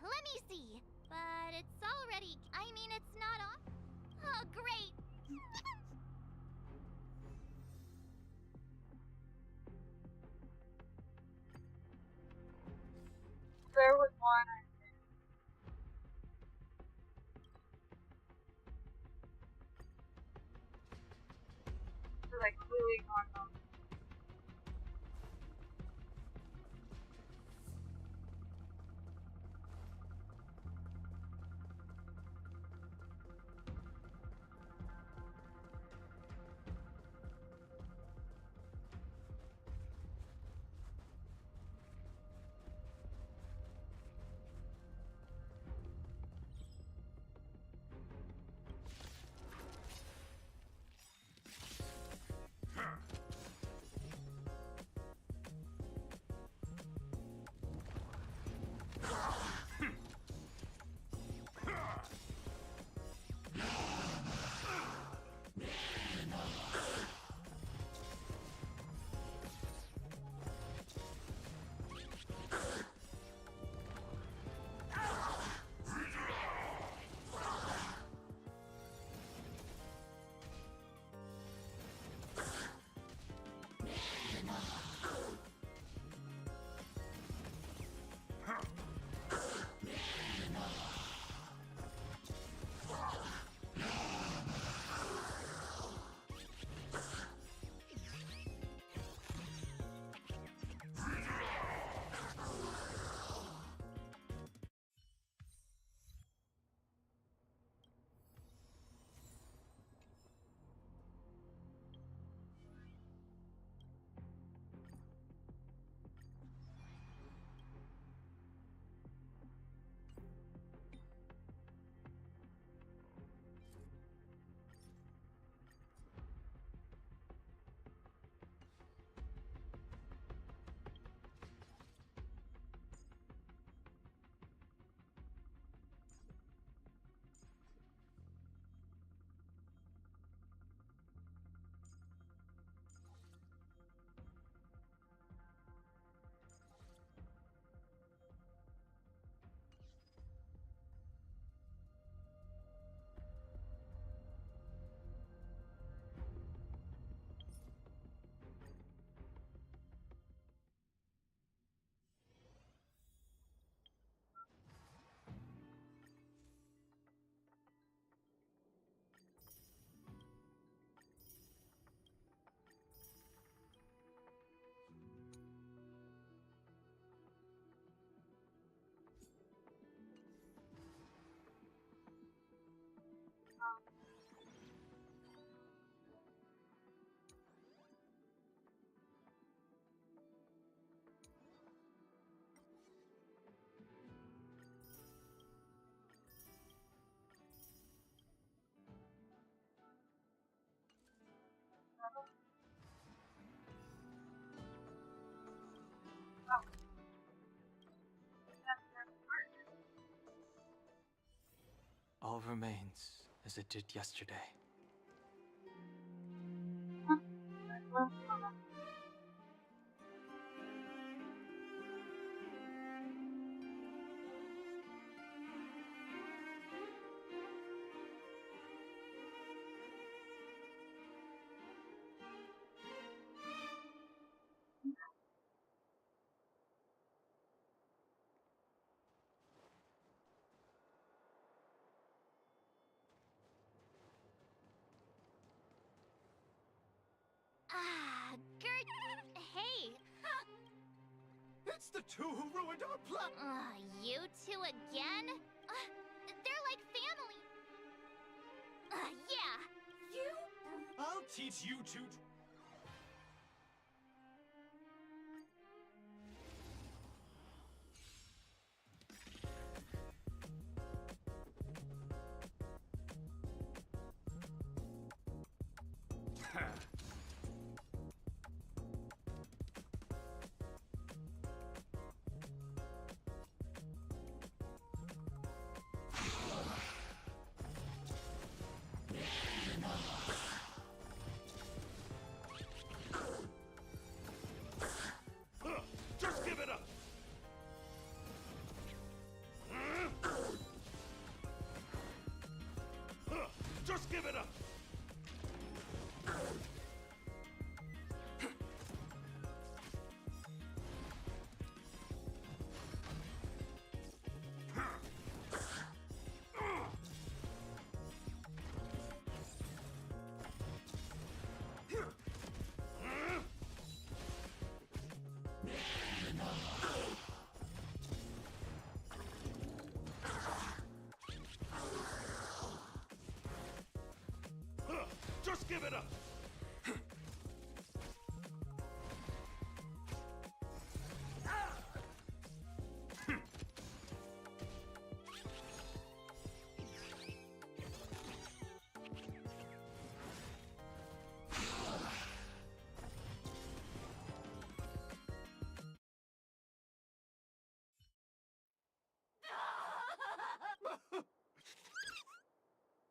Let me see. But it's already... I mean, it's not on... Oh, great! There was one. Like really going on. All remains as it did yesterday. Gert. Hey. It's the two who ruined our plan! You two again? They're like family. Yeah. You? I'll teach you two. Just give it up! Just give it up! Just give it up!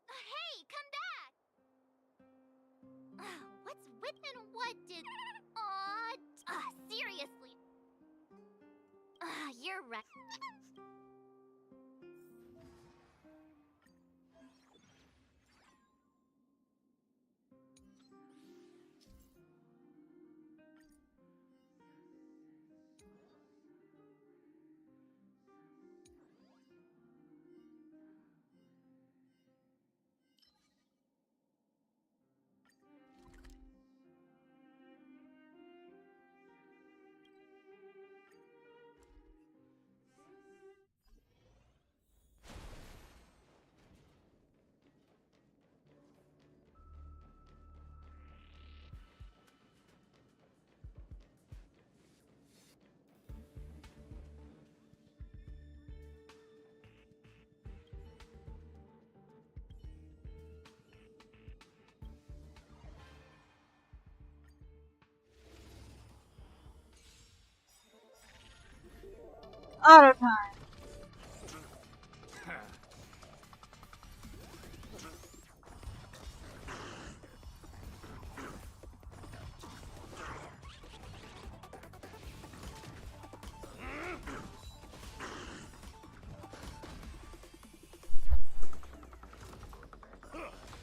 Hey, come back! What's with and what did... seriously. You're right. Auto time.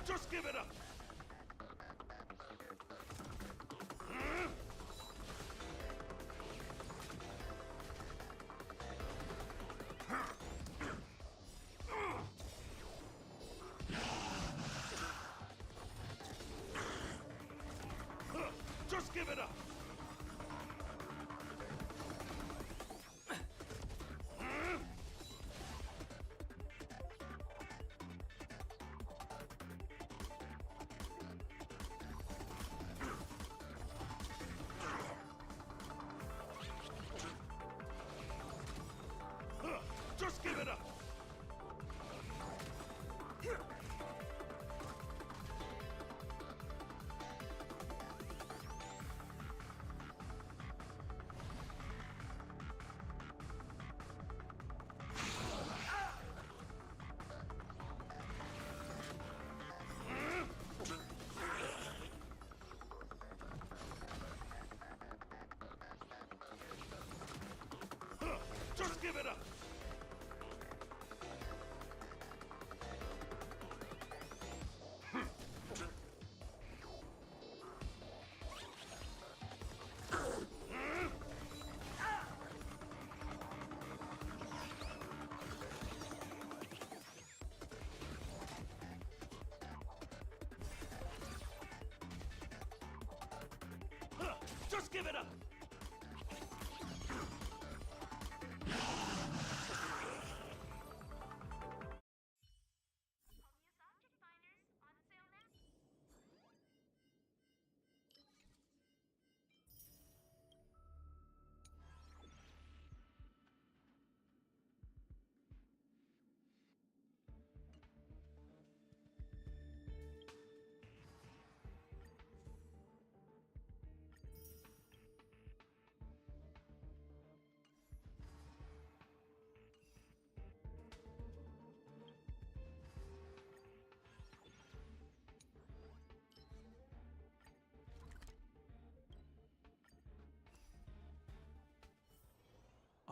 Just give it up! Just give it up! give it up!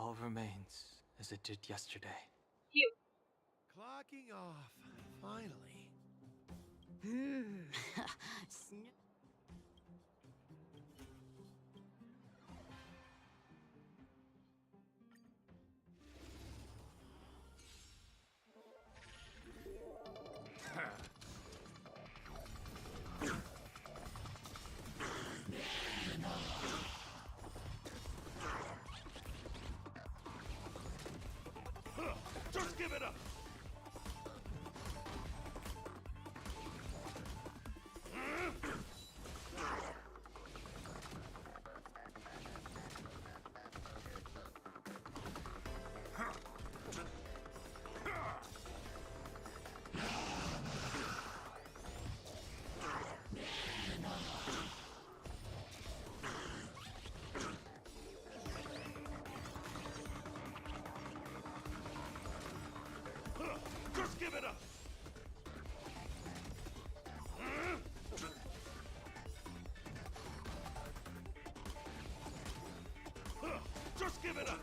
All remains as it did yesterday. Cute. Clocking off, finally. Just give it up! Just give it up! Just give it up!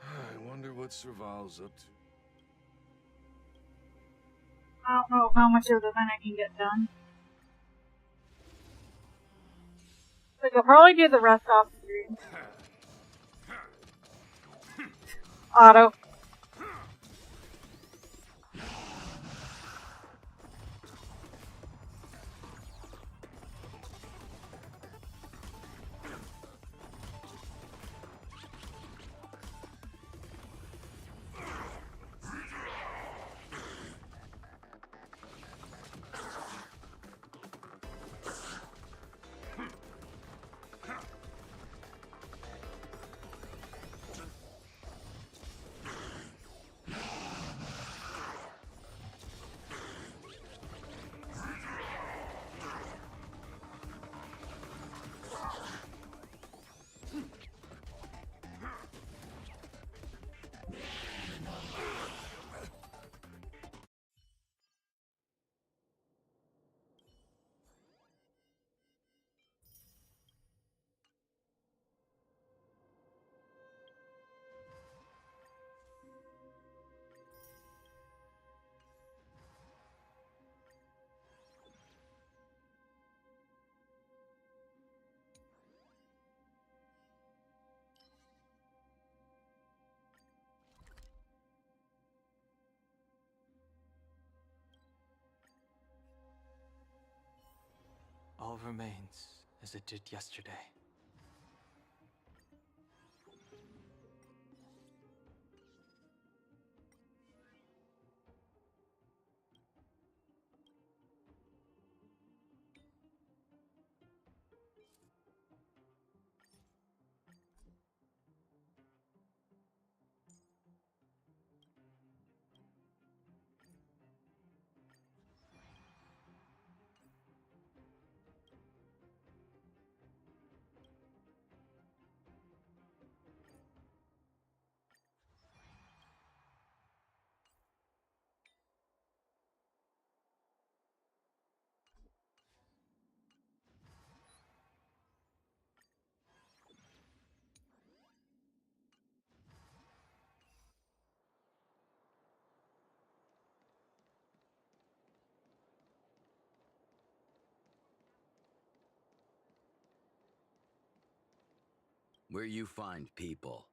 I wonder what Serval's up to. I don't know how much of the event I can get done. Like, I'll probably do the rest off screen. Auto. All remains as it did yesterday. Where you find people.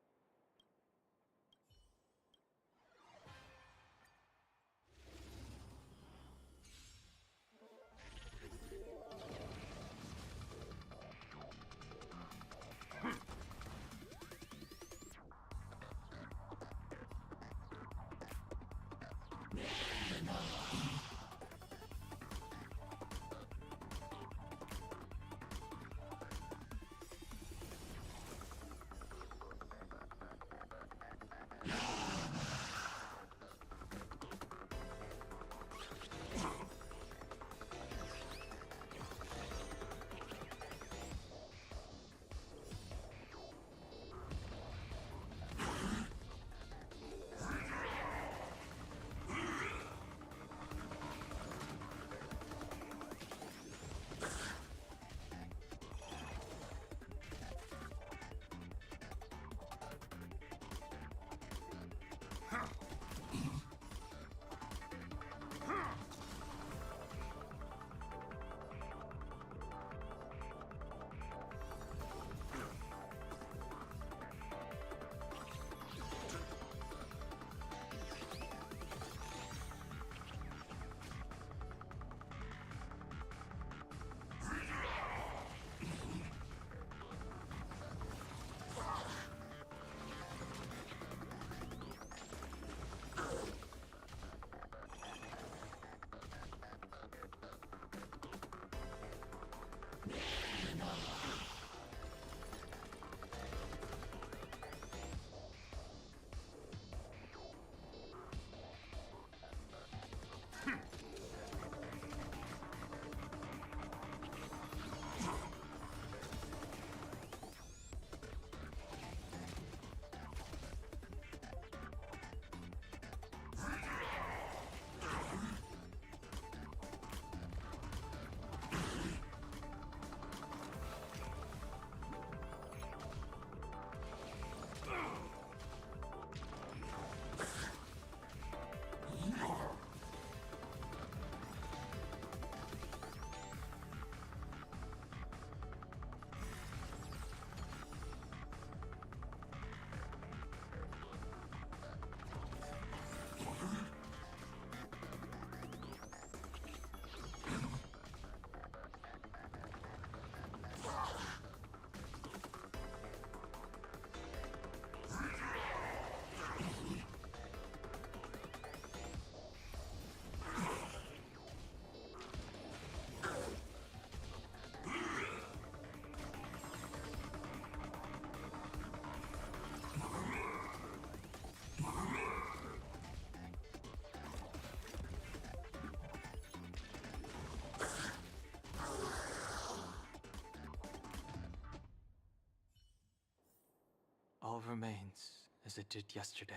All remains as it did yesterday.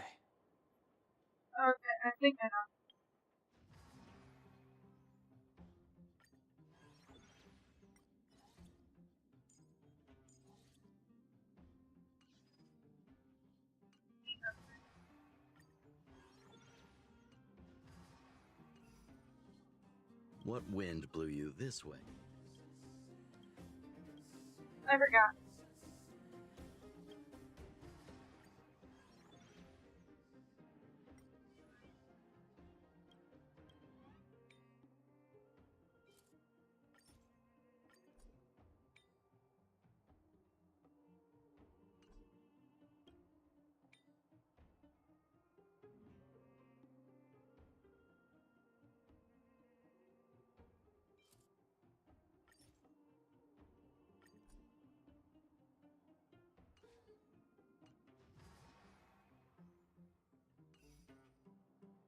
Okay, I think I know. What wind blew you this way? I forgot.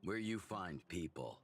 Where you find people.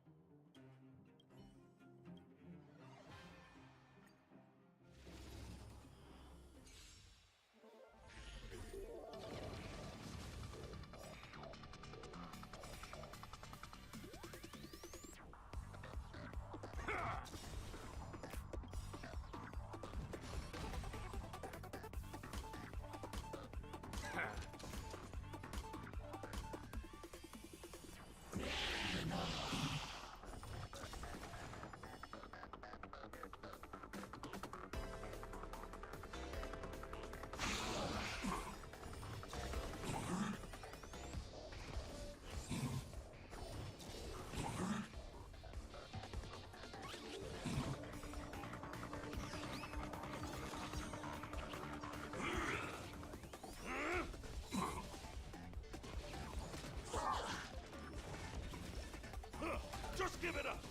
Just give it up!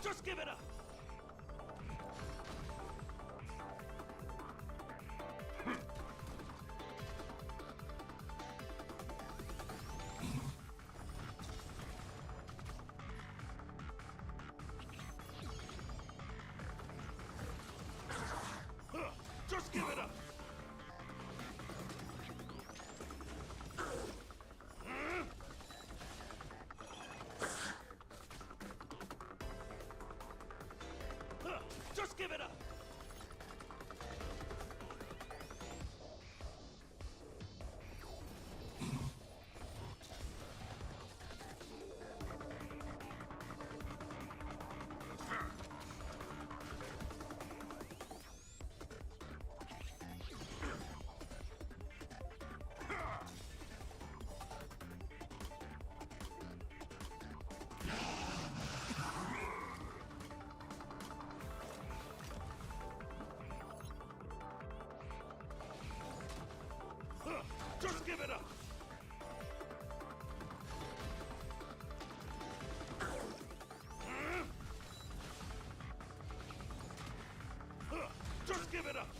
Just give it up! Just give it up! Just give it up! Just give it up! Just give it up!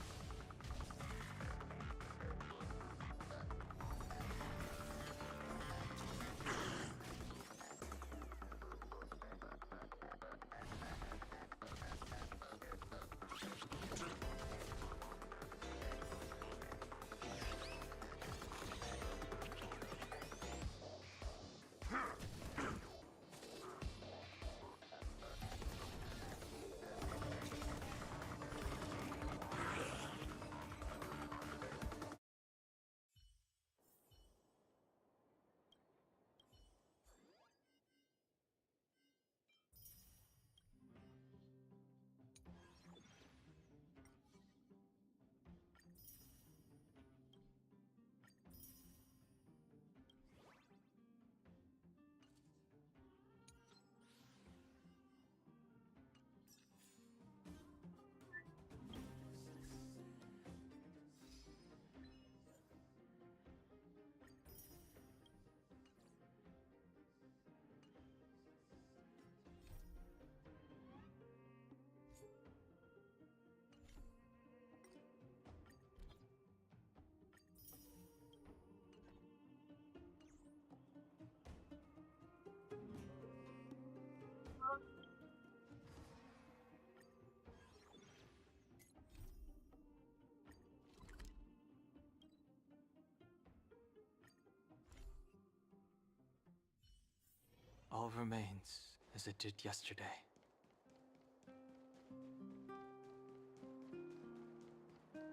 All remains as it did yesterday.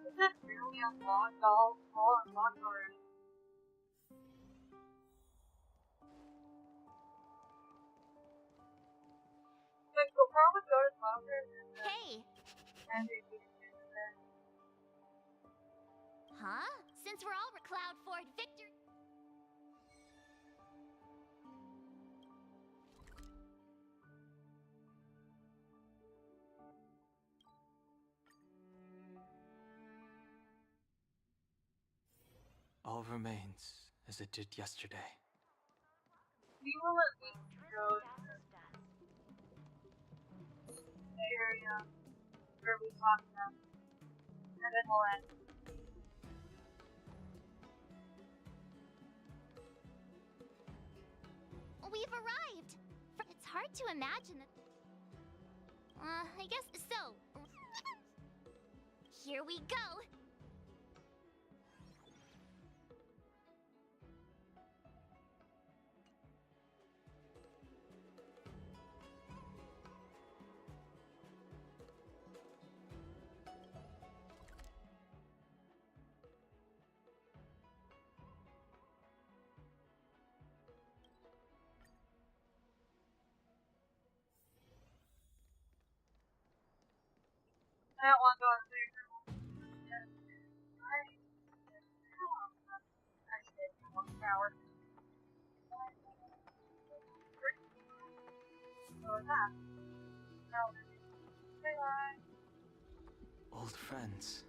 Is that really unlocked all unlocked already? Like, we'll probably go to Congress Hey! and do there. Huh? Since we're all Cloud Ford Victor. All remains as it did yesterday. We will at least go to the area where we talked about And then we'll end. We've arrived! It's hard to imagine that... I guess so. Here we go! I don't want to go on there. I stayed for 1 hour. So that. Bye bye. Old friends.